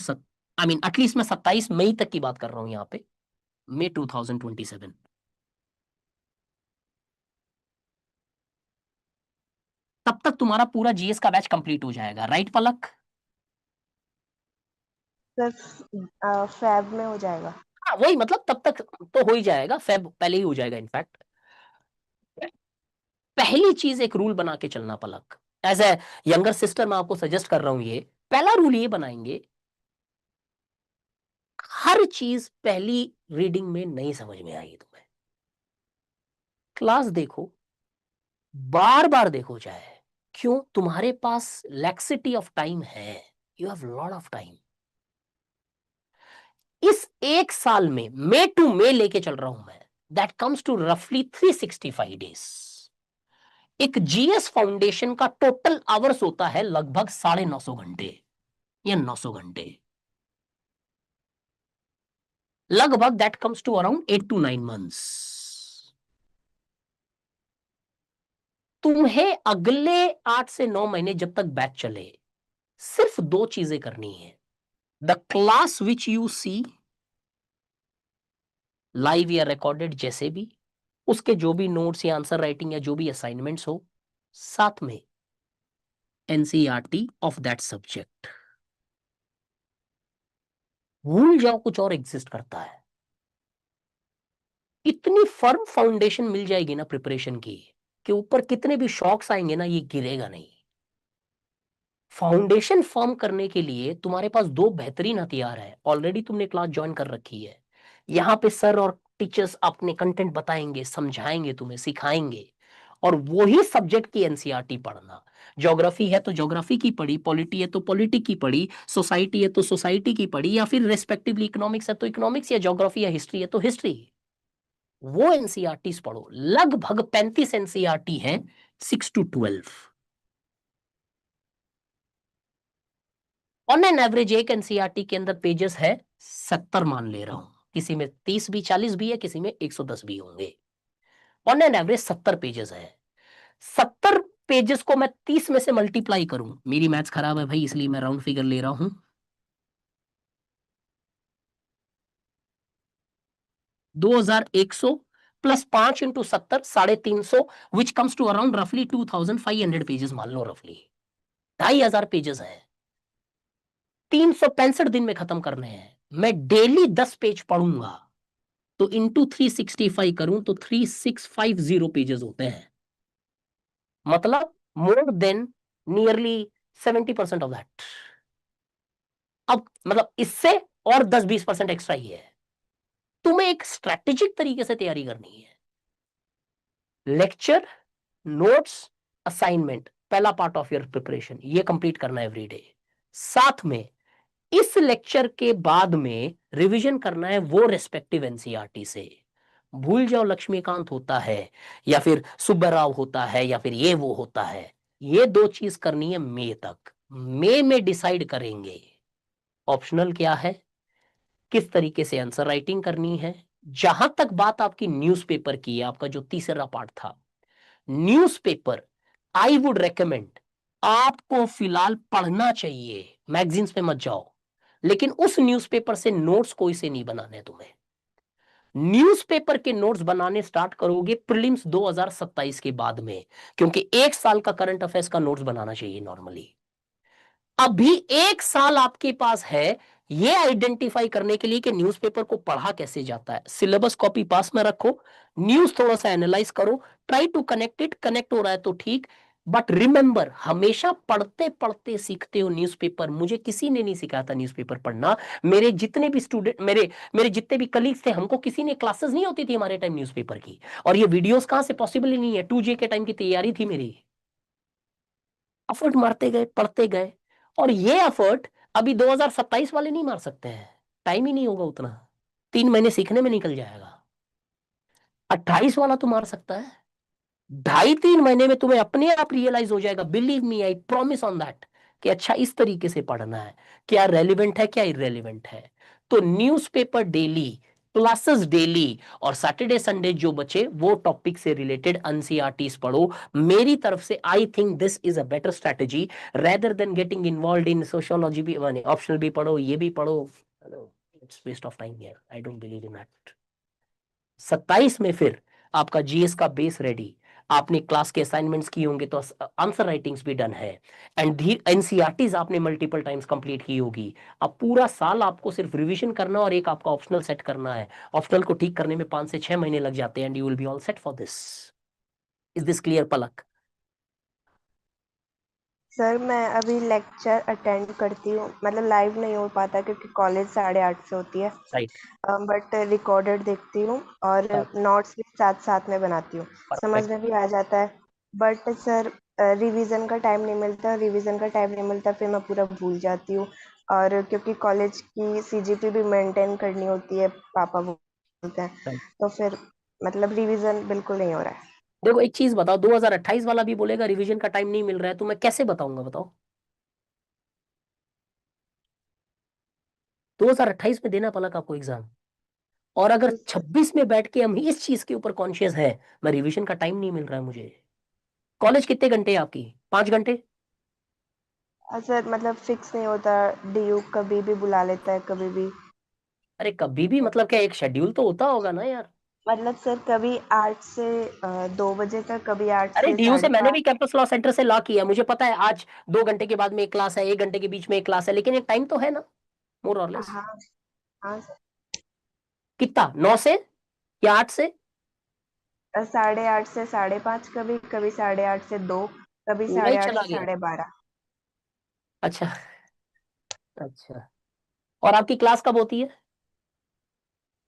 आई मीन एटलीस्ट मैं 27 मई तक की बात कर रहा हूं यहां पे, मई 2027, तब तक तुम्हारा पूरा जीएस का बैच कंप्लीट हो जाएगा, राइट पलक? सर फैब में हो जाएगा। हाँ वही, मतलब तब तक तो हो ही जाएगा, फेब पहले ही हो जाएगा इनफैक्ट। पहली चीज एक रूल बना के चलना पलक, एज ए यंगर सिस्टर मैं आपको सजेस्ट कर रहा हूं, ये पहला रूल ये बनाएंगे, हर चीज पहली रीडिंग में नहीं समझ में आएगी तुम्हें, क्लास देखो, बार बार देखो चाहे, क्यों? तुम्हारे पास लैक्सिटी ऑफ टाइम है, you have lot of time. इस एक साल में मे टू मे लेके चल रहा हूं मैं, दैट कम्स टू रफली 365 डेज। एक जीएस फाउंडेशन का टोटल आवर्स होता है लगभग 950 घंटे या 900 घंटे, लगभग that comes to around 8 to 9 months। तुम्हें अगले 8 से 9 महीने जब तक बैच चले, सिर्फ दो चीजें करनी है, the class which you see live या रिकॉर्डेड, जैसे भी उसके जो भी नोट्स या आंसर राइटिंग या जो भी असाइनमेंट्स हो, साथ में एनसीईआरटी ऑफ दैट सब्जेक्ट। भूल जाओ कुछ और एग्जिस्ट करता है। इतनी फर्म फाउंडेशन मिल जाएगी ना प्रिपरेशन की कि ऊपर कितने भी शॉक्स आएंगे ना, ये गिरेगा नहीं। फाउंडेशन फॉर्म करने के लिए तुम्हारे पास दो बेहतरीन हथियार है। ऑलरेडी तुमने क्लास ज्वाइन कर रखी है। यहाँ पे सर और टीचर्स अपने कंटेंट बताएंगे, समझाएंगे, तुम्हें सिखाएंगे, और वही सब्जेक्ट की एनसीईआरटी पढ़ना। ज्योग्राफी है तो ज्योग्राफी की पढ़ी, पॉलिटी है तो पॉलिटी की पढ़ी, सोसाइटी है तो सोसाइटी की पढ़ी, या फिर रेस्पेक्टिवली इकोनॉमिक्स है तो इकोनॉमिक्स, या ज्योग्राफी या हिस्ट्री है तो हिस्ट्री। वो एनसीईआरटी पढ़ो। लगभग 35 एनसीईआरटी है 6 to 12। ऑन एन एवरेज एक एनसीईआरटी के अंदर पेजेस है 70, मान ले रहा हूं। किसी में 30 भी, 40 भी है, किसी में 110 भी होंगे। ऑन एन एवरेज 70 पेजेस है। 70 पेजेस को मैं 30 में से मल्टीप्लाई करूं, मेरी मैथ्स खराब है भाई इसलिए मैं राउंड फिगर ले रहा हूं, 2100 plus 5 into 70, 350, which comes to around रफली 2500 पेजेस, मान लो रफली 2500 पेजेस है। 365 दिन में खत्म करने हैं। मैं डेली 10 पेज पढ़ूंगा तो इंटू 365 करूं तो 3650 पेजेस होते हैं। मतलब more than nearly 70% of that. अब मतलब इससे और 10-20% एक्स्ट्रा ही है। तुम्हें एक स्ट्रेटेजिक तरीके से तैयारी करनी है। लेक्चर, नोट्स, असाइनमेंट, पहला पार्ट ऑफ योर प्रिपरेशन, ये कंप्लीट करना है एवरी डे। साथ में इस लेक्चर के बाद में रिवीजन करना है वो रेस्पेक्टिव एनसीईआरटी से। भूल जाओ लक्ष्मीकांत होता है या फिर सुब्बाराव होता है या फिर ये वो होता है, ये दो चीज करनी है मई तक। मई में डिसाइड करेंगे ऑप्शनल क्या है, किस तरीके से आंसर राइटिंग करनी है। जहां तक बात आपकी न्यूज़पेपर की है, आपका जो तीसरा पार्ट था न्यूज़पेपर, आई वुड रेकमेंड आपको फिलहाल पढ़ना चाहिए, मैगजीन्स पे मत जाओ, लेकिन उस न्यूज़पेपर से नोट्स कोई से नहीं बनाने तुम्हें। न्यूज़पेपर के नोट्स बनाने स्टार्ट करोगे प्रीलिम्स 2027 के बाद में, क्योंकि एक साल का करंट अफेयर्स का नोट्स बनाना चाहिए नॉर्मली। अभी एक साल आपके पास है ये आइडेंटिफाई करने के लिए कि न्यूज़पेपर को पढ़ा कैसे जाता है। सिलेबस कॉपी पास में रखो, न्यूज थोड़ा सा एनालाइज करो, try to connect it, connect हो रहा है तो ठीक, बट रिमेंबर हमेशा पढ़ते पढ़ते सीखते हो न्यूज़पेपर। मुझे किसी ने नहीं सिखाया था न्यूज़पेपर पढ़ना। मेरे जितने भी स्टूडेंट, मेरे मेरे जितने भी कलीग्स थे, हमको किसी ने क्लासेस नहीं होती थी हमारे टाइम न्यूज़पेपर की, और ये वीडियोस कहां से पॉसिबल ही नहीं है। 2J के टाइम की तैयारी थी मेरी, एफर्ट मारते गए, पढ़ते गए, और ये एफर्ट अभी 2027 वाले नहीं मार सकते हैं। टाइम ही नहीं होगा उतना, 3 महीने सीखने में निकल जाएगा। 28 वाला तो मार सकता है, 2.5-3 महीने में तुम्हें अपने आप रियलाइज हो जाएगा। Believe me, I promise on that, कि अच्छा इस तरीके से पढ़ना है, क्या रेलिवेंट है क्या इरेलीवेंट है। तो न्यूज़पेपर डेली, क्लासेस डेली, और सैटरडे संडे जो बचे वो टॉपिक से रिलेटेड एनसीईआरटीज पढ़ो। मेरी तरफ से I think this is a better strategy rather than getting involve in sociology भी, ऑप्शनल भी पढ़ो, ये भी पढ़ो। It's waste of time here, I don't believe in that. 27 में फिर आपका जीएस का बेस रेडी, आपने क्लास के असाइनमेंट्स किए होंगे तो आंसर राइटिंग्स भी डन है, एंड धीर एनसीईआरटीज आपने मल्टीपल टाइम्स कंप्लीट की होगी। अब पूरा साल आपको सिर्फ रिवीजन करना और एक आपका ऑप्शनल सेट करना है। ऑप्शनल को ठीक करने में 5 से 6 महीने लग जाते हैं, and you will be all set for this. Is this clear Palak? Sir मैं अभी लेक्चर अटेंड करती हूँ, मतलब लाइव नहीं हो पाता क्योंकि कॉलेज 8:30 से होती है, राइट, बट रिकॉर्डेड देखती हूँ और नोट्स भी साथ साथ में बनाती हूँ, समझ परफेक्ट। में भी आ जाता है। बट सर रिवीजन का टाइम नहीं मिलता, रिवीजन का टाइम नहीं मिलता, फिर मैं पूरा भूल जाती हूँ। और क्योंकि कॉलेज की सीजीपी भी मेंटेन करनी होती है, पापा बोलते हैं, तो फिर मतलब रिवीजन बिल्कुल नहीं हो रहा है। देखो एक चीज बताओ, 2028 वाला भी बोलेगा रिवीजन का टाइम नहीं मिल रहा है, तो मैं कैसे बताऊंगा बताओ? 2028 में देना पलक आपको एग्जाम, और अगर 26 में बैठ के हम इस चीज के ऊपर कॉन्शियस है, मैं रिवीजन का टाइम नहीं मिल रहा है मुझे। कॉलेज कितने घंटे है आपकी? 5 घंटे? सर मतलब फिक्स नहीं होता, डीयू कभी भी बुला लेता है, कभी भी। अरे कभी भी मतलब क्या, एक शेड्यूल तो होता होगा ना यार। मतलब सर कभी 8 से 2 बजे तक, कभी 8 अरे से डीयू से मैंने 5:30। भी कैंपस लॉ सेंटर से लॉ किया, मुझे पता है आज 2 घंटे के बाद में एक क्लास है, 1 घंटे के बीच में एक क्लास है, लेकिन एक टाइम तो है ना, मोर और लेस। हाँ हाँ सर। कितना, 9 से या 8 से? 8:30 से 5:30, कभी कभी 8:30 से 2, कभी पूरा ही 8:30 चला से गया। 12:30। अच्छा अच्छा। और आपकी क्लास कब होती है?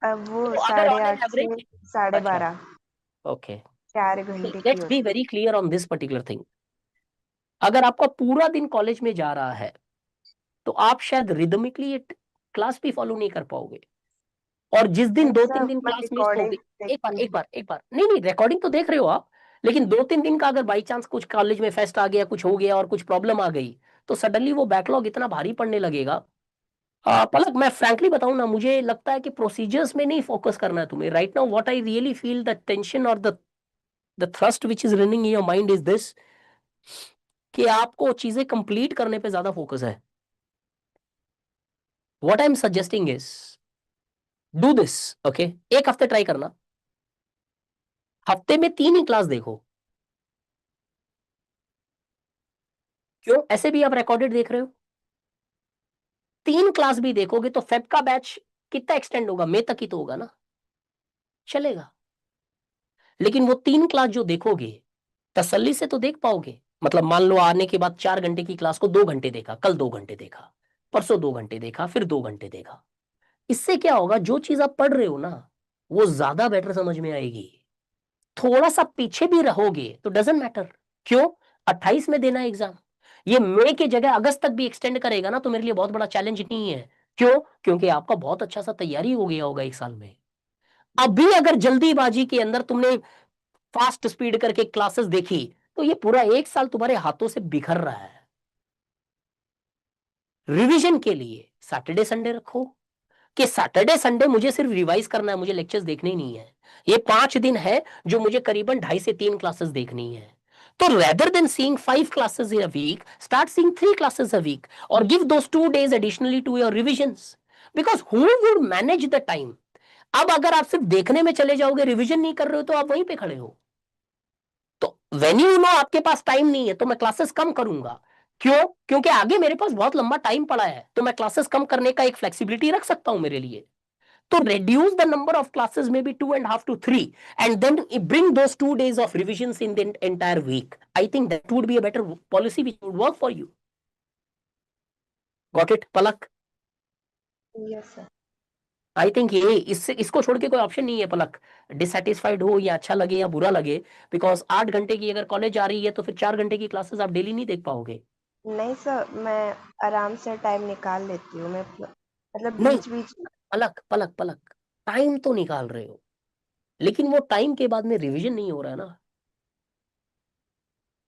अब वो तो अगर ऑन एन 8:30 से एवरेज, अच्छा 12:30, ओके, 4 घंटे की लेट्स बी होती है। Very clear on this particular thing. अगर आपका पूरा दिन कॉलेज में जा रहा है तो आप शायद रिदमिकली क्लास भी फॉलो नहीं कर पाओगे, और जिस दिन नहीं दो तीन सर, दिन मैं क्लास मिस रिकॉर्डिंग होगी, एक बार देखती एक हूँ। बार एक बार, नहीं नहीं, रिकॉर्डिंग तो देख रहे हो आप, लेकिन 2-3 दिन का अगर बाई चांस कुछ कॉलेज में फेस्ट आ गया, कुछ हो गया और कुछ प्रॉब्लम आ गई, तो सडनली वो बैकलॉग इतना भारी पड़ने लगेगा। पलक, मैं फ्रैंकली बताऊं ना, मुझे लगता है कि प्रोसीजर्स में नहीं फोकस करना है तुम्हें right now. What I really feel, the tension और the thrust which is running in your mind is this, कि आपको चीजें कंप्लीट करने पे ज्यादा फोकस है। What I am suggesting is do this, okay. एक हफ्ते ट्राई करना, हफ्ते में 3 ही क्लास देखो। क्यों, ऐसे भी आप रिकॉर्डेड देख रहे हो, 3 क्लास भी देखोगे तो फेब का बैच कितना एक्सटेंड होगा, मई तक ही तो होगा ना, चलेगा। लेकिन वो 3 क्लास जो देखोगे, तसल्ली से तो देख पाओगे। मतलब मान लो आने के बाद 4 घंटे की क्लास को 2 घंटे देखा, कल 2 घंटे देखा, परसों 2 घंटे देखा, फिर 2 घंटे देखा। इससे क्या होगा, जो चीज आप पढ़ रहे हो ना, वो ज्यादा बेटर समझ में आएगी। थोड़ा सा पीछे भी रहोगे तो डजेंट मैटर। क्यों, 28 में देना है एग्जाम, ये मई की जगह अगस्त तक भी एक्सटेंड करेगा ना, तो मेरे लिए बहुत बड़ा चैलेंज नहीं है। क्यों, क्योंकि आपका बहुत अच्छा सा तैयारी हो गया होगा 1 साल में। अभी अगर जल्दीबाजी के अंदर तुमने फास्ट स्पीड करके क्लासेस देखी, तो ये पूरा 1 साल तुम्हारे हाथों से बिखर रहा है। रिवीजन के लिए सैटरडे संडे रखो, कि सैटरडे संडे मुझे सिर्फ रिवाइज करना है, मुझे लेक्चर्स देखने नहीं है। ये 5 दिन है जो मुझे करीबन 2.5 से 3 क्लासेस देखनी है। तो rather than seeing 5 classes in a week, start seeing 3 classes a week, और give those 2 days additionally to your revisions, because who would manage the time. अब अगर आप सिर्फ देखने में चले जाओगे, रिवीजन नहीं कर रहे हो, तो आप वहीं पे खड़े हो। तो वेन यू नो आपके पास टाइम नहीं है, तो मैं क्लासेस कम करूंगा। क्यों, क्योंकि आगे मेरे पास बहुत लंबा टाइम पड़ा है, तो मैं क्लासेस कम करने का एक फ्लेक्सिबिलिटी रख सकता हूं मेरे लिए। तो reduce the number of classes, maybe 2.5 to 3, and then bring those 2 days of revisions in the entire week. I think that would be a better policy which would work for you. Got it, Palak? Yes sir. I think ये इससे इसको छोड़ के कोई option नहीं है पलक। Dissatisfied हो या अच्छा लगे या बुरा लगे, बिकॉज 8 घंटे की अगर कॉलेज आ रही है तो फिर 4 घंटे की क्लासेस आप डेली नहीं देख पाओगे। नहीं सर, मैं आराम से टाइम निकाल लेती हूँ। मैं मतलब नहीं, बीच बीच। पलक पलक पलक, टाइम तो निकाल रहे हो, लेकिन वो टाइम के बाद में रिवीजन नहीं हो रहा है ना।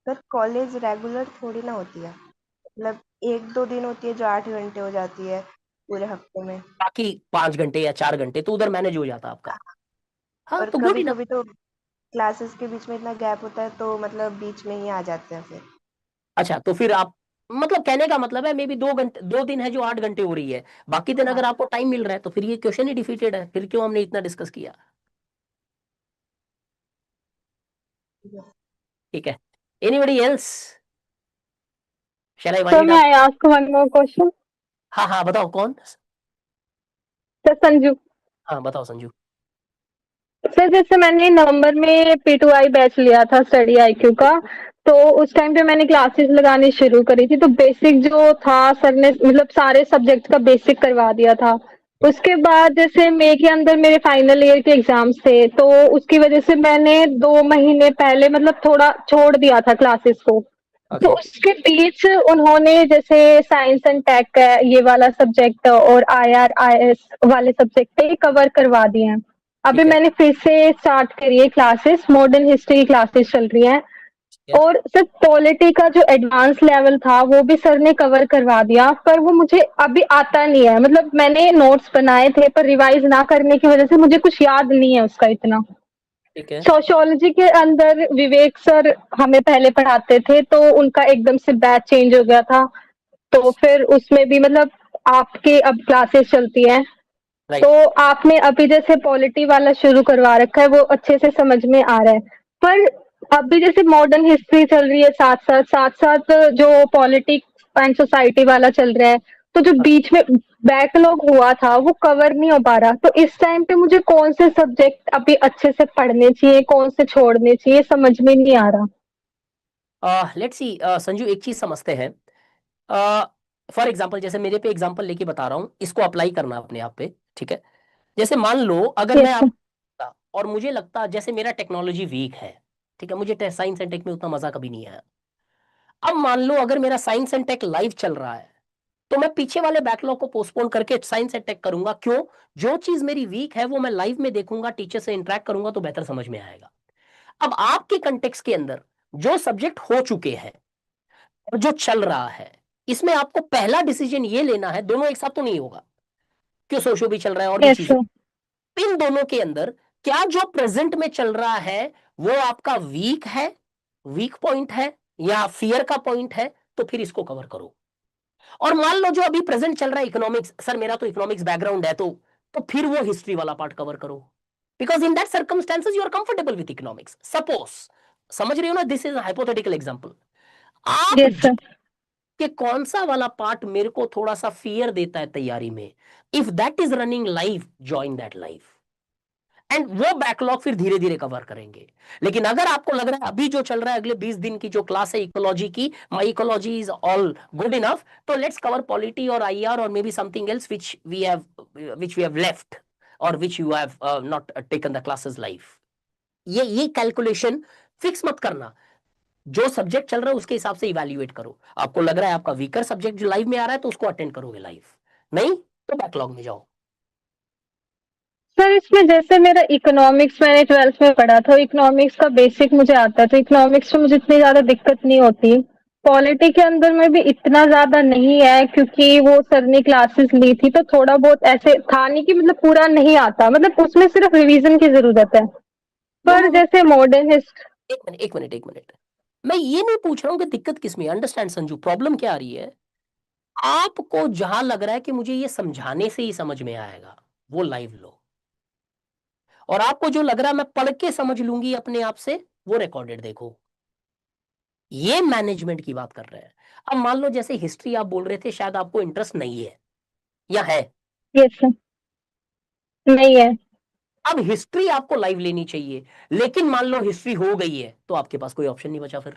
सर कॉलेज रेगुलर थोड़ी ना होती है, मतलब 1-2 दिन होती है जो 8 घंटे हो जाती है पूरे हफ्ते में। बाकी 5 घंटे या 4 घंटे तो उधर मैनेज हो जाता आपका। हाँ, और तो गुड कभी इनफ। कभी तो क्लासेस के बीच में इतना गैप होता है, तो मतलब बीच में ही आ जाते हैं फिर। अच्छा, तो फिर आप, मतलब कहने का मतलब है मे बी 2 घंटे, 2 दिन है जो 8 घंटे हो रही है, बाकी दिन हाँ। अगर आपको टाइम मिल रहा है, तो फिर ये क्वेश्चन ही डिफीटेड है, फिर क्यों हमने इतना डिस्कस किया। yes। ठीक है, anybody else, shall I wind So it may up? I ask one more question? हाँ हाँ, बताओ कौन। सर संजू। हाँ बताओ संजू। सर जैसे मैंने नवंबर में P2I बैच लिया था स्टडी IQ का, तो उस टाइम पे मैंने क्लासेस लगानी शुरू करी थी, तो बेसिक जो था सर ने मतलब सारे सब्जेक्ट का बेसिक करवा दिया था। उसके बाद जैसे मई के अंदर मेरे फाइनल ईयर के एग्जाम्स थे, तो उसकी वजह से मैंने 2 महीने पहले मतलब थोड़ा छोड़ दिया था क्लासेस को। तो ओके उसके बीच उन्होंने जैसे साइंस एंड टेक ये वाला सब्जेक्ट और IRIS वाले सब्जेक्ट पे कवर करवा दिए हैं। अभी ठीक है मैंने फिर से स्टार्ट करी है क्लासेस, मॉडर्न हिस्ट्री क्लासेस चल रही हैं। ठीक है। और सर पॉलिटी का जो एडवांस लेवल था वो भी सर ने कवर करवा दिया, पर वो मुझे अभी आता नहीं है। मतलब मैंने नोट्स बनाए थे, पर रिवाइज ना करने की वजह से मुझे कुछ याद नहीं है उसका इतना। ठीक है। सोशियोलॉजी के अंदर विवेक सर हमें पहले पढ़ाते थे, तो उनका एकदम से बैच चेंज हो गया था, तो फिर उसमें भी मतलब आपके अब क्लासेस चलती हैं। राइट। तो आपने अभी जैसे पॉलिटी वाला शुरू करवा रखा है, वो अच्छे से समझ में आ रहा है, पर अभी जैसे मॉडर्न हिस्ट्री चल रही है, साथ साथ जो पॉलिटिक्स एंड सोसाइटी वाला चल रहा है, तो जो बीच में बैकलॉग हुआ था वो कवर नहीं हो पा रहा। तो इस टाइम पे मुझे कौन से सब्जेक्ट अभी अच्छे से पढ़ने चाहिए, कौन से छोड़ने चाहिए, समझ में नहीं आ रहा। लेट्स सी संजू, एक चीज समझते हैं। फॉर एग्जाम्पल, जैसे मेरे पे एग्जाम्पल लेके बता रहा हूँ, इसको अप्लाई करना अपने आप पे, ठीक है। जैसे मान लो अगर मैं यस आप और मुझे लगता जैसे मेरा टेक्नोलॉजी वीक है, ठीक है, मुझे साइंस एंड टेक में उतना मजा कभी नहीं आया। अब मान लो अगर मेरा साइंस एंड टेक लाइव चल रहा है, तो मैं पीछे वाले बैकलॉग को पोस्टपोन करके साइंस एंड टेक करूंगा। क्यों? जो चीज मेरी वीक है वो मैं लाइव में देखूंगा, टीचर से इंटरेक्ट करूंगा, तो बेहतर समझ में आएगा। अब आपके कंटेक्स्ट के अंदर जो सब्जेक्ट हो चुके हैं और जो चल रहा है, इसमें आपको पहला डिसीजन ये लेना है, दोनों एक साथ तो नहीं होगा, क्यों, सोशो भी चल रहा है और भी यस चीजें। इन दोनों के अंदर क्या जो प्रेजेंट में चल रहा है वो आपका वीक है, वीक पॉइंट है, या फियर का पॉइंट है, तो फिर इसको कवर करो। और मान लो जो अभी प्रेजेंट चल रहा है इकोनॉमिक्स, सर मेरा तो इकोनॉमिक्स बैकग्राउंड है, तो फिर वो हिस्ट्री वाला पार्ट कवर करो, because in that circumstances you are comfortable with economics. Suppose, समझ रहे हो ना, दिस इज हाइपोथेटिकल एग्जांपल। आप यस सर कि कौन सा वाला पार्ट मेरे को थोड़ा सा फियर देता है तैयारी में, if that is running live, join that live, and वो बैकलॉग फिर धीरे धीरे कवर करेंगे। लेकिन अगर आपको लग रहा है अभी जो चल रहा है अगले 20 दिन की जो क्लास है इकोलॉजी की, my ecology is all good enough, तो लेट्स कवर पॉलिटी और आईआर और may be something else which we have left or which you have not taken the classes live। ये कैलकुलेशन फिक्स मत करना, जो subject चल रहा है उसके हिसाब से इवैल्यूएट करो। आपको लग रहा है आपका वीकर सब्जेक्ट जो लाइव में आ रहा है, तो उसको अटेंड करोगे लाइव, नहीं तो बैकलॉग में जाओ। सर, इसमें जैसे मेरा इकोनॉमिक्स मैंने 12th में पढ़ा था, इकोनॉमिक्स का बेसिक मुझे आता है, तो इकोनॉमिक्स में मुझे इतनी ज्यादा दिक्कत नहीं होती। पॉलिटी के अंदर में भी इतना ज्यादा नहीं है, क्योंकि वो सर ने क्लासेस ली थी, तो थोड़ा बहुत ऐसे था नहीं कि मतलब पूरा नहीं आता, मतलब उसमें सिर्फ रिवीजन की जरूरत है। नो पर नो, जैसे मॉडर्न हिस्ट्री, एक मिनट, मैं ये नहीं पूछ रहा हूं कि दिक्कत किस में, अंडरस्टैंड संजू, प्रॉब्लम क्या आ रही है। आपको जहां लग रहा है कि मुझे ये समझाने से ही समझ में आएगा, वो लाइव लो, और आपको जो लग रहा है मैं पढ़ के समझ लूंगी अपने आप से, वो रिकॉर्डेड देखो। ये मैनेजमेंट की बात कर रहे हैं। अब मान लो जैसे हिस्ट्री आप बोल रहे थे, शायद आपको इंटरेस्ट नहीं है, या है? यस सर, नहीं है। अब हिस्ट्री आपको लाइव लेनी चाहिए, लेकिन मान लो हिस्ट्री हो गई है, तो आपके पास कोई ऑप्शन नहीं बचा फिर।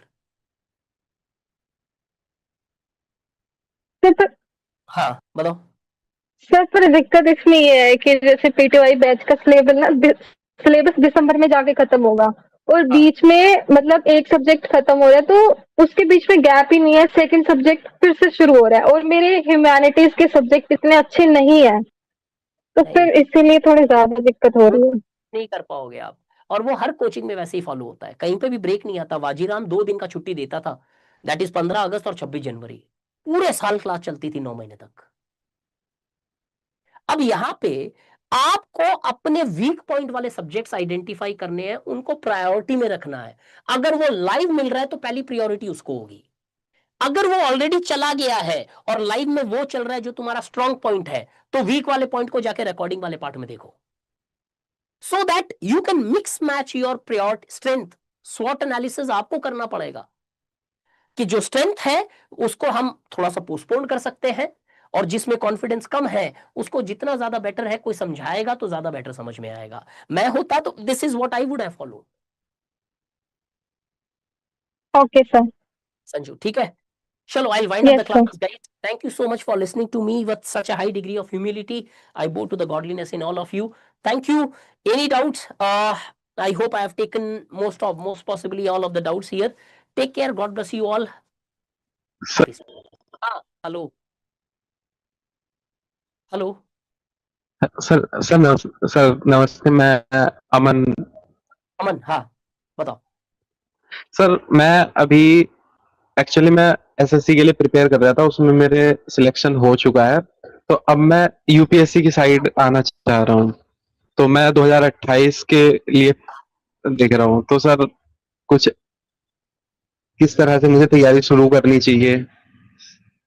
सर पर हाँ बताओ। सर पर दिक्कत इसमें ये है कि जैसे पीटीवाई बैच का सिलेबस दिसंबर में जाके खत्म होगा, और हाँ, बीच में मतलब एक सब्जेक्ट खत्म हो रहा है, तो उसके बीच में गैप ही नहीं है, सेकंड सब्जेक्ट फिर से शुरू हो रहा है, और मेरे ह्यूमैनिटीज के सब्जेक्ट इतने अच्छे नहीं है, तो नहीं फिर इसीलिए थोड़ी ज्यादा दिक्कत हो रही है। नहीं कर पाओगे आप। और वो हर कोचिंग में वैसे ही फॉलो होता है, कहीं पे भी ब्रेक नहीं आता। वाजीराम 2 दिन का छुट्टी देता था, दैट इज 15 अगस्त और 26 जनवरी, पूरे साल क्लास चलती थी 9 महीने तक। अब यहां पे आपको अपने वीक पॉइंट वाले सब्जेक्ट्स आइडेंटिफाई करने हैं, उनको प्रायोरिटी में रखना है। अगर वो लाइव मिल रहा है तो पहली प्रायोरिटी उसको होगी। अगर वो ऑलरेडी चला गया है और लाइव में वो चल रहा है जो तुम्हारा स्ट्रॉन्ग पॉइंट है, तो वीक वाले पॉइंट को जाके रिकॉर्डिंग वाले पार्ट में देखो, so that you can mix match your priority strength. स्वॉट एनालिसिस आपको करना पड़ेगा कि जो स्ट्रेंथ है उसको हम थोड़ा सा पोस्टपोन कर सकते हैं, और जिसमें कॉन्फिडेंस कम है उसको जितना ज्यादा बेटर है, कोई समझाएगा तो ज्यादा बेटर समझ में आएगा। मैं होता तो this is what I would have followed. Okay sir. Sanju ठीक है, चलो I'll wind up the yes sir. class guys. Thank you so much for listening to me with such a high degree of humility. I bow to the godliness in all of you. Thank you. Any doubts? I hope I have taken most possibly all of the doubts here. Take care. God bless you all. Sir Peace. हाँ, hello hello. Sir sir नमस्ते, मैं अमन। अमन, हाँ बताओ। Sir मैं अभी actually मैं SSC के लिए प्रिपेयर कर रहा था, उसमें मेरे सिलेक्शन हो चुका है, तो अब मैं यूपीएससी की साइड आना चाह रहा हूँ। तो मैं 2028 के लिए देख रहा हूँ, तो सर कुछ किस तरह से मुझे तैयारी शुरू करनी चाहिए?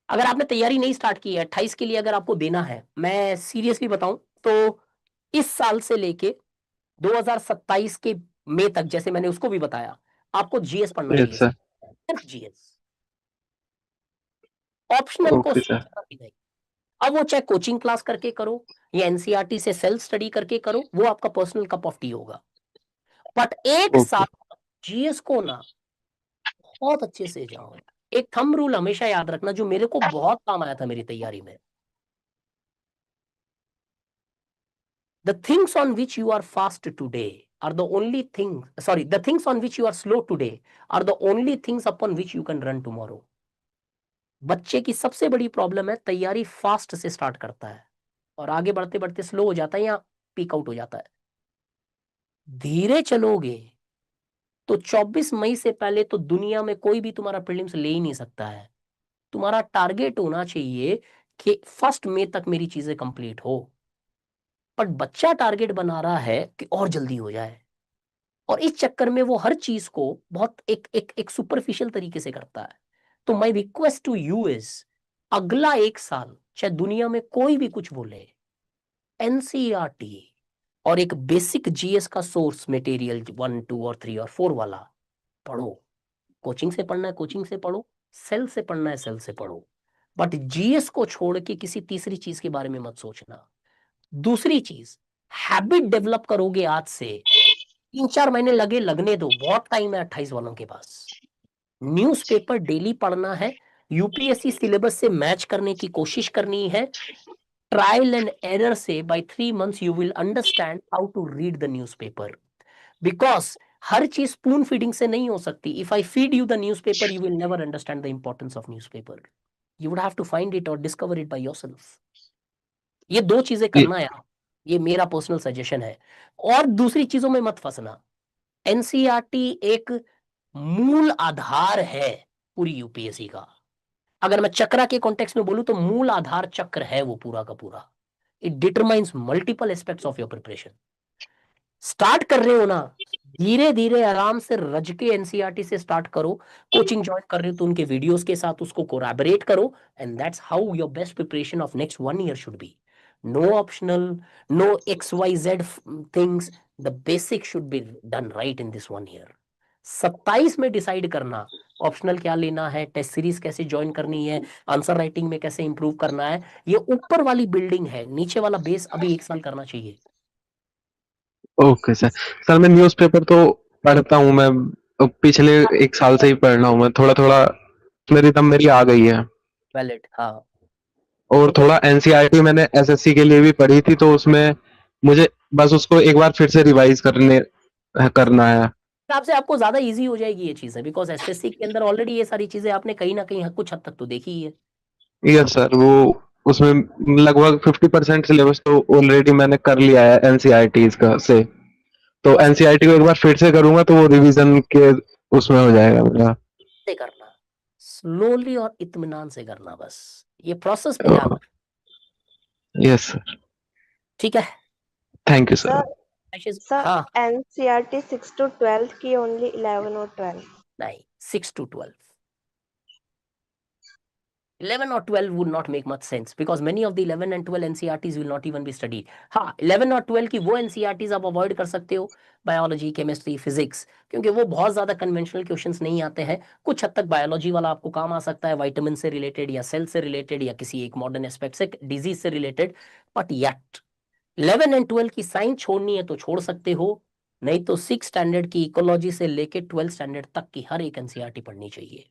अगर आपने तैयारी नहीं स्टार्ट की है 28 के लिए, अगर आपको देना है, मैं सीरियसली बताऊं, तो इस साल से लेके 2027 के मई तक, जैसे मैंने उसको भी बताया, आपको जीएस पढ़ना यस चाहिए, सर। सिर्फ जीएस, ऑप्शनल को ओके सर। सोचना भी नहीं। अब वो चाहे कोचिंग क्लास करके करो या एनसीईआरटी से सेल्फ स्टडी करके करो, वो आपका पर्सनल कप ऑफ टी होगा, बट एक ओके। साल जीएस को ना बहुत अच्छे से जाओ। एक थंब रूल हमेशा याद रखना, जो मेरे को बहुत काम आया था मेरी तैयारी में। The things on which you are fast today are the only thing, sorry, the things on which you are slow today are the only things upon which you can run tomorrow. बच्चे की सबसे बड़ी problem है, तैयारी fast से start करता है और आगे बढ़ते बढ़ते स्लो हो जाता है या पीक आउट हो जाता है। धीरे चलोगे तो 24 मई से पहले तो दुनिया में कोई भी तुम्हारा प्रीलिम्स ले ही नहीं सकता है। तुम्हारा टारगेट होना चाहिए कि 1 मई तक मेरी चीजें कंप्लीट हो, पर बच्चा टारगेट बना रहा है कि और जल्दी हो जाए, और इस चक्कर में वो हर चीज को बहुत एक सुपरफिशियल तरीके से करता है। तो my request to you is, अगला 1 साल चाहे दुनिया में कोई भी कुछ बोले, एनसीईआरटी और एक बेसिक जीएस का सोर्स मटेरियल 1, 2 और 3 और 4 वाला पढ़ो। कोचिंग से पढ़ना है कोचिंग से पढ़ो, सेल से पढ़ना है सेल से पढ़ो, बट जीएस को छोड़ के किसी तीसरी चीज के बारे में मत सोचना। दूसरी चीज, हैबिट डेवलप करोगे आज से, 3-4 महीने लगने दो, बहुत टाइम है 28 वालों के पास। न्यूज़पेपर डेली पढ़ना है, यूपीएससी सिलेबस से मैच करने की कोशिश करनी है। ट्रायल एंड एरर से by 3 months you will understand how to read the newspaper, because हर चीज स्पून फीडिंग से नहीं हो सकती। If I feed you the newspaper you will never understand the importance of newspaper, you would have to find it और discover it by yourself. ये 2 चीजें करना यार, ये मेरा पर्सनल सजेशन है। और दूसरी चीजों में मत फंसना। एनसीईआरटी एक मूल आधार है पूरी यूपीएससी का। अगर मैं चक्रा के कॉन्टेक्स्ट में बोलूं तो मूल आधार चक्र है वो पूरा का पूरा। It determines multiple aspects of your preparation. Start कर रहे हो ना, धीरे धीरे आराम से रज के एनसीईआरटी से स्टार्ट करो। कोचिंग ज्वाइन कर रहे हो तो उनके वीडियोस के साथ उसको कोलैबोरेट करो, and that's how your best preparation of next 1 year should be. No optional, no XYZ things, the basic should be done right in this 1 year। 27 में डिसाइड करना ऑप्शनल क्या लेना है, टेस्ट सीरीज कैसे ज्वाइन करनी है, answer writing में कैसे इंप्रूव करना है। ये ऊपर वाली बिल्डिंग है, नीचे वाला बेस अभी 1 साल करना चाहिए। Okay sir. सर मैं न्यूज़पेपर तो पढ़ता हूँ, मैं पिछले 1 साल से ही पढ़ रहा हूँ, मैं थोड़ा थोड़ा रिदम मेरी आ गई है। वैलिड, हाँ। और तो थोड़ा एनसीईआरटी मैंने एसएससी के लिए भी पढ़ी थी, तो उसमें मुझे बस उसको एक बार फिर से रिवाइज करना है। हिसाब से आपको ज्यादा इजी हो जाएगी ये चीजें, बिकॉज एसएससी के अंदर ऑलरेडी ये सारी चीजें आपने कहीं ना कहीं कुछ हद तक तो देखी ही है। यस सर, वो उसमें लगभग 50% सिलेबस तो ऑलरेडी मैंने कर लिया है एनसीईआरटी का से, तो एनसीईआरटी को एक बार फिर से करूंगा तो वो रिवीजन के उसमें हो जाएगा मेरा। से करना, स्लोली और इत्मीनान से करना, बस ये प्रोसेस पे ध्यान रखना। यस सर, ठीक है, थैंक यू सर। सर हाँ एनसीईआरटी 6 to 12 की ओनली 11 और 12? नहीं, 6 to 12, 11 or 12 would not make much sense because many of the 11 and 12 NCERTs will not even be studied. हाँ, 11 और 12 की वो NCERTs आप अवॉइड कर सकते हो, बायोलॉजी, केमिस्ट्री, फिजिक्स, क्योंकि वो बहुत ज्यादा कन्वेंशनल क्वेश्चंस नहीं आते हैं। कुछ हद तक बायोलॉजी वाला आपको काम आ सकता है, विटामिन से रिलेटेड या सेल से रिलेटेड या किसी एक मॉडर्न एस्पेक्ट से, डिजीज से रिलेटेड, बट येट 11 एंड 12 की साइंस छोड़नी है तो छोड़ सकते हो, नहीं तो 6 स्टैंडर्ड की इकोलॉजी से लेके 12 स्टैंडर्ड तक की हर एक NCERT पढ़नी चाहिए।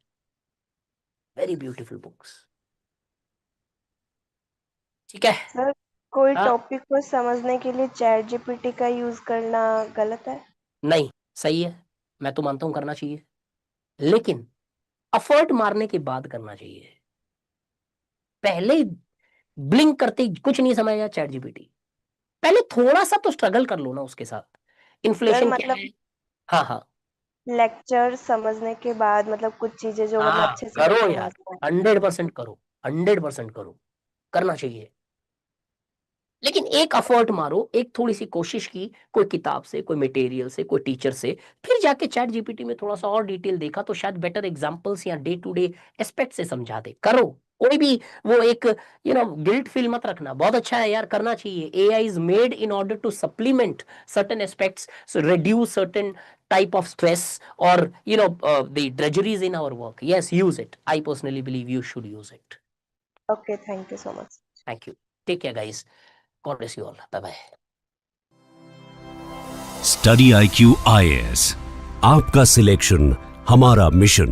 Very beautiful books. ठीक है सर कोई हाँ? टॉपिक को समझने के लिए चैट जीपीटी का यूज करना गलत है? नहीं, सही है, मैं तो मानता हूं करना चाहिए, लेकिन एफर्ट मारने के बाद करना चाहिए। पहले ब्लिंक करते ही कुछ नहीं समझा चैट जीपीटी, पहले थोड़ा सा तो स्ट्रगल कर लो ना उसके साथ। सर इन्फ्लेशन क्या मतलब है? हाँ हाँ लेक्चर समझने के बाद मतलब कुछ चीजें जो मतलब हाँ, अच्छे से करो नहीं यार, समझ 100% करो, 100% करो, करना चाहिए। लेकिन एक एफर्ट मारो, एक थोड़ी सी कोशिश की, कोई किताब से, कोई मटेरियल से, कोई टीचर से, फिर जाके चैट जीपीटी में थोड़ा सा और डिटेल देखा तो शायद बेटर एग्जांपल्स या डे टू डे एस्पेक्ट से समझा दे। करो, कोई भी वो एक गिल्ट फील मत रखना, बहुत अच्छा है यार, करना चाहिए। AI is made in order to supplement certain aspects, so reduce certain type of stress or the drudgeries in our work. Yes, use it. I personally believe you should use it. Okay, thank you so much. Thank you. Take care, guys. God bless you all. Bye bye. Study IQ IAS, आपका selection हमारा mission.